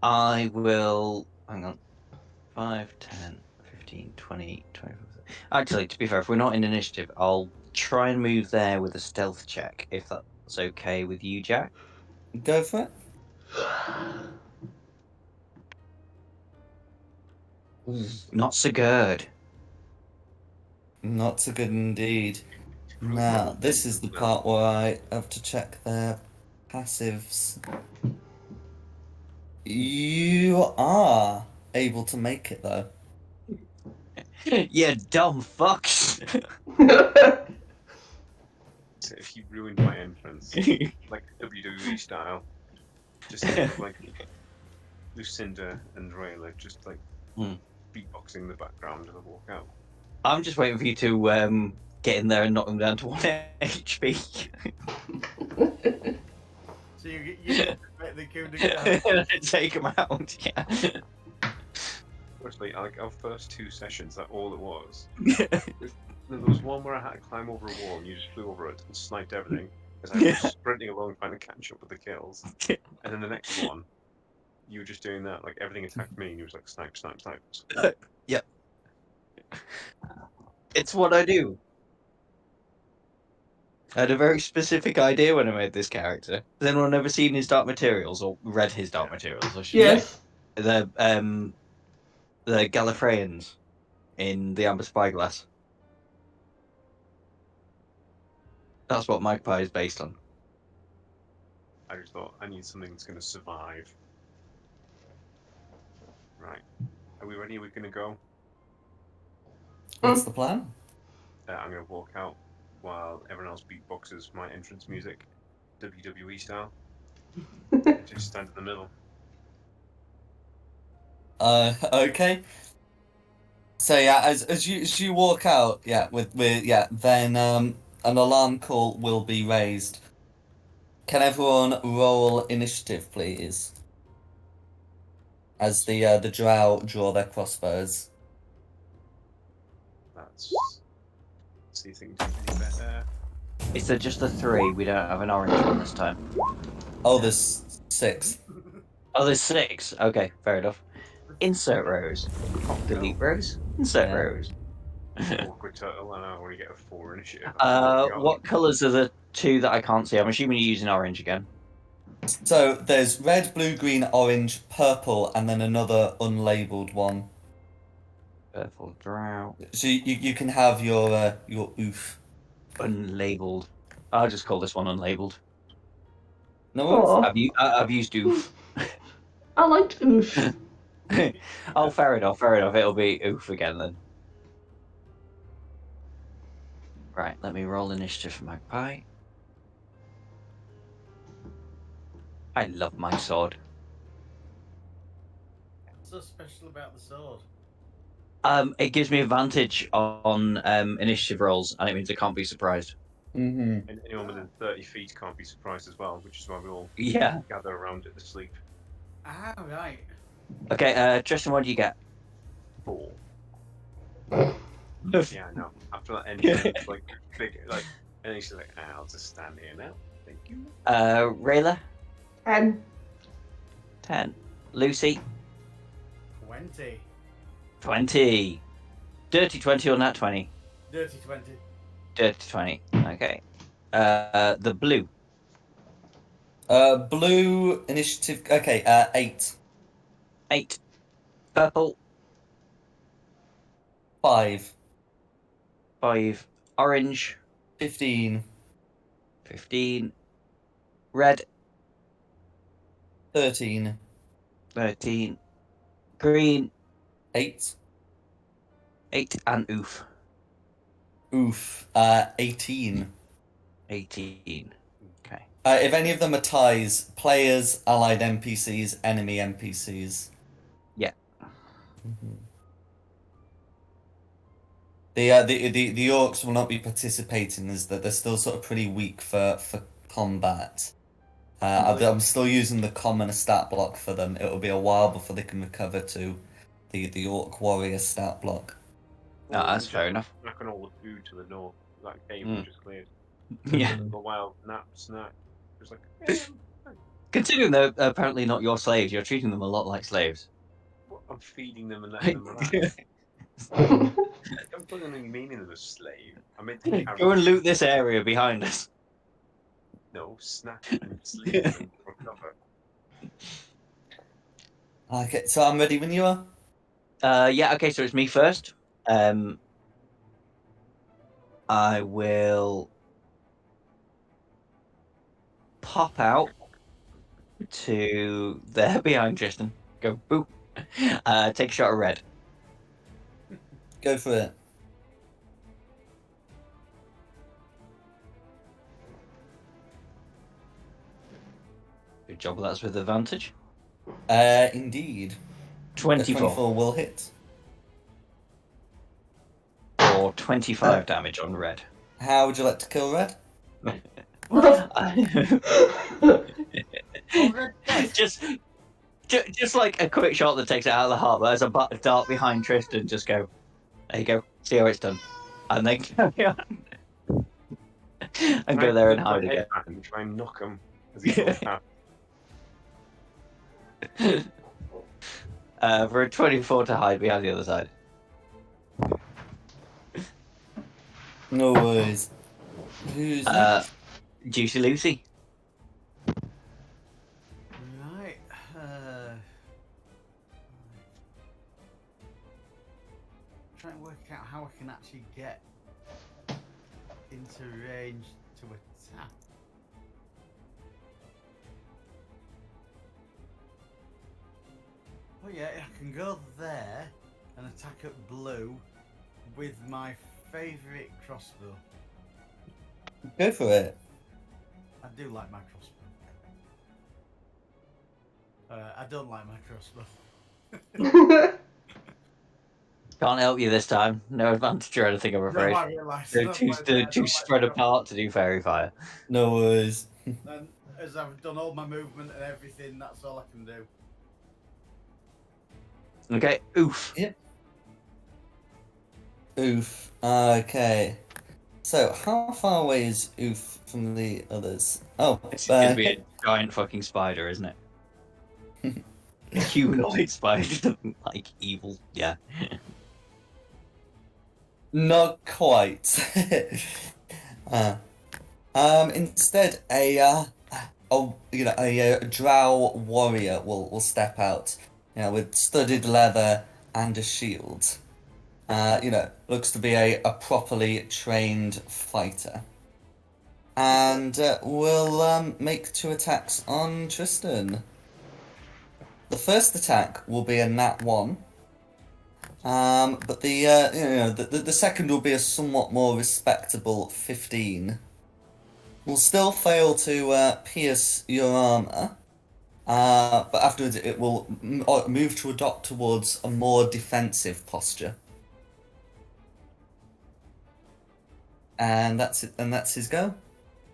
I will. Hang on. 5, 10, 15, 20, 25. Actually, to be fair, if we're not in initiative, I'll try and move there with a stealth check, if that's okay with you, Jack. Go for it. Not so good. Not so good indeed. Now, this is the part where I have to check their passives. You are able to make it though. Yeah, dumb fucks. So if you ruined my entrance, like WWE style, just think of like Lucinda and Rayla just like beatboxing in the background as I walk out. I'm just waiting for you to get in there and knock them down to 1 HP. So you get the coup de grace. Take them out, yeah. Actually, like our first 2 sessions, that's all it was. There was one where I had to climb over a wall and you just flew over it and sniped everything as I was sprinting along trying to catch up with the kills. And then the next one, you were just doing that, like everything attacked me and you was like snipe, snipe, snipe. Yep. It's what I do. I had a very specific idea when I made this character. Has anyone ever seen his Dark Materials or read his Dark Materials? I should Yes. say? The Gallifreyans in the Amber Spyglass. That's what Magpie is based on. I just thought, I need something that's going to survive. Right. Are we ready? Are we going to go? What's the plan? I'm going to walk out while everyone else beatboxes my entrance music, WWE style. Just stand in the middle. Okay. So yeah, as you walk out, yeah, then an alarm call will be raised. Can everyone roll initiative, please? As the drow draw their crossbows. Let's see if things get any better. It's just a 3. We don't have an orange one this time. Oh, there's 6. Oh, there's 6. Okay, fair enough. Insert rows. Delete rows. Insert Yeah. rows. Awkward turtle, and I already get a 4 initiative. What colours are the 2 that I can't see? I'm assuming you're using orange again. So there's red, blue, green, orange, purple, and then another unlabeled one. Purple drow. So you can have your oof. Unlabeled. I'll just call this one unlabeled. No worries. Aw, I've used oof. I liked oof. Oh, fair enough, fair enough. It'll be oof again then. Right, let me roll initiative for Magpie. I love my sword. What's so special about the sword? It gives me advantage on initiative rolls, and it means I can't be surprised. Mm-hmm. And anyone within 30 feet can't be surprised as well, which is why we all Yeah. gather around it to sleep. Ah, right. Okay, Tristan, what do you get? 4. Yeah, no. After that entrance, like big, like And he's like, I'll just stand here now. Thank you. Rayla, And 10. Lucy, 20. 20. Dirty 20 or nat 20? Dirty 20. Dirty 20. Okay. The blue. Blue initiative. Okay, 8. 8. Purple, 5. 5. Orange, 15. 15. Red, 13. 13. Green, 8. 8. And oof, Oof. 18. 18. Okay. If any of them are ties, players, allied NPCs, enemy NPCs. Yeah. Mhm. The orcs will not be participating as that they're still sort of pretty weak for combat. I'm still using the common stat block for them. It'll be a while before they can recover to the orc warrior stat block. No, that's fair enough. Knocking all the food to the north. That cave Mm. we just cleared. Yeah. A wild nap snack. Just like, yeah, Considering they're apparently not your slaves, you're treating them a lot like slaves. I'm feeding them and letting them relax. I don't put any meaning in a slave. I meant to carry Go and loot this area behind us. no snack and sleep and recover. Okay, so I'm ready when you are. Yeah, okay, so it's me first. I will pop out to there behind Tristan. Go boop. Take a shot of red. Go for it. Good job, that's with advantage. Indeed. 24 24 will hit. or 25 damage on red. How would you like to kill Red? just like a quick shot that takes it out of the heart. There's a dart behind Tristan. Just go. There you go. See how it's done. And then carry on. And go there and hide again. And try and knock him as he goes past. For a 24 to hide behind the other side. No worries. Who's Juicy Lucy. Right. Trying to work out how I can actually get into range to attack. Oh yeah, I can go there and attack at blue with my favourite crossbow. Go for it. I do like my crossbow. I don't like my crossbow. Can't help you this time. No advantage or anything, I'm afraid. No, I realise. They're too spread apart to do fairy fire. No worries. And as I've done all my movement and everything, that's all I can do. Okay, oof. Yep. Oof. Okay. So, how far away is Oof from the others? Oh, It's gonna be a giant fucking spider, isn't it? A humanoid spider, like evil. Yeah. not quite. Instead, a drow warrior will step out, with studded leather and a shield. Looks to be a properly trained fighter. And will make 2 attacks on Tristan. The first attack will be a nat 1. But the second will be a somewhat more respectable 15. Will still fail to pierce your armor. But afterwards it will move to adopt towards a more defensive posture. And that's it. And that's his go.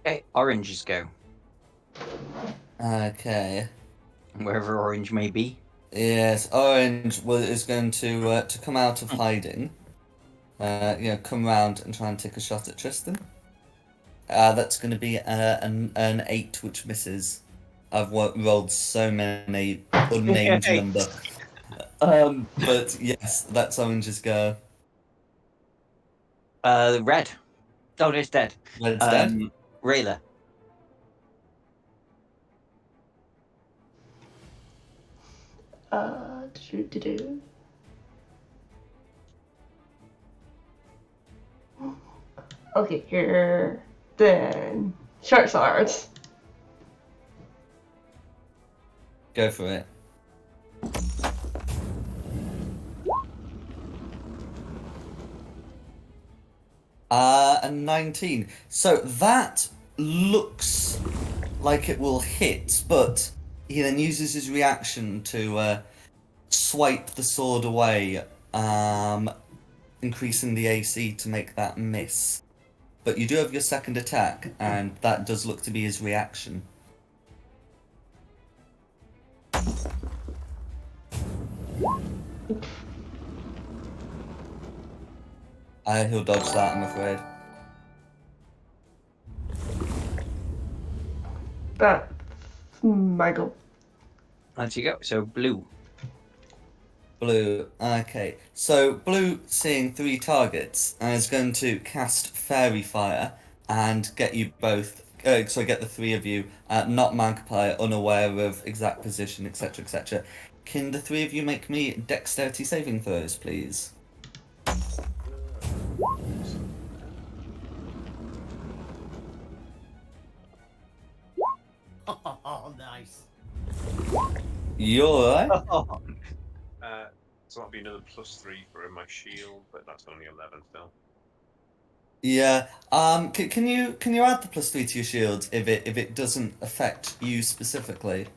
Okay, oranges go. Okay. Wherever orange may be. Yes, Orange is going to come out of hiding. Come round and try and take a shot at Tristan. That's going to be an 8, which misses. I've rolled so many unnamed Yay. number. But yes, that's Orange's go. Red. Oh, it's dead. Red's dead. Rayla. Do. Okay, here. Then short swords. Go for it. A 19. So that looks like it will hit, but he then uses his reaction to swipe the sword away, increasing the AC to make that miss. But you do have your second attack, and that does look to be his reaction. He'll dodge that, I'm afraid. That's my go. On you go. So blue. Blue. Okay. So blue, seeing 3 targets, is going to cast Fairy Fire and get you both. So get the 3 of you, not Magpie, unaware of exact position, etc., etc. Can the 3 of you make me dexterity saving throws, please? Oh, nice. You're alright. So that'll be another +3 for my shield, but that's only 11 still. Yeah. Can you add the +3 to your shield if it doesn't affect you specifically?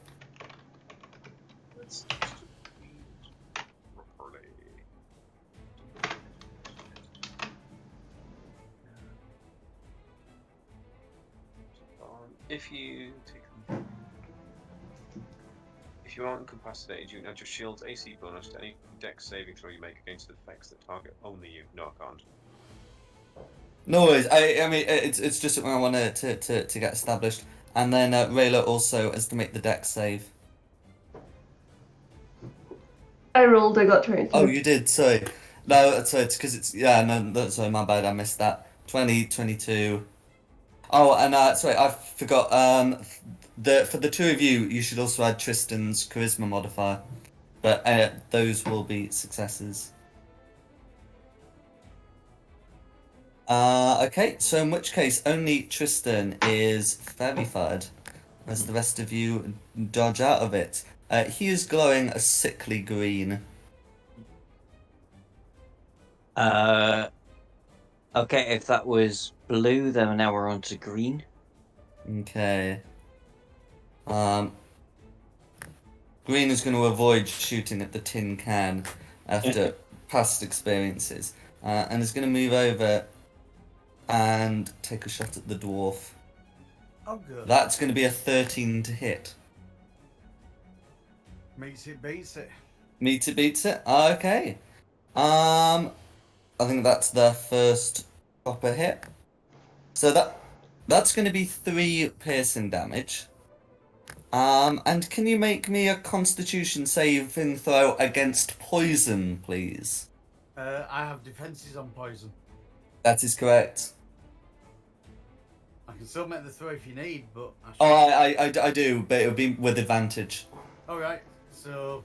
Let's properly. If you aren't incapacitated, you can add your shield's AC bonus to any dex saving throw you make against effects that target only you. No, I can't. No worries. I mean, it's just something I wanted to get established. And then Rayla also estimate the dex save. I rolled, I got 22. Oh, you did. Sorry. No, sorry. It's because it's no. Sorry, my bad. I missed that. 20, 22. Oh, and sorry, I forgot. For the 2 of you, you should also add Tristan's charisma modifier, but those will be successes. Okay, so in which case only Tristan is fairy fired, as the rest of you dodge out of it. He is glowing a sickly green. Okay, if that was blue, then now we're on to green. Okay. Green is going to avoid shooting at the tin can after past experiences, and is going to move over and take a shot at the dwarf. Oh, good. That's going to be a 13 to hit. Meets it, beats it. Meets it, beats it. Okay. I think that's their first proper hit. So that's going to be 3 piercing damage. And can you make me a Constitution saving throw against poison, please? I have defenses on poison. That is correct. I can still make the throw if you need, but I do, but it'll be with advantage. Alright, so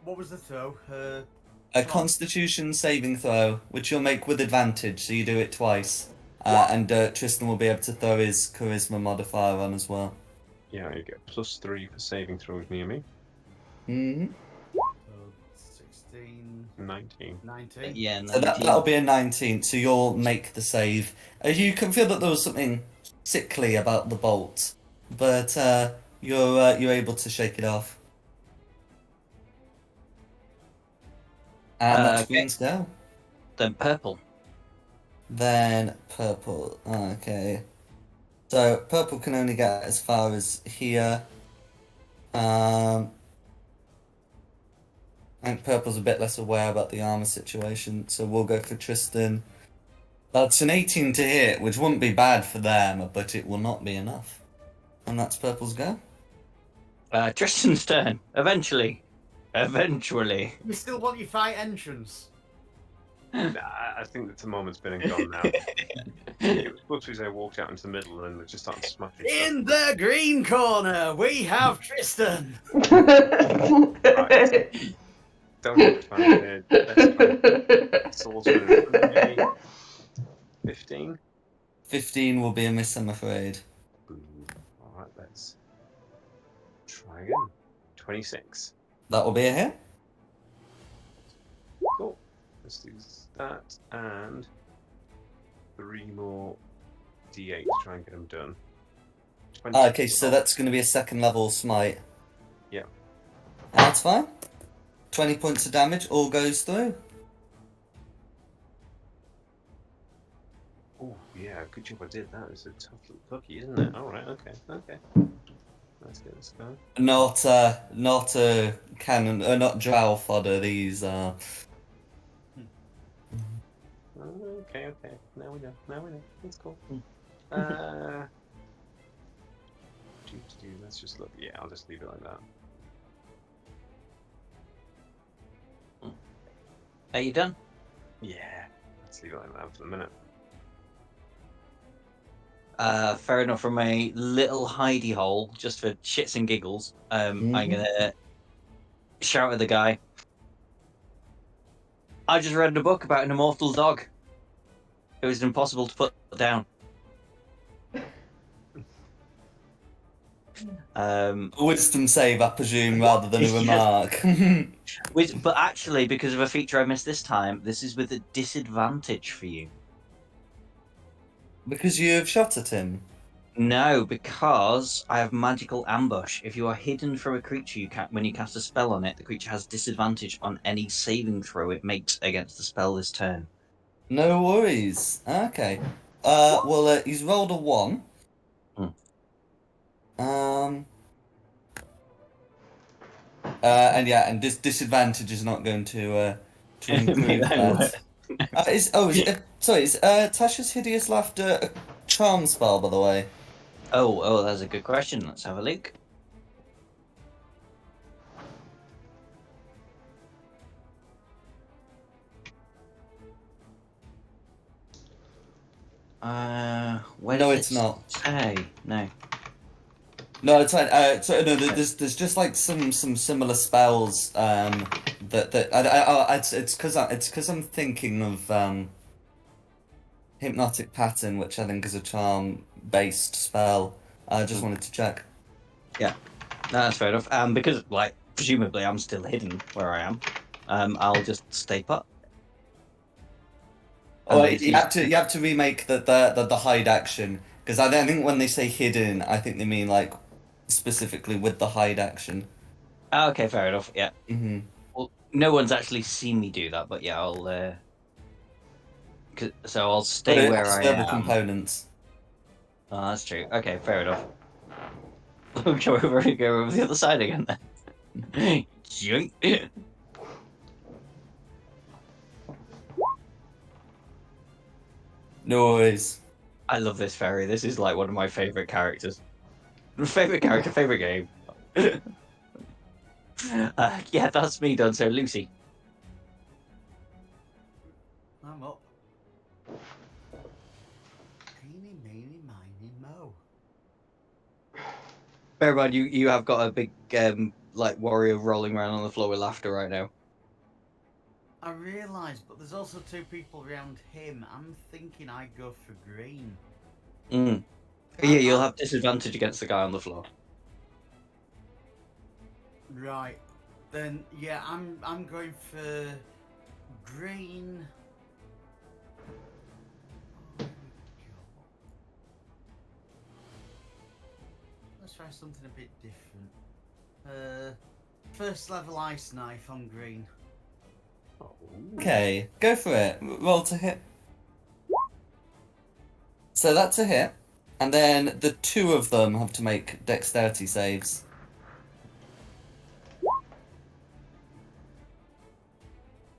what was the throw? A Constitution saving throw, which you'll make with advantage, so you do it twice. And Tristan will be able to throw his charisma modifier on as well. Yeah, you get +3 for saving throws near me. Mm-hmm. 16, 19. 19. Yeah, So 19. that'll be a 19, so you'll make the save. You can feel that there was something sickly about the bolt, but you're able to shake it off. And that's Okay. green's go. Then purple. Then purple. Okay. So purple can only get as far as here. I think purple's a bit less aware about the armor situation, so we'll go for Tristan. That's an 18 to hit, which wouldn't be bad for them, but it will not be enough. And that's Purple's go. Tristan's turn. Eventually. Eventually. You still want your fight entrance? Nah, I think that the moment's been and gone now. It was supposed to be as I walked out into the middle and they just started smashing stuff. In the green corner, we have Tristan. Don't have advantage. Swordsman in front of me. 15. 15 will be a miss, I'm afraid. Ooh. Alright, let's try again. 26. That will be a hit. Cool. Let's do that and 3 more d8 to try and get them done. 20. Okay, so that's going to be a second level smite. Yeah. That's fine. 20 points of damage, all goes through. Oh, yeah, good job I did that. It's a tough little cookie, isn't it? Alright, okay. Let's get this going. Not a cannon, not drow fodder, these are. Okay. Now we know. That's cool. Let's just look. Yeah, I'll just leave it like that. Are you done? Yeah, let's leave it like that for the minute. Fair enough. From a little hidey hole, just for shits and giggles, I'm gonna shout at the guy. I just read a book about an immortal dog. It was impossible to put down. Wisdom save, I presume, rather than a remark. But actually, because of a feature I missed this time, this is with a disadvantage for you. Because you have shot at him. No, because I have magical ambush. If you are hidden from a creature, when you cast a spell on it, the creature has disadvantage on any saving throw it makes against the spell this turn. No worries. Okay. He's rolled a 1. And this disadvantage is not going to improve that. Is Tasha's Hideous Laughter a charm spell, by the way? Oh, that's a good question. Let's have a look. No, it's not. Hey, no. No, it's fine. There's just like some similar spells it's because I'm thinking of Hypnotic Pattern, which I think is a charm based spell. I just wanted to check. Yeah, no, that's fair enough. Because presumably I'm still hidden where I am. I'll just stay put. Oh, you have to remake the hide action, because I think when they say hidden, I think they mean like specifically with the hide action. Okay, fair enough. Yeah. Mm-hmm. Well, no one's actually seen me do that, but yeah, I'll stay where I am. The components. Oh, that's true. Okay, fair enough. We'll go over the other side again then. Yoink. No worries. I love this fairy. This is like one of my favorite characters. Favorite character, favorite game. Yeah, that's me done. So Lucy. I'm up. Eeny, meeny, miny, mo. Bear in mind, you have got a big warrior rolling around on the floor with laughter right now. I realise, but there's also 2 people around him. I'm thinking I go for green. Yeah, you'll have disadvantage against the guy on the floor. Right. Then yeah, I'm going for green. Let's try something a bit different. First level ice knife on green. Okay, go for it. Roll to hit. So that's a hit, and then the 2 of them have to make dexterity saves.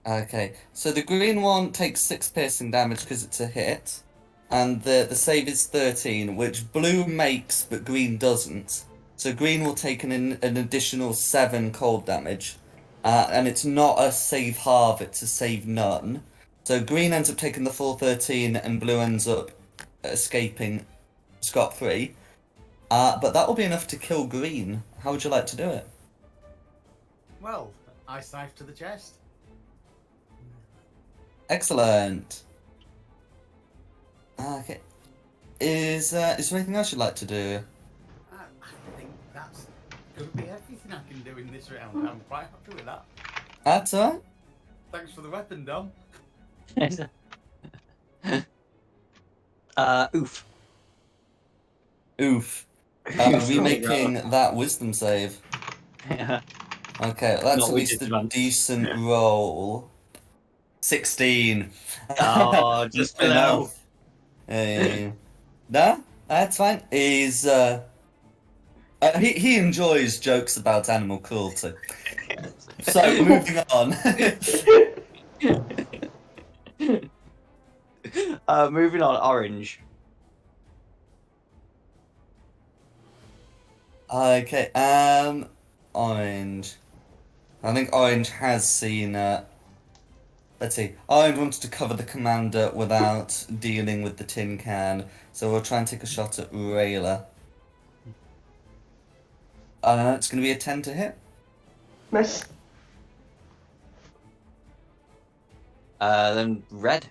Okay, so the green one takes 6 piercing damage because it's a hit, and the save is 13, which blue makes but green doesn't. So green will take an additional 7 cold damage, and it's not a save halve; it's a save none. So green ends up taking the full 13, and blue ends up escaping scot-free. But that will be enough to kill green. How would you like to do it? Well, I scythe to the chest. Excellent. Okay. Is there anything else you'd like to do? I think that's going to be everything I can do in this round. I'm quite happy with that. That's alright. Thanks for the weapon, Dom. Oof. Oof. Oof, Remaking that wisdom save. Yeah. Okay, that's Not at with least a disadvantage. decent roll. 16. Oh, just below. Enough. No, that's fine. He enjoys jokes about animal cruelty. So, moving on. Moving on, orange. Okay, orange. I think orange has seen, let's see. Orange wants to cover the commander without dealing with the tin can, so we'll try and take a shot at Rayla. It's going to be a 10 to hit. Miss. Then red.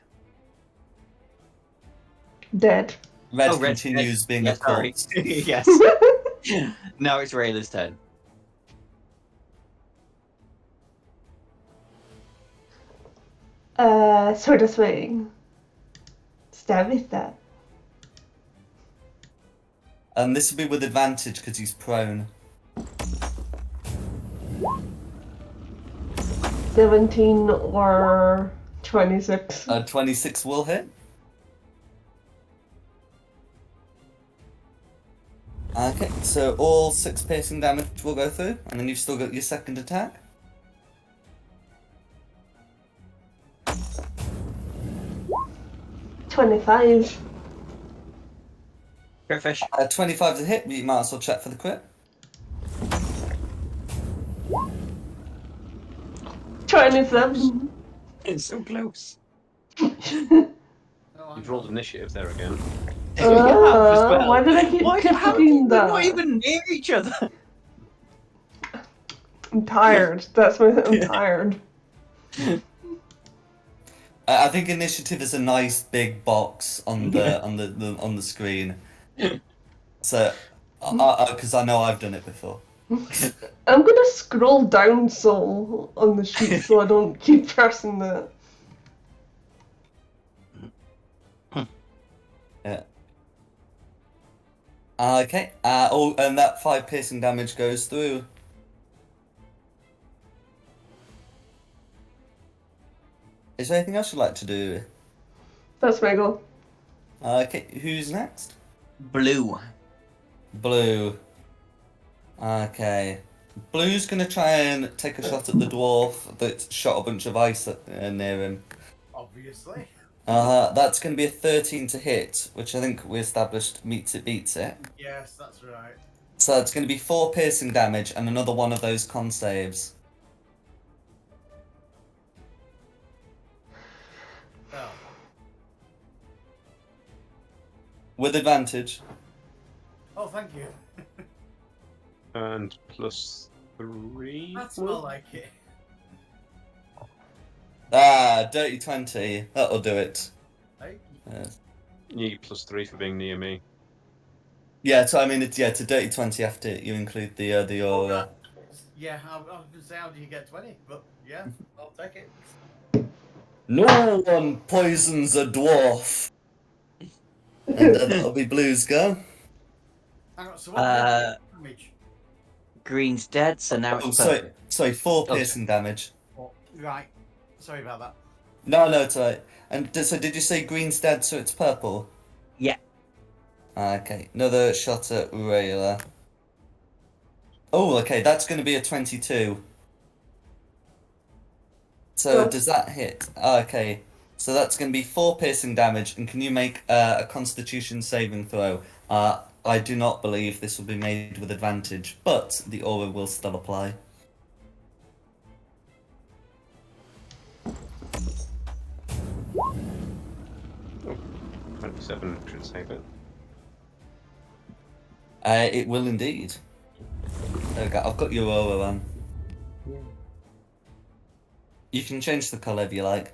Dead. Red Oh, red, continues red. being Yeah, a sorry. corpse. Yes. Now it's Rayla's turn. Sword of swing. Stabby stab. And this will be with advantage because he's prone. 17 or 26. 26 will hit. Okay, so all 6 piercing damage will go through, and then you've still got your second attack. $25. Crit fish. 25 to hit, but you might as well check for the crit. 27. It's so close. Oh, You've rolled initiative there again. You have as well. Why did I keep Why? How do clicking you, we're that? not even near each other. I'm tired. I'm tired. I think initiative is a nice big box on the on the screen. So, because I know I've done it before. I'm gonna scroll down so on the sheet so I don't keep pressing that. Yeah. Okay. And that 5 piercing damage goes through. Is there anything else you'd like to do? That's my goal. Okay, who's next? Blue. Blue. Okay. Blue's gonna try and take a shot at the dwarf that shot a bunch of ice near him. obviously. That's gonna be a 13 to hit, which I think we established meets it, beats it. Yes, that's right. So it's gonna be 4 piercing damage and another one of those con saves. Oh, With advantage. oh, thank you. And +3. That's more like it. Dirty 20. That'll do it. Hey, You get +3 for being near me. Yeah, so I mean, it's a dirty 20 after you include the aura. yeah, I was going to say, how do you get 20? But yeah, I'll take it. No one poisons a dwarf. And that'll be Blue's go. Hang on, so what damage? Green's dead, so now Oh, it's sorry, 4 Oh, piercing damage. Oh, right. Sorry about that. No, it's alright. And so did you say green's dead, so it's purple? Yeah. Okay, another shot at Rayla. Oh, okay, that's going to be a 22. So No. does that hit? Okay. So that's going to be 4 piercing damage, and can you make a Constitution saving throw? I do not believe this will be made with advantage, but the aura will still apply. Oh, 27 should save it. It will indeed. There we go. I've got your aura on. Yeah. You can change the colour if you like.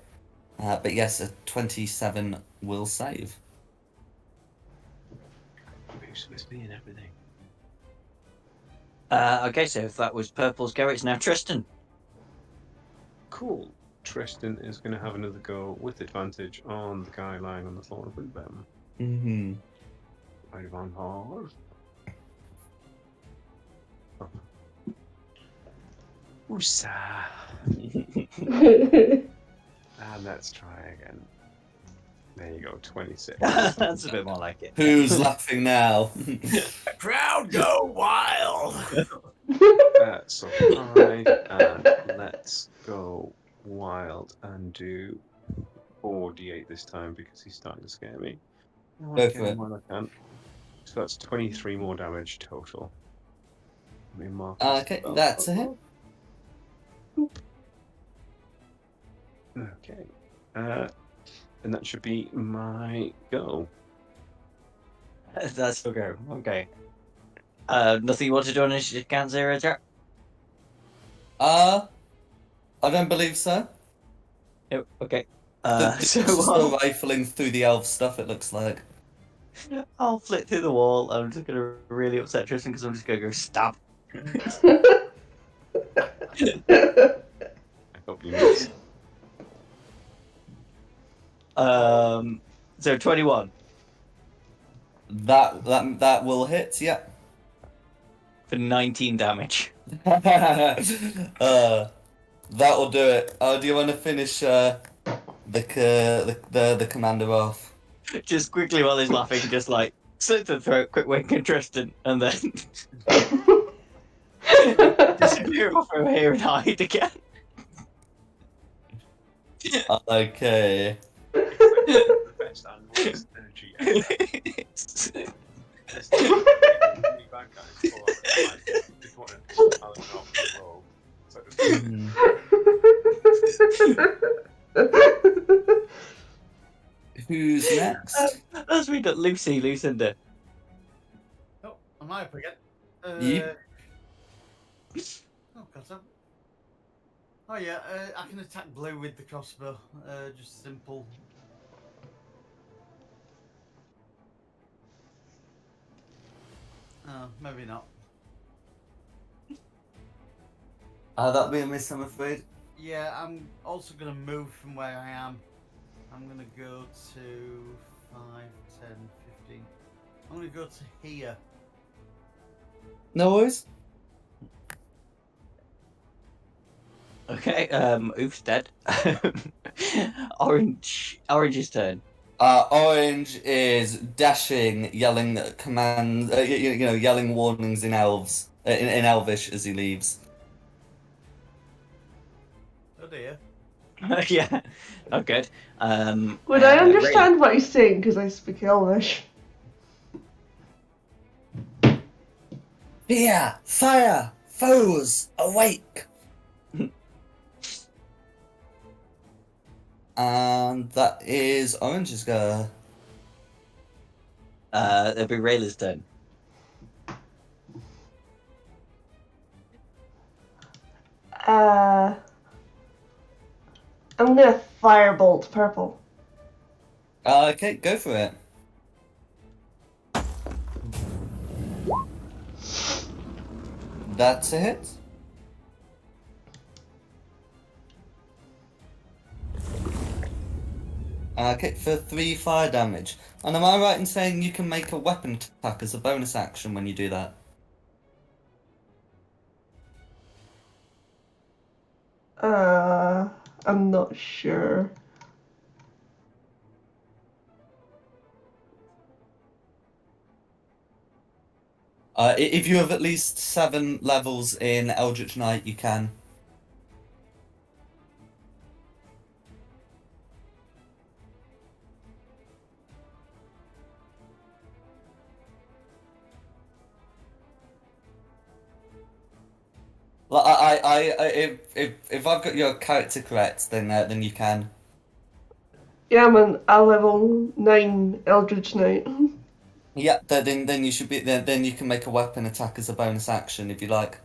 But yes, a 27 will save. Useless me and everything. Okay, so if that was Purple's go, it's now Tristan. Cool. Tristan is going to have another go with advantage on the guy lying on the floor in front of him. Mm-hmm. Right on hard. Woosa. And let's try again. There you go, 26. That's a bit more like it. Who's laughing now? Crowd go wild. So 5, and let's go wild and do 4d8 this time because he's starting to scare me. Go for it. While I can. So that's 23 more damage total. Let me mark Okay, spell that's a hit. total. Boop. Okay. And that should be my go. That's your go. Okay. Nothing you want to do on initiative count 0, Jack? I don't believe so. Oh, okay. Just So still rifling through the elf stuff, it looks like. I'll flit through the wall. I'm just gonna really upset Tristan because I'm just gonna go stab. I hope you miss. So 21 That will hit, yeah. for 19 damage. That'll do it. Do you want to finish the commander off? Just quickly while he's laughing, just like slit the throat, quick wink at Tristan, and then disappear off over here and hide again. Okay. The best and worst energy ever. Really bad guys. Just want to tell it off the roll. So Who's next? Let's read it. Lucinda. Oh, am I up again? You? Oh, God, oh yeah, I can attack blue with the crossbow. Just simple. Oh, maybe not. That'll be a miss, I'm afraid. Yeah, I'm also going to move from where I am. I'm going to go to 5, 10, 15. I'm going to go to here. No worries. Okay, Oof's dead. Orange's turn. Orange is dashing, yelling command, yelling warnings in elves, in Elvish as he leaves. Oh dear. Yeah, oh good. Would I understand what he's saying because I speak Elvish? Fear, fire, foes, awake. And that is Orange's go. It'll be Rayla's turn. I'm gonna firebolt purple. Okay, go for it. That's a hit. Okay, for 3 fire damage. And am I right in saying you can make a weapon attack as a bonus action when you do that? I'm not sure. If you have at least 7 levels in Eldritch Knight, you can. Like, if I've got your character correct, then you can. Yeah, I'm an A level 9 Eldritch Knight. Yeah, then you should be then you can make a weapon attack as a bonus action if you like.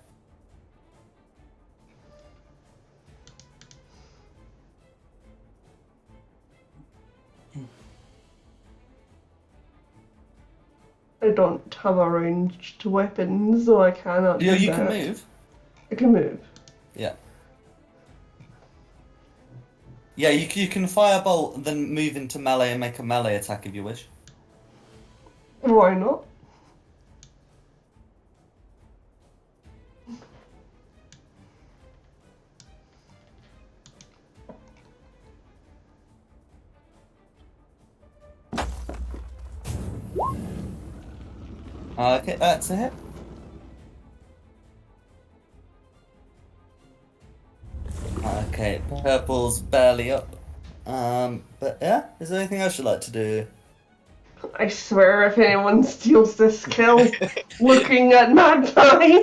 I don't have a ranged weapon, so I cannot do You that. can move. I can move. Yeah. Yeah, you can firebolt, then move into melee and make a melee attack if you wish. Why not? Okay, that's a hit. Okay, purple's barely up. But yeah, is there anything else you'd like to do? I swear if anyone steals this kill, looking at Magpie.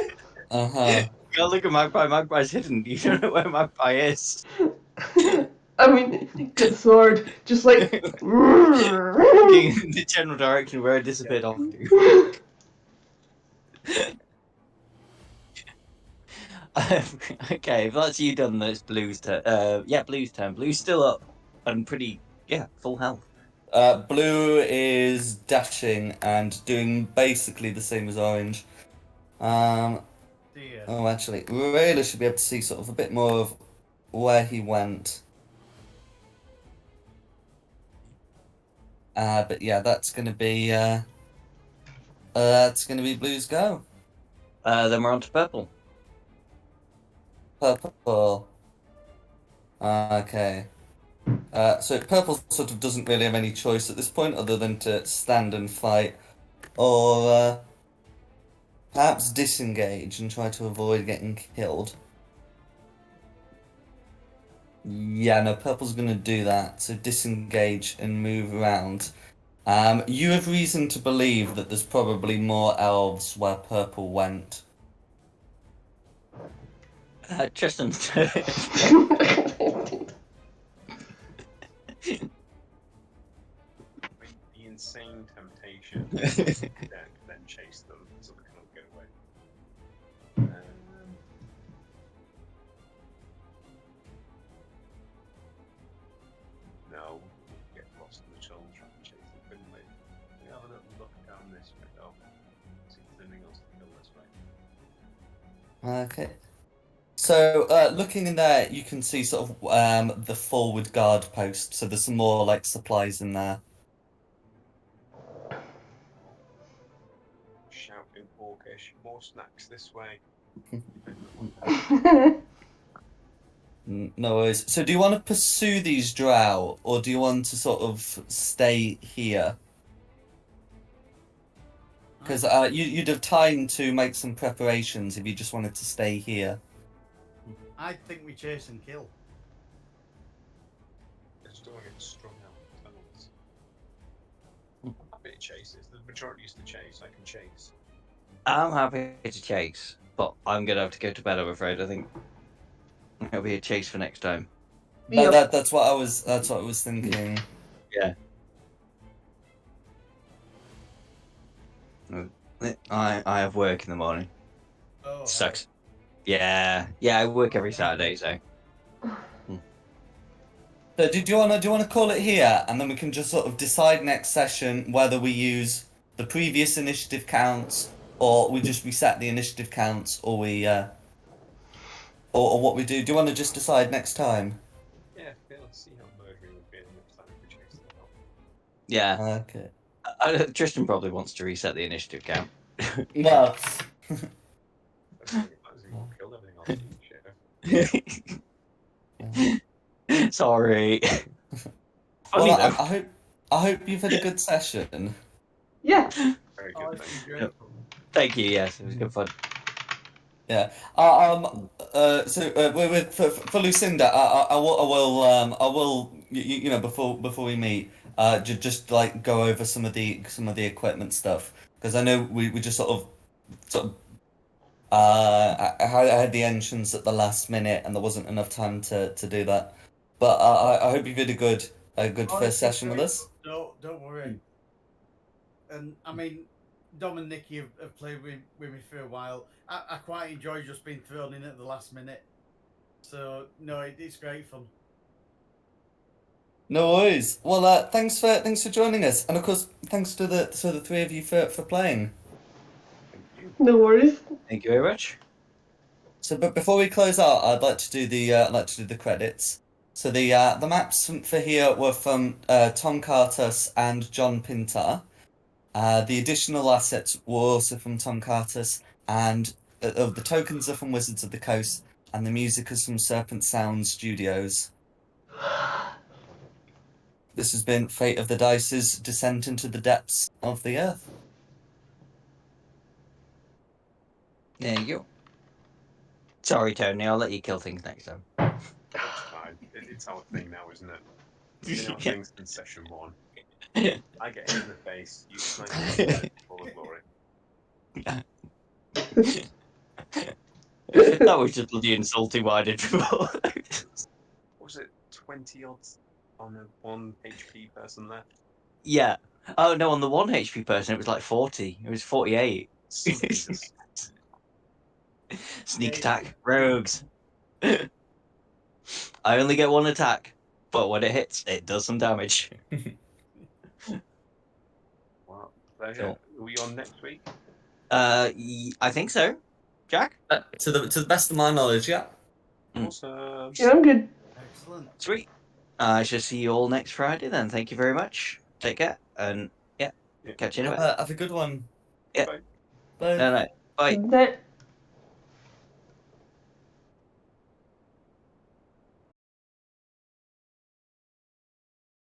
Uh-huh. Go look at Magpie. Magpie's hidden. You don't know where Magpie is. I mean, good sword, just like. Looking in the general direction where it disappeared off to. Okay, if that's you done, then it's Blue's turn. Yeah, Blue's turn. Blue's still up and pretty, full health. Blue is dashing and doing basically the same as orange. Dear. Oh, actually, Rayla should be able to see sort of a bit more of where he went. But yeah, that's gonna be Blue's go. Then we're on to purple. Purple. Okay. So purple sort of doesn't really have any choice at this point other than to stand and fight, or perhaps disengage and try to avoid getting killed. Yeah, no, purple's gonna do that. So disengage and move around. You have reason to believe that there's probably more elves where purple went. Tristan's The insane temptation to then chase them so they can all get away. No, we'd get lost in the tunnel trying to chase them, couldn't we? We have a little look down this way though. See if there's anything else to kill this way. Okay. So, looking in there, you can see sort of the forward guard post. So there's some more like supplies in there. Shout in Orcish, more snacks this way. No worries. So, do you want to pursue these drow, or do you want to sort of stay here? Because you'd have time to make some preparations if you just wanted to stay here. I think we chase and kill. I just don't want to get strung out in tunnels. I'm happy to chase. It's the majority used to chase. I can chase. I'm happy to chase, but I'm gonna have to go to bed. I'm afraid. I think it'll be a chase for next time. No, Yep. that's what I was thinking. Yeah. I have work in the morning. Oh, Sucks. Yeah, I work every Saturday, so. So do you wanna call it here, and then we can just sort of decide next session whether we use the previous initiative counts, or we just reset the initiative counts, or we or what we do. Do you want to just decide next time? Yeah, let's see how murdering would be next time if we chase them out. Yeah. Okay. Tristan probably wants to reset the initiative count. Well, Killed everything on Sorry. Funny well, though. I hope you've had a good session. Yeah. Very Oh, good, it's thank been you. great. Thank you. Yes, it was good fun. Yeah. For Lucinda, I will you know before we meet, just like go over some of the equipment stuff, because I know we just sort of I had the entrance at the last minute, and there wasn't enough time to do that. But I hope you did a good Oh, first it's session with great. us. Don't worry. And I mean, Dom and Nikki have played with me for a while. I quite enjoy just being thrown in at the last minute. So no, it's great fun. No worries. Well, thanks for joining us, and of course, thanks to the three of you for playing. Thank you. No worries. Thank you very much. So, but before we close out, I'd like to do the credits. So the maps for here were from Tom Cartus and John Pintar. The additional assets were also from Tom Cartus, and the tokens are from Wizards of the Coast, and the music is from Serpent Sound Studios. This has been Fate of the Dice's Descent into the Depths of the Earth. There you go. Sorry, Tony. I'll let you kill things next time. That's fine. It's our thing now, isn't it? It's been our thing since session 1. I get hit in the face, you snipe me full of glory. That was just bloody insulting what I did before. What was it, 20 odds on a 1 HP person there? Yeah. Oh no, on the 1 HP person it was like 40. It was 48. Something just Sneak Yeah, attack. Rogues. I only get 1 attack, but when it hits, it does some damage. wow, pleasure. Cool. Are we on next week? I think so. Jack? To the best of my knowledge, yeah. Awesome. Yeah, I'm good. excellent. Sweet. I shall see you all next Friday then. Thank you very much. Take care. And yeah. Catch you in a bit. Have a good one. Yeah. Bye. Bye. No. Bye. That